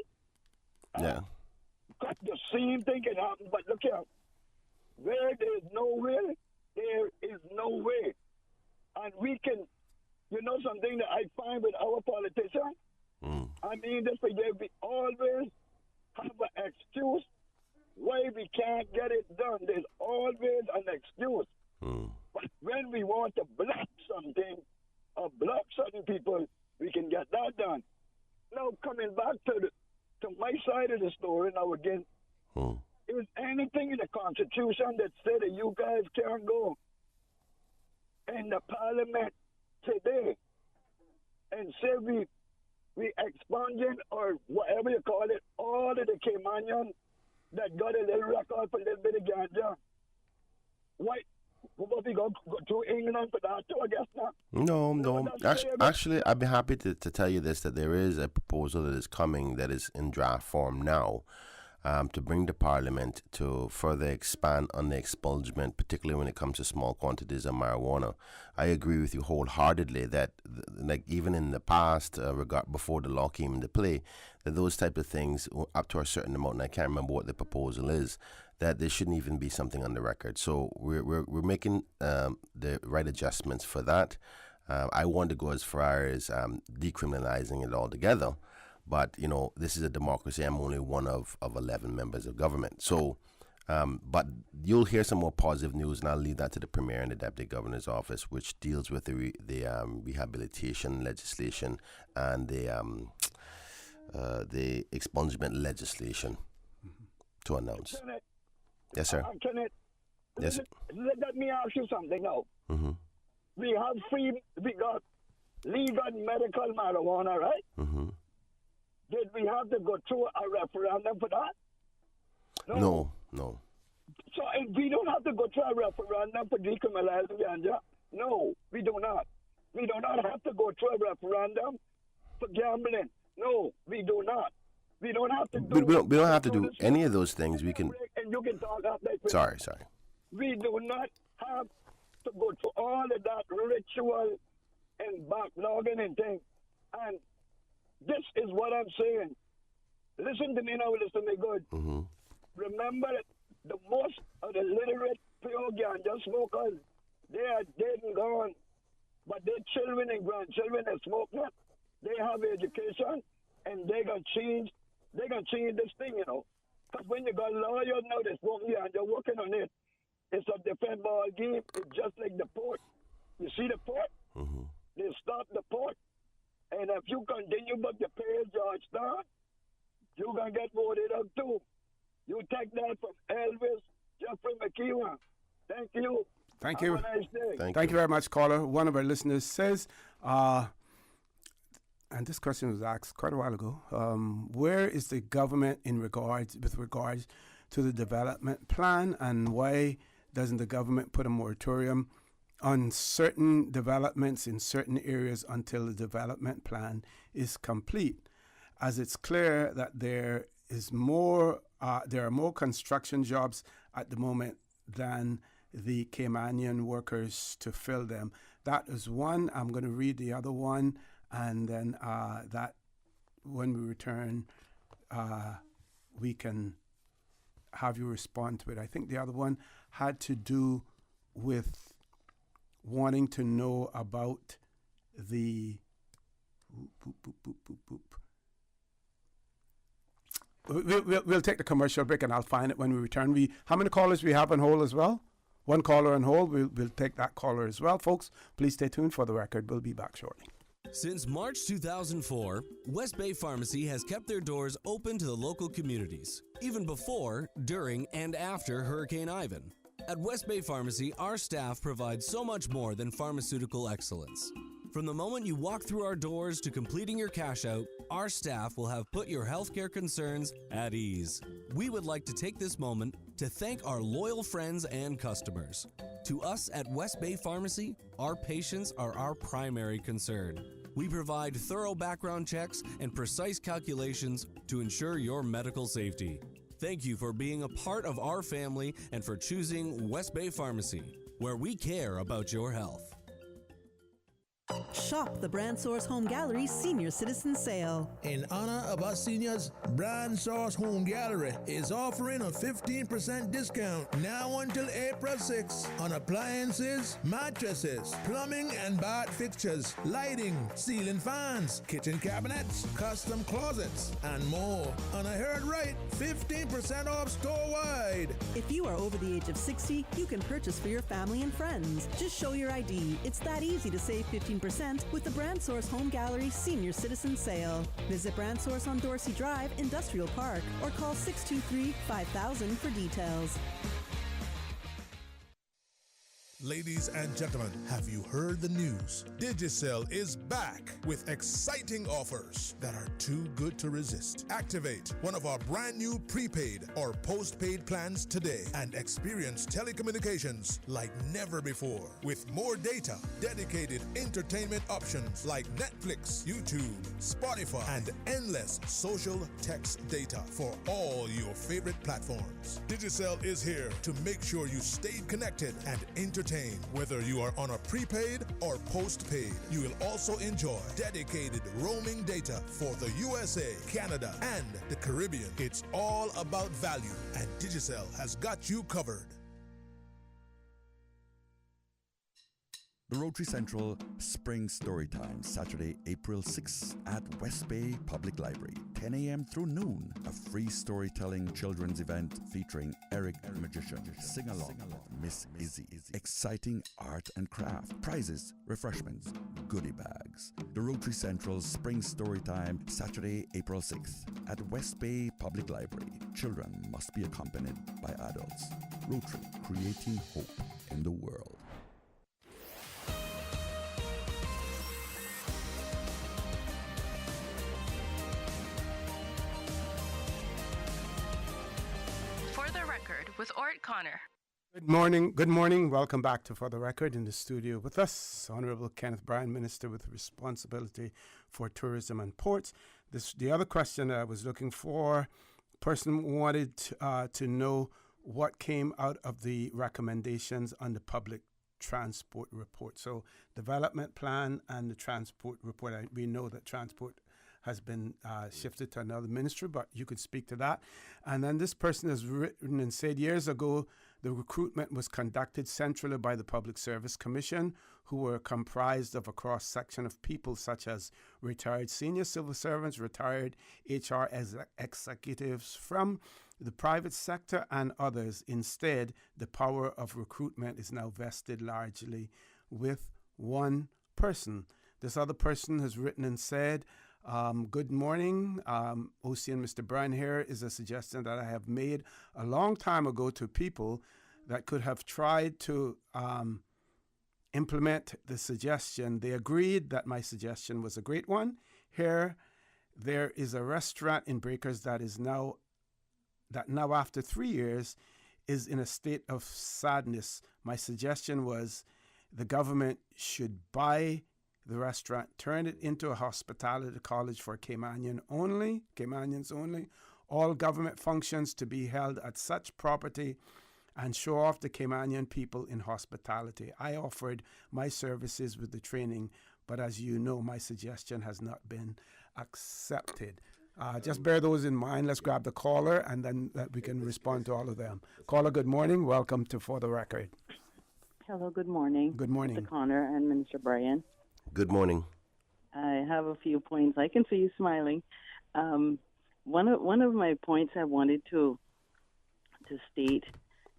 Yeah. The same thing can happen, but look here. Where there is no will, there is no way. And we can, you know something that I find with our politicians? I mean, this we always have an excuse why we can't get it done. There's always an excuse. But when we want to block something or block certain people, we can get that done. Now, coming back to my side of the story now again, is anything in the Constitution that said that you guys can't go in the Parliament today and say we expunging or whatever you call it, all of the Caymanian that got a little record for a little bit of ganja? Why? What we go to England for that too, I guess not? No. Actually, I'd be happy to tell you this, that there is a proposal that is coming that is in draft form now to bring to Parliament to further expand on the expungement, particularly when it comes to small quantities of marijuana. I agree with you wholeheartedly that, like even in the past, before the law came into play, that those type of things up to a certain amount, and I can't remember what the proposal is, that there shouldn't even be something on the record. So we're making the right adjustments for that. I want to go as far as decriminalizing it altogether. But, you know, this is a democracy. I'm only one of 11 members of government. So, but you'll hear some more positive news, and I'll leave that to the Premier and the Deputy Governor's Office, which deals with the rehabilitation legislation and the expungement legislation to announce. Yes, sir. Kenneth, yes. Let me ask you something now. We got legal medical marijuana, right? Did we have to go through a referendum for that? No. So if we don't have to go through a referendum for decriminalizing ganja? No, we do not. We do not have to go through a referendum for gambling. No, we do not. We don't have to do. We don't have to do any of those things. We can. And you can talk after that. Sorry. We do not have to go through all of that ritual and backlogging and things. And this is what I'm saying. Listen to me now, listen to me good. Remember, the most of the literate pure ganja smokers, they are dead and gone. But their children and grandchildren that smoke that, they have education, and they gonna change this thing, you know. Because when you got lawyers now that smoke ganja working on it, it's a different ball game. It's just like the port. You see the port? They stop the port. And if you continue but you pay Georgetown, you're going to get voted out too. You take that from Elvis, Jeffrey McKeown. Thank you. Thank you. Have a nice day. Thank you very much, caller. One of our listeners says, and this question was asked quite a while ago, where is the government with regards to the development plan, and why doesn't the government put a moratorium on certain developments in certain areas until the development plan is complete? As it's clear that there are more construction jobs at the moment than the Caymanian workers to fill them. That is one. I'm going to read the other one, and then that when we return, we can have you respond to it. I think the other one had to do with wanting to know about the We'll take the commercial break, and I'll find it when we return. How many callers we have on hold as well? One caller on hold. We'll take that caller as well, folks. Please stay tuned for the record. We'll be back shortly. Since March 2004, West Bay Pharmacy has kept their doors open to the local communities, even before, during, and after Hurricane Ivan. At West Bay Pharmacy, our staff provides so much more than pharmaceutical excellence. From the moment you walk through our doors to completing your cash out, our staff will have put your healthcare concerns at ease. We would like to take this moment to to thank our loyal friends and customers. To us at West Bay Pharmacy, our patients are our primary concern. We provide thorough background checks and precise calculations to ensure your medical safety. Thank you for being a part of our family and for choosing West Bay Pharmacy, where we care about your health. Shop the Brand Source Home Gallery Senior Citizen Sale. In honor of our seniors, Bryan Source Home Gallery is offering a 15% discount now until April 6 on appliances, mattresses, plumbing and bath fixtures, lighting, ceiling fans, kitchen cabinets, custom closets, and more. And I heard right, 15% off store-wide. If you are over the age of 60, you can purchase for your family and friends. Just show your ID. It's that easy to save 15% with the Brand Source Home Gallery Senior Citizen Sale. Visit Brand Source on Dorsey Drive, Industrial Park, or call 623-5000 for details. Ladies and gentlemen, have you heard the news? Digicel is back with exciting offers that are too good to resist. Activate one of our brand new prepaid or postpaid plans today and experience telecommunications like never before. With more data, dedicated entertainment options like Netflix, YouTube, Spotify, and endless social text data for all your favorite platforms. Digicel is here to make sure you stay connected and entertained. Whether you are on a prepaid or postpaid, you will also enjoy dedicated roaming data for the USA, Canada, and the Caribbean. It's all about value, and Digicel has got you covered. The Rotary Central Spring Storytime, Saturday, April 6th at West Bay Public Library, 10 a.m. through noon. A free storytelling children's event featuring Eric the Magician, sing-along with Miss Izzy. Exciting art and craft, prizes, refreshments, goodie bags. The Rotary Central Spring Storytime, Saturday, April 6th at West Bay Public Library. Children must be accompanied by adults. Rotary, creating hope in the world. With Orrett Connor. Good morning. Welcome back to For the Record. In the studio with us, Honorable Kenneth Bryan, Minister with responsibility for tourism and ports. The other question I was looking for, person wanted to know what came out of the recommendations on the public transport report. So development plan and the transport report, we know that transport has been shifted to another ministry, but you could speak to that. And then this person has written and said years ago, the recruitment was conducted centrally by the Public Service Commission, who were comprised of a cross-section of people such as retired senior civil servants, retired HR executives from the private sector, and others. Instead, the power of recruitment is now vested largely with one person. This other person has written and said, good morning, OC and Mr. Bryan. Here is a suggestion that I have made a long time ago to people that could have tried to implement the suggestion. They agreed that my suggestion was a great one. Here, there is a restaurant in Breakers that now after 3 years is in a state of sadness. My suggestion was the government should buy the restaurant, turn it into a hospitality college for Caymanians only, all government functions to be held at such property, and show off the Caymanian people in hospitality. I offered my services with the training, but as you know, my suggestion has not been accepted. Just bear those in mind. Let's grab the caller, and then we can respond to all of them. Caller, good morning. Welcome to For the Record. Hello, good morning. Good morning. Mr. Connor and Minister Bryan. Good morning. I have a few points. I can see you smiling. One of my points I wanted to state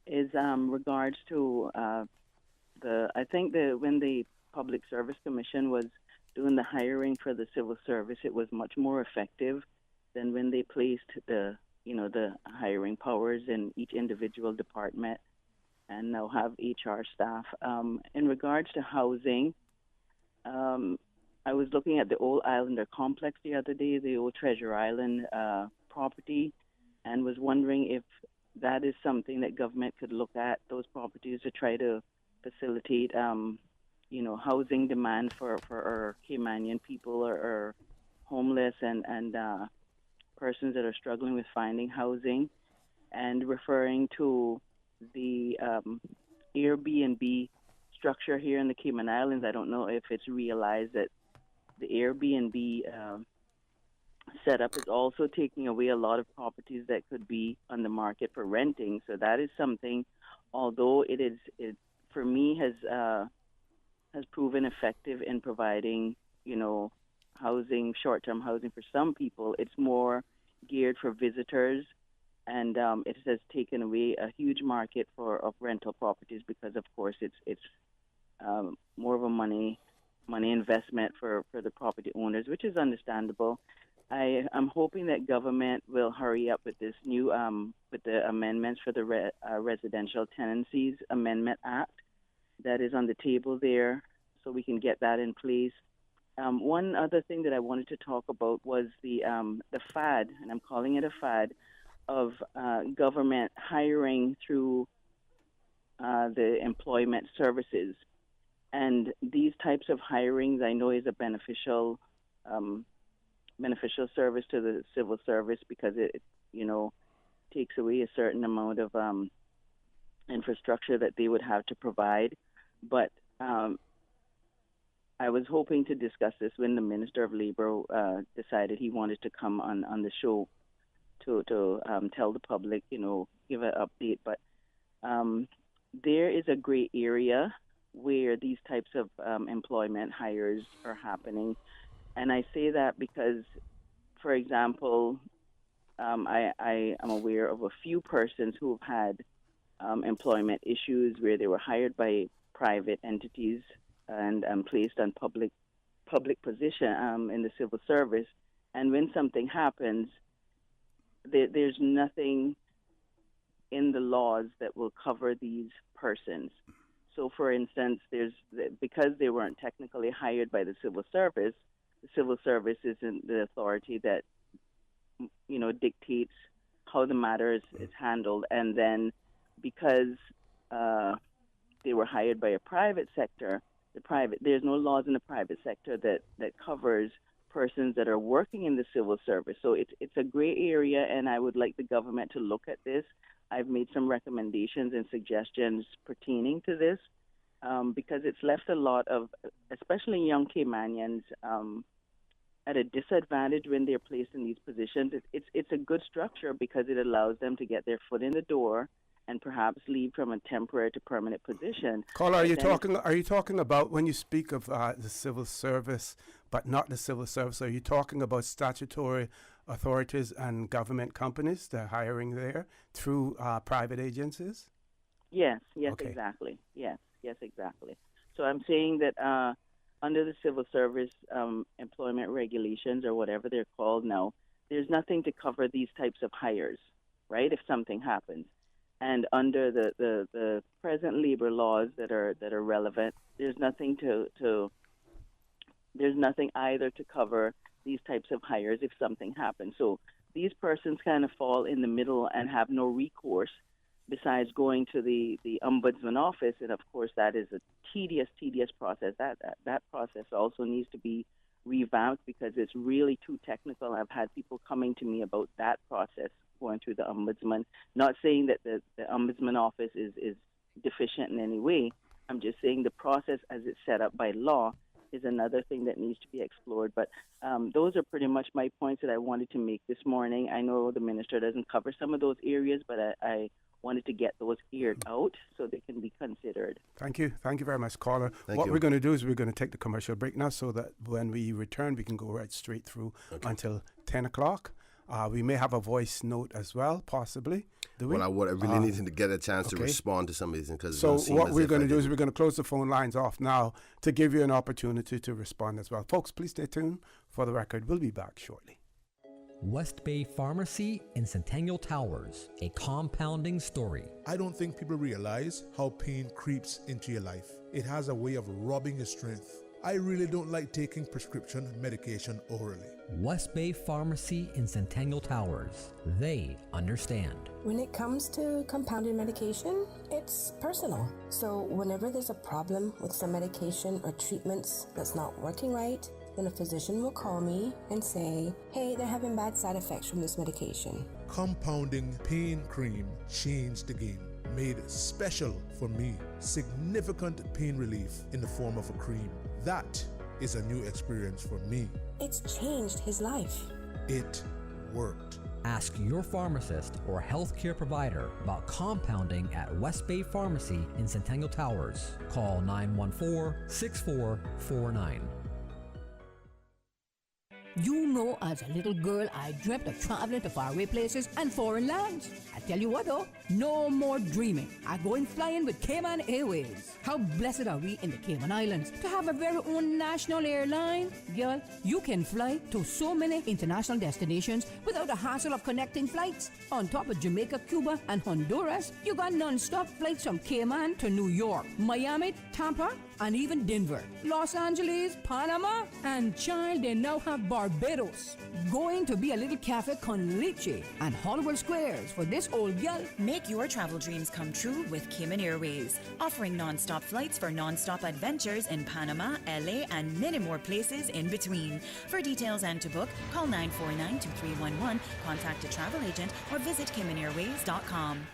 is regards to when the Public Service Commission was doing the hiring for the civil service, it was much more effective than when they placed the hiring powers in each individual department and now have HR staff. In regards to housing, I was looking at the old Islander complex the other day, the old Treasure Island property, and was wondering if that is something that government could look at, those properties, to try to facilitate, housing demand for our Caymanian people or homeless and persons that are struggling with finding housing, and referring to the Airbnb structure here in the Cayman Islands. I don't know if it's realized that the Airbnb setup is also taking away a lot of properties that could be on the market for renting. So that is something, although it for me has proven effective in providing, housing, short-term housing for some people. It's more geared for visitors, and it has taken away a huge market of rental properties because, of course, it's more of a money investment for the property owners, which is understandable. I'm hoping that government will hurry up with this new with the amendments for the Residential Tenancies Amendment Act that is on the table there, so we can get that in place. One other thing that I wanted to talk about was the fad, and I'm calling it a fad, of government hiring through the employment services. And these types of hirings, I know, is a beneficial service to the civil service, because it takes away a certain amount of infrastructure that they would have to provide. But I was hoping to discuss this when the Minister of Labor decided he wanted to come on the show to tell the public, give an update. But there is a gray area where these types of employment hires are happening. And I say that because, for example, I am aware of a few persons who have had employment issues where they were hired by private entities and placed on public position in the civil service. And when something happens, there's nothing in the laws that will cover these persons. So, for instance, because they weren't technically hired by the civil service isn't the authority that dictates how the matter is handled. And then because they were hired by a private sector, there's no laws in the private sector that covers persons that are working in the civil service. So it's a gray area, and I would like the government to look at this. I've made some recommendations and suggestions pertaining to this, because it's left a lot of, especially young Caymanians, at a disadvantage when they're placed in these positions. It's a good structure because it allows them to get their foot in the door and perhaps leave from a temporary to permanent position. Caller, are you talking about, when you speak of the civil service, but not the civil service, are you talking about statutory authorities and government companies that are hiring there through private agencies? Yes, Okay. exactly. Yes, exactly. So I'm saying that under the civil service employment regulations, or whatever they're called now, there's nothing to cover these types of hires, right, if something happens. And under the present labor laws that are relevant, there's nothing there's nothing either to cover these types of hires if something happens. So these persons kind of fall in the middle and have no recourse besides going to the ombudsman office. And of course, that is a tedious process. That process also needs to be revamped because it's really too technical. I've had people coming to me about that process, going through the ombudsman. Not saying that the ombudsman office is deficient in any way. I'm just saying the process as it's set up by law is another thing that needs to be explored. But those are pretty much my points that I wanted to make this morning. I know the minister doesn't cover some of those areas, but I wanted to get those aired out so they can be considered. Thank you very much, caller. Thank What you. we're going to do is we're going to take the commercial break now, so that when we return, we can go right straight through until 10 o'clock. We may have a voice note as well, possibly. Do we? Well, I really need to get a chance to okay. respond to some of these things. Because So what we're going to do is we're going to close the phone lines off now to give you an opportunity to respond as well. Folks, please stay tuned for the record. We'll be back shortly. West Bay Pharmacy in Centennial Towers, a compounding story. I don't think people realize how pain creeps into your life. It has a way of robbing your strength. I really don't like taking prescription medication orally. West Bay Pharmacy in Centennial Towers. They understand. When it comes to compounded medication, it's personal. So whenever there's a problem with some medication or treatments that's not working right, then a physician will call me and say, hey, they're having bad side effects from this medication. Compounding pain cream changed the game. Made special for me. Significant pain relief in the form of a cream. That is a new experience for me. It's changed his life. It worked. Ask your pharmacist or healthcare provider about compounding at West Bay Pharmacy in Centennial Towers. Call 914-6449. You know, as a little girl, I dreamt of traveling to faraway places and foreign lands. I tell you what though, no more dreaming. I'm going flying with Cayman Airways. How blessed are we in the Cayman Islands to have a very own national airline? Girl, you can fly to so many international destinations without the hassle of connecting flights. On top of Jamaica, Cuba, and Honduras, you got non-stop flights from Cayman to New York, Miami, Tampa, and even Denver, Los Angeles, Panama, and child, they now have Barbados. Going to be a little cafe con leche and Hollywood Squares for this old gal. Make your travel dreams come true with Cayman Airways, offering non-stop flights for non-stop adventures in Panama, LA, and many more places in between. For details and to book, call 949-2311, contact a travel agent, or visit CaymanAirways.com.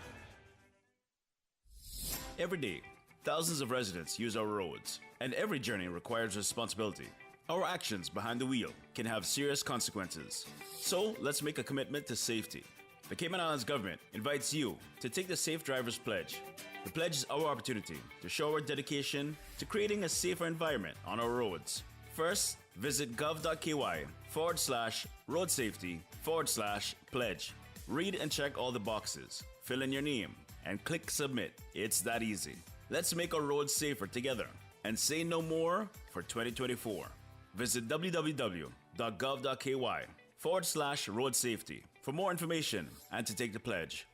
Every day, thousands of residents use our roads, and every journey requires responsibility. Our actions behind the wheel can have serious consequences. So let's make a commitment to safety. The Cayman Islands government invites you to take the Safe Drivers Pledge. The pledge is our opportunity to show our dedication to creating a safer environment on our roads. First, visit gov.ky/road safety/pledge. Read and check all the boxes, fill in your name, and click submit. It's that easy. Let's make our roads safer together and say no more for 2024. Visit www.gov.ky/road safety for more information and to take the pledge.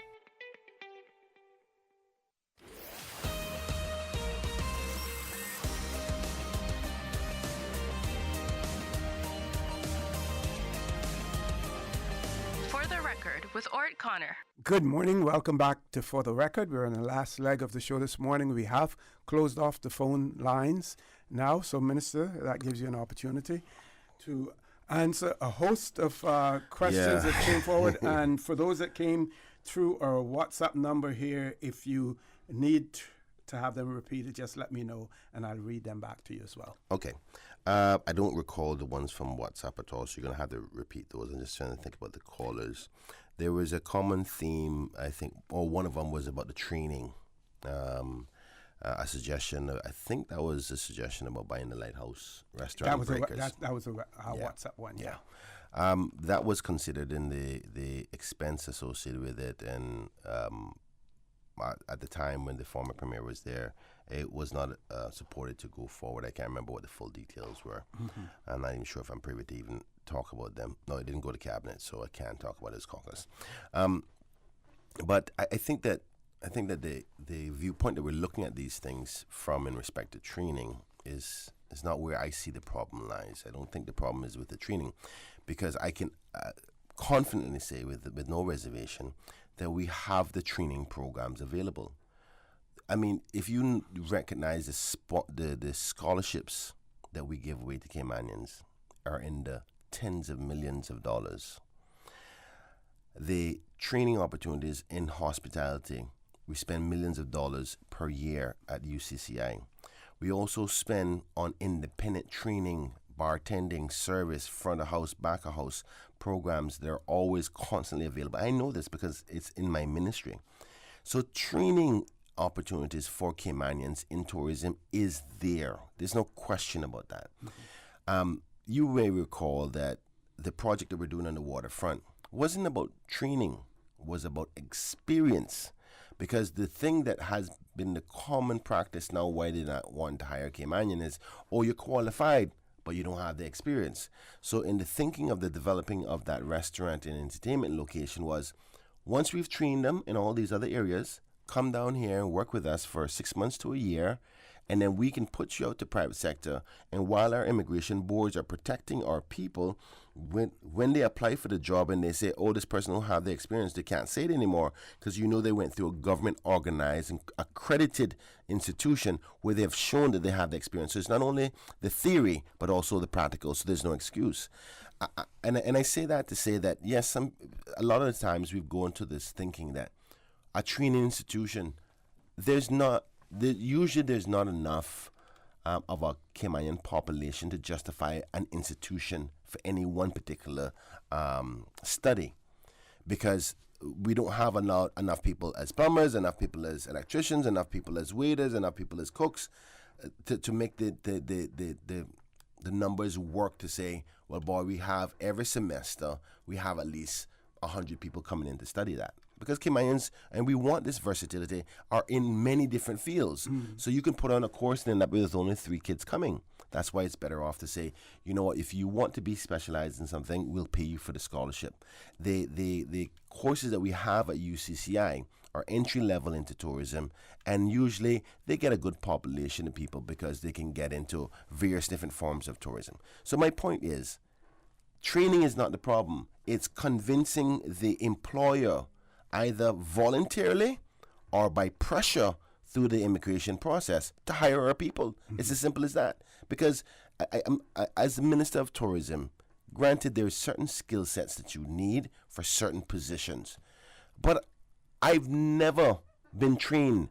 For the Record with Orrett Connor. Good morning. Welcome back to For the Record. We're in the last leg of the show this morning. We have closed off the phone lines now. So, Minister, that gives you an opportunity to answer a host of questions that came forward. And for those that came through our WhatsApp number here, if you need to have them repeated, just let me know and I'll read them back to you as well. Okay. I don't recall the ones from WhatsApp at all, so you're going to have to repeat those. I'm just trying to think about the callers. There was a common theme, I think, or one of them was about the training. A suggestion, I think that was a suggestion about buying the Lighthouse restaurant. That was a WhatsApp one, yeah. That was considered in the expense associated with it, and at the time when the former premier was there, it was not supported to go forward. I can't remember what the full details were. I'm not even sure if I'm privy to even talk about them. No, it didn't go to cabinet, so I can't talk about his caucus. But I think that the viewpoint that we're looking at these things from in respect to training is not where I see the problem lies. I don't think the problem is with the training, because I can confidently say with no reservation that we have the training programs available. I mean, if you recognize the scholarships that we give away to Caymanians are in the tens of millions of dollars. The training opportunities in hospitality, we spend millions of dollars per year at UCCI. We also spend on independent training, bartending, service, front of house, back of house programs that are always constantly available. I know this because it's in my ministry. So training opportunities for Caymanians in tourism is there. There's no question about that. You may recall that the project that we're doing on the waterfront wasn't about training, was about experience. Because the thing that has been the common practice now, why they not want to hire Caymanian is, you're qualified, but you don't have the experience. So in the thinking of the developing of that restaurant and entertainment location was, once we've trained them in all these other areas, come down here and work with us for 6 months to a year, and then we can put you out to private sector. And while our immigration boards are protecting our people, when they apply for the job and they say, oh, this person don't have the experience, they can't say it anymore because they went through a government organized and accredited institution where they have shown that they have the experience. So it's not only the theory but also the practical. So there's no excuse. And I say that to say that yes, a lot of the times we go into this thinking that a training institution, usually there's not enough of a Cayman population to justify an institution for any one particular study, because we don't have enough people as plumbers, enough people as electricians, enough people as waiters, enough people as cooks to make the numbers work to say, well, boy, we have every semester, we have at least 100 people coming in to study that. Because Caymanians, and we want this versatility, are in many different fields. So you can put on a course and end up with only 3 kids coming. That's why it's better off to say, you know what, if you want to be specialized in something, we'll pay you for the scholarship. The courses that we have at UCCI are entry level into tourism, and usually they get a good population of people because they can get into various different forms of tourism. So my point is, training is not the problem. It's convincing the employer, either voluntarily or by pressure through the immigration process, to hire our people. It's as simple as that. Because I, as the Minister of Tourism, granted there are certain skill sets that you need for certain positions, but I've never been trained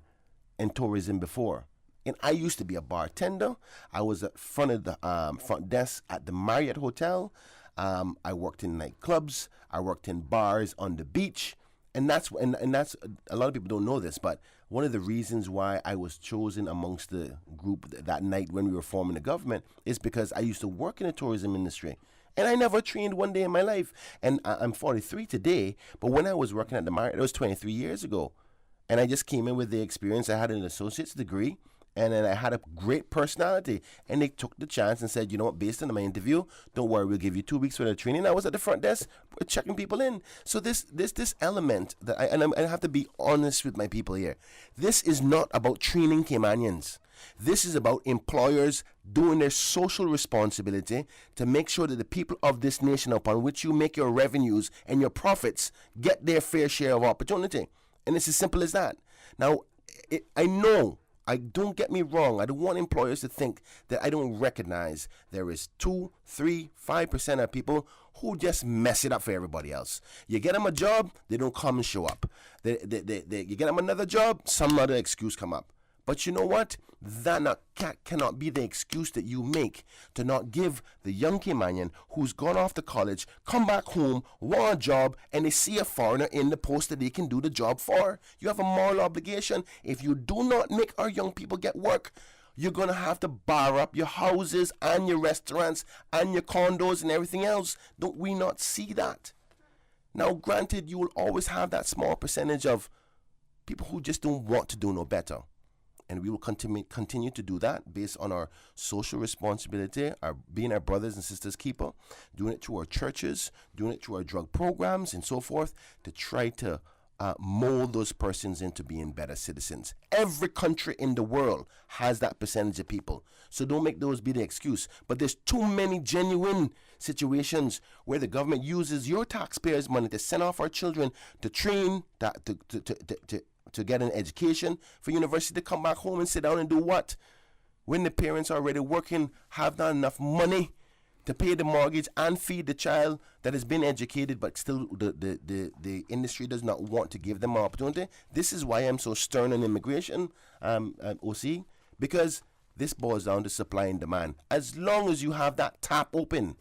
in tourism before. And I used to be a bartender. I was at front of the front desk at the Marriott Hotel. I worked in nightclubs. I worked in bars on the beach. And that's a lot of people don't know this, but one of the reasons why I was chosen amongst the group that night when we were forming the government is because I used to work in the tourism industry. And I never trained one day in my life. And I'm 43 today, but when I was working at the Marriott, it was 23 years ago. And I just came in with the experience. I had an associate's degree, and then I had a great personality. And they took the chance and said, you know what, based on my interview, don't worry, we'll give you 2 weeks for the training. I was at the front desk checking people in. So this element that I have to be honest with my people here. This is not about training Caymanians. This is about employers doing their social responsibility to make sure that the people of this nation upon which you make your revenues and your profits get their fair share of opportunity. And it's as simple as that. Now, don't get me wrong. I don't want employers to think that I don't recognize there is 2, 3, 5% of people who just mess it up for everybody else. You get them a job, they don't come and show up. You get them another job, some other excuse come up. But you know what? That cannot be the excuse that you make to not give the young Caymanian who's gone off to college, come back home, want a job, and they see a foreigner in the post that they can do the job for. You have a moral obligation. If you do not make our young people get work, you're going to have to bar up your houses and your restaurants and your condos and everything else. Don't we not see that? Now, granted, you will always have that small percentage of people who just don't want to do no better. And we will continue to do that based on our social responsibility, being our brothers and sisters keeper, doing it through our churches, doing it through our drug programs and so forth, to try to mold those persons into being better citizens. Every country in the world has that percentage of people. So don't make those be the excuse. But there's too many genuine situations where the government uses your taxpayers' money to send off our children to train, to get an education, for university to come back home and sit down and do what? When the parents are already working, have not enough money to pay the mortgage and feed the child that has been educated, but still the industry does not want to give them an opportunity. This is why I'm so stern on immigration, OC, because this boils down to supply and demand. As long as you have that tap open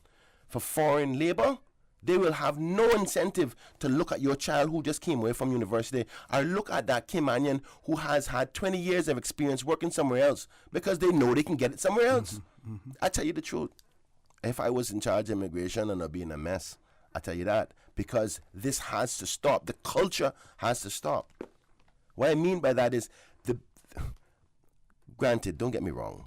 for foreign labor, they will have no incentive to look at your child who just came away from university, or look at that Caymanian who has had 20 years of experience working somewhere else, because they know they can get it somewhere else. I tell you the truth. If I was in charge of immigration, and I'd be in a mess, I tell you that, because this has to stop. The culture has to stop. What I mean by that is, granted, don't get me wrong,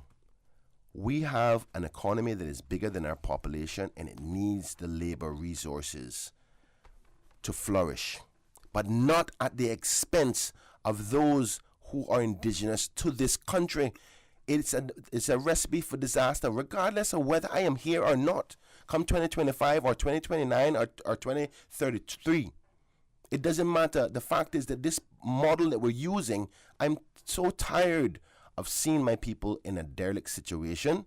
we have an economy that is bigger than our population, and it needs the labor resources to flourish, but not at the expense of those who are indigenous to this country. it's a recipe for disaster, regardless of whether I am here or not, come 2025 or 2029 or 2033. It doesn't matter. The fact is that this model that we're using, I'm so tired of seeing my people in a derelict situation.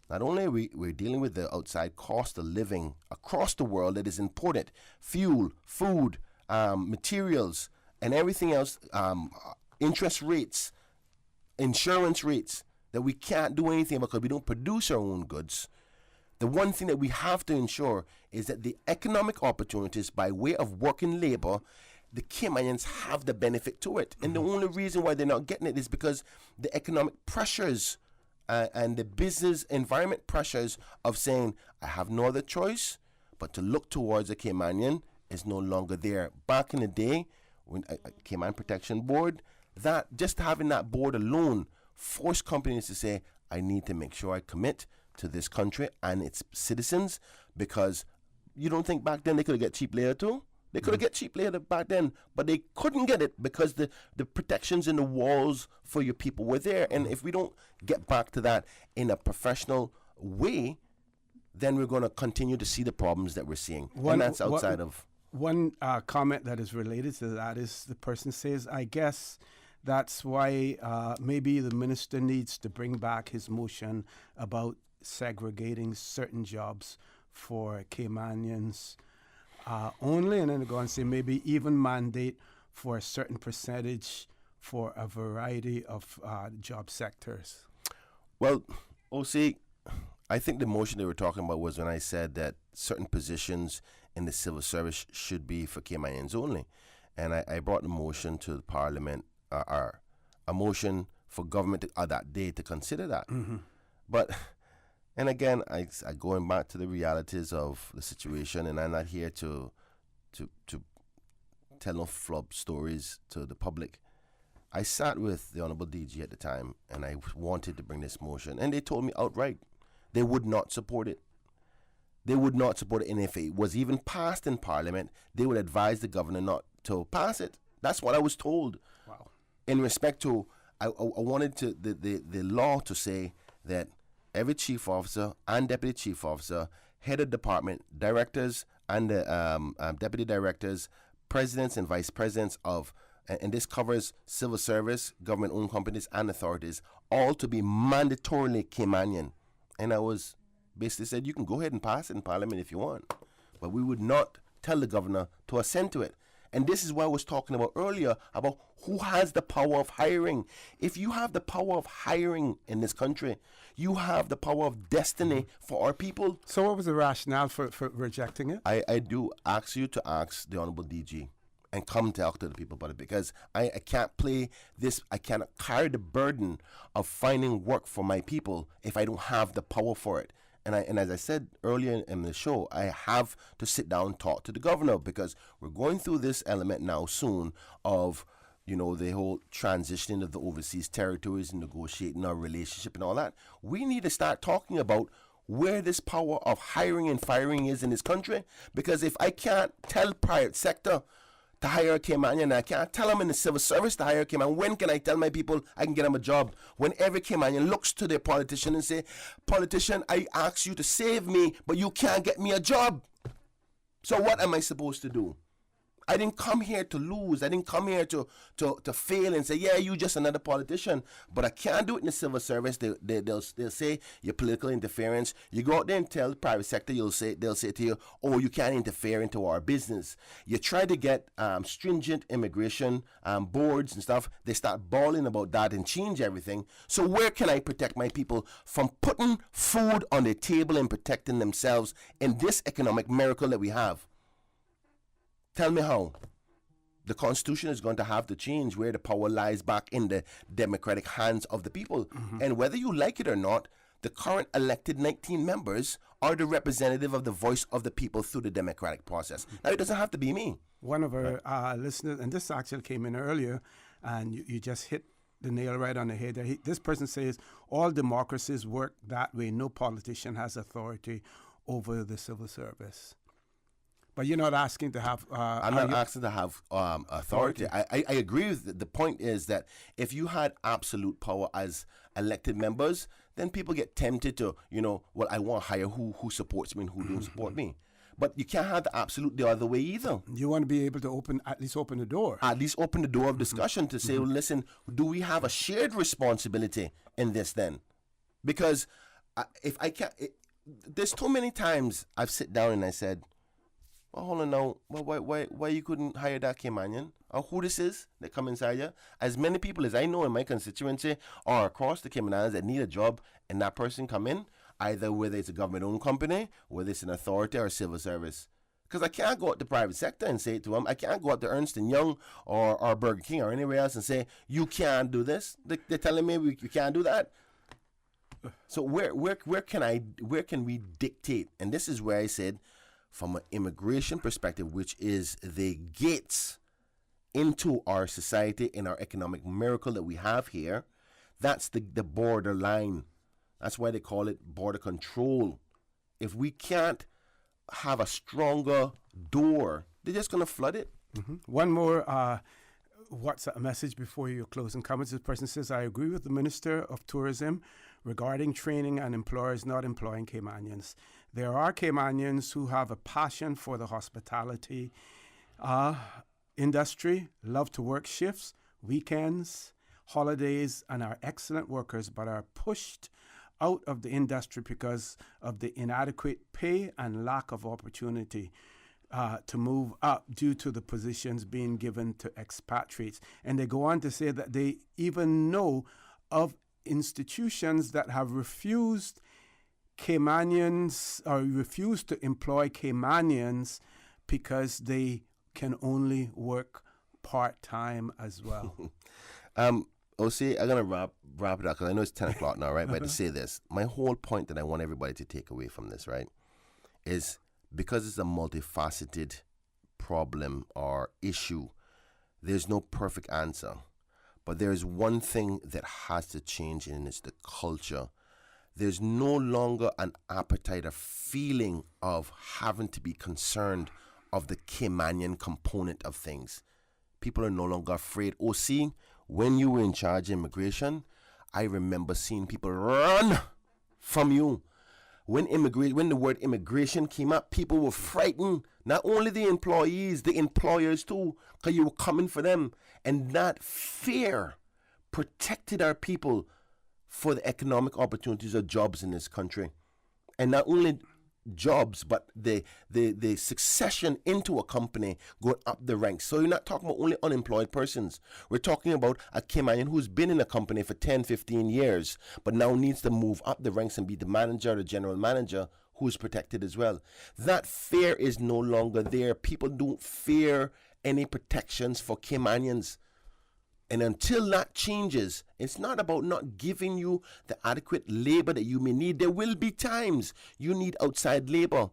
Not only are we're dealing with the outside cost of living across the world that is important, fuel, food, materials, and everything else, interest rates, insurance rates, that we can't do anything because we don't produce our own goods. The one thing that we have to ensure is that the economic opportunities by way of working labor, the Caymanians have the benefit to it. And the only reason why they're not getting it is because the economic pressures and the business environment pressures of saying, I have no other choice but to look towards the Caymanian is no longer there. Back in the day, when Cayman Protection Board, that just having that board alone forced companies to say, I need to make sure I commit to this country and its citizens, because you don't think back then they could have get cheap labor too? They could have get cheap labor back then, but they couldn't get it because the protections in the walls for your people were there. And if we don't get back to that in a professional way, then we're going to continue to see the problems that we're seeing. And that's outside of... One comment that is related to that is the person says, I guess that's why maybe the minister needs to bring back his motion about segregating certain jobs for Caymanians only, and then go and say maybe even mandate for a certain percentage for a variety of job sectors. Well, OC, I think the motion they were talking about was when I said that certain positions in the civil service should be for Caymanians only. And I brought the motion to the Parliament, a motion for government that day to consider that. But, and again, I going back to the realities of the situation, and I'm not here to tell no flop stories to the public. I sat with the Honorable DG at the time, and I wanted to bring this motion, and they told me outright they would not support it. They would not support it, and if it was even passed in Parliament, they would advise the governor not to pass it. That's what I was told. Wow. In respect to, I wanted to the law to say that every chief officer and deputy chief officer, head of department, directors and deputy directors, presidents and vice presidents of, and this covers civil service, government-owned companies and authorities, all to be mandatorily Caymanian. And I was basically said, you can go ahead and pass it in Parliament if you want, but we would not tell the governor to assent to it. And this is what I was talking about earlier, about who has the power of hiring. If you have the power of hiring in this country, you have the power of destiny for our people. So what was the rationale for rejecting it? I do ask you to ask the Honorable DG and come talk to the people about it, because I can't play this, I cannot carry the burden of finding work for my people if I don't have the power for it. And as I said earlier in the show, I have to sit down and talk to the governor, because we're going through this element now soon of, you know, the whole transitioning of the overseas territories and negotiating our relationship and all that. We need to start talking about where this power of hiring and firing is in this country, because if I can't tell private sector to hire a Caymanian, and I can't tell them in the civil service to hire a Caymanian, when can I tell my people I can get them a job? When every Caymanian looks to their politician and say, politician, I ask you to save me, but you can't get me a job. So what am I supposed to do? I didn't come here to lose. I didn't come here to fail and say, yeah, you just another politician. But I can't do it in the civil service. They'll say you're political interference. You go out there and tell the private sector, they'll say to you, oh, you can't interfere into our business. You try to get stringent immigration boards and stuff. They start bawling about that and change everything. So where can I protect my people from putting food on their table and protecting themselves in this economic miracle that we have? Tell me how. The Constitution is going to have to change where the power lies back in the democratic hands of the people. And whether you like it or not, the current elected 19 members are the representative of the voice of the people through the democratic process. Now, it doesn't have to be me. One of our listeners, and this actually came in earlier, and you just hit the nail right on the head. This person says, all democracies work that way. No politician has authority over the civil service. But you're not asking to have. I'm not asking to have authority. I agree with the point is that if you had absolute power as elected members, then people get tempted to, well, I want to hire who supports me and who don't support me. But you can't have the absolute the other way either. You want to be able to at least open the door. At least open the door of discussion to say, well, listen, do we have a shared responsibility in this then? Because if I can't, there's too many times I've sit down and I said, well, hold on now, why you couldn't hire that Caymanian? Or who this is that come inside here? As many people as I know in my constituency or across the Cayman Islands that need a job and that person come in, either whether it's a government-owned company, whether it's an authority or a civil service. Because I can't go out to the private sector and say it to them. I can't go out to Ernst & Young or Burger King or anywhere else and say, you can't do this. They're telling me we can't do that. So where can we dictate? And this is where I said, from an immigration perspective, which is the gates into our society and our economic miracle that we have here, that's the borderline. That's why they call it border control. If we can't have a stronger door, they're just going to flood it. Mm-hmm. One more WhatsApp message before your closing comments. This person says, I agree with the Minister of Tourism regarding training and employers not employing Caymanians. There are Caymanians who have a passion for the hospitality industry, love to work shifts, weekends, holidays, and are excellent workers, but are pushed out of the industry because of the inadequate pay and lack of opportunity to move up due to the positions being given to expatriates. And they go on to say that they even know of institutions that have refused Caymanians or refused to employ Caymanians because they can only work part-time as well. OC, I'm going to wrap it up because I know it's 10 o'clock now, right? But to say this, my whole point that I want everybody to take away from this, right, is because it's a multifaceted problem or issue, there's no perfect answer. But there's one thing that has to change, and it's the culture. There's no longer an appetite or feeling of having to be concerned of the Caymanian component of things. People are no longer afraid. OC, when you were in charge of immigration, I remember seeing people run from you. When the word immigration came up, people were frightened. Not only the employees, the employers too, because you were coming for them. And that fear protected our people for the economic opportunities of jobs in this country. And not only jobs, but the succession into a company going up the ranks. So you're not talking about only unemployed persons. We're talking about a Caymanian who's been in a company for 10, 15 years, but now needs to move up the ranks and be the manager, the general manager, who's protected as well. That fear is no longer there. People don't fear any protections for Caymanians. And until that changes, it's not about not giving you the adequate labor that you may need. There will be times you need outside labor.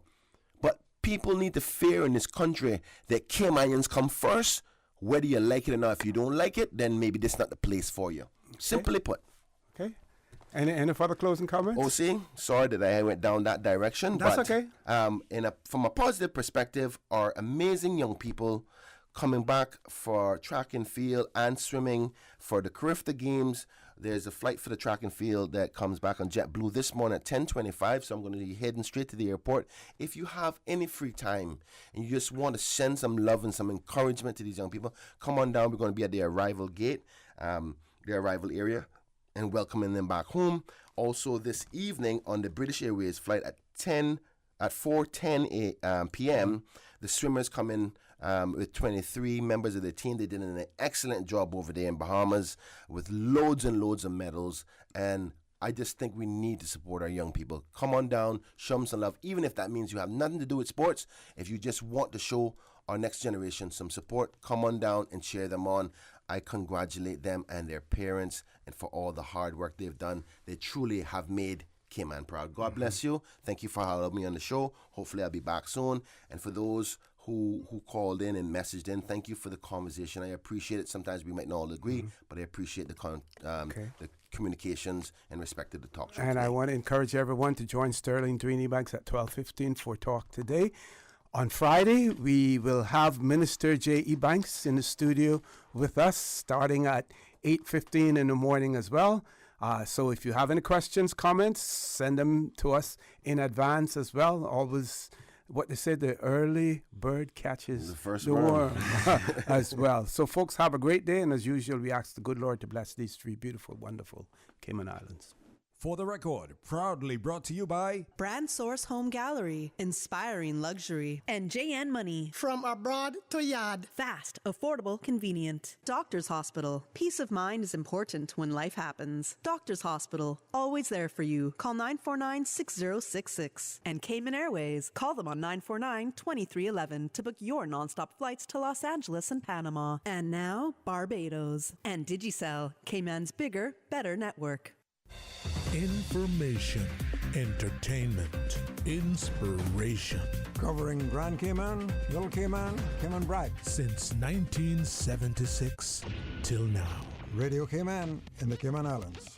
But people need to fear in this country that Caymanians come first, whether you like it or not. If you don't like it, then maybe this is not the place for you. Okay. Simply put. Okay. Any further closing comments? OC, sorry that I went down that direction. That's but, okay. From a positive perspective, our amazing young people coming back for track and field and swimming for the Carifta Games. There's a flight for the track and field that comes back on JetBlue this morning at 10:25, so I'm going to be heading straight to the airport. If you have any free time and you just want to send some love and some encouragement to these young people, come on down. We're going to be at the arrival gate, the arrival area, and welcoming them back home. Also this evening on the British Airways flight at 4:10 p.m., the swimmers come in with 23 members of the team. They did an excellent job over there in Bahamas with loads and loads of medals. And I just think we need to support our young people. Come on down, show them some love, even if that means you have nothing to do with sports. If you just want to show our next generation some support, come on down and cheer them on. I congratulate them and their parents and for all the hard work they've done. They truly have made Cayman proud. God bless you. Thank you for having me on the show. Hopefully I'll be back soon. And for those who called in and messaged in, thank you for the conversation. I appreciate it. Sometimes we might not all agree, but I appreciate the communications and respect to the talk show. And today, I want to encourage everyone to join Sterling Dweeny Banks at 12:15 for Talk Today. On Friday, we will have Minister J.E. Banks in the studio with us starting at 8:15 in the morning as well. So if you have any questions, comments, send them to us in advance as well. Always what they say, the early bird catches the first the worm as well. So folks, have a great day. And as usual, we ask the good Lord to bless these three beautiful, wonderful Cayman Islands. For the record, proudly brought to you by Brand Source Home Gallery, inspiring luxury, and JN Money. From abroad to yard. Fast, affordable, convenient. Doctor's Hospital. Peace of mind is important when life happens. Doctor's Hospital, always there for you. Call 949-6066. And Cayman Airways. Call them on 949-2311 to book your nonstop flights to Los Angeles and Panama. And now, Barbados. And Digicel, Cayman's bigger, better network. Information, entertainment, inspiration. Covering Grand Cayman, Little Cayman, Cayman Brac. Since 1976 till now. Radio Cayman in the Cayman Islands.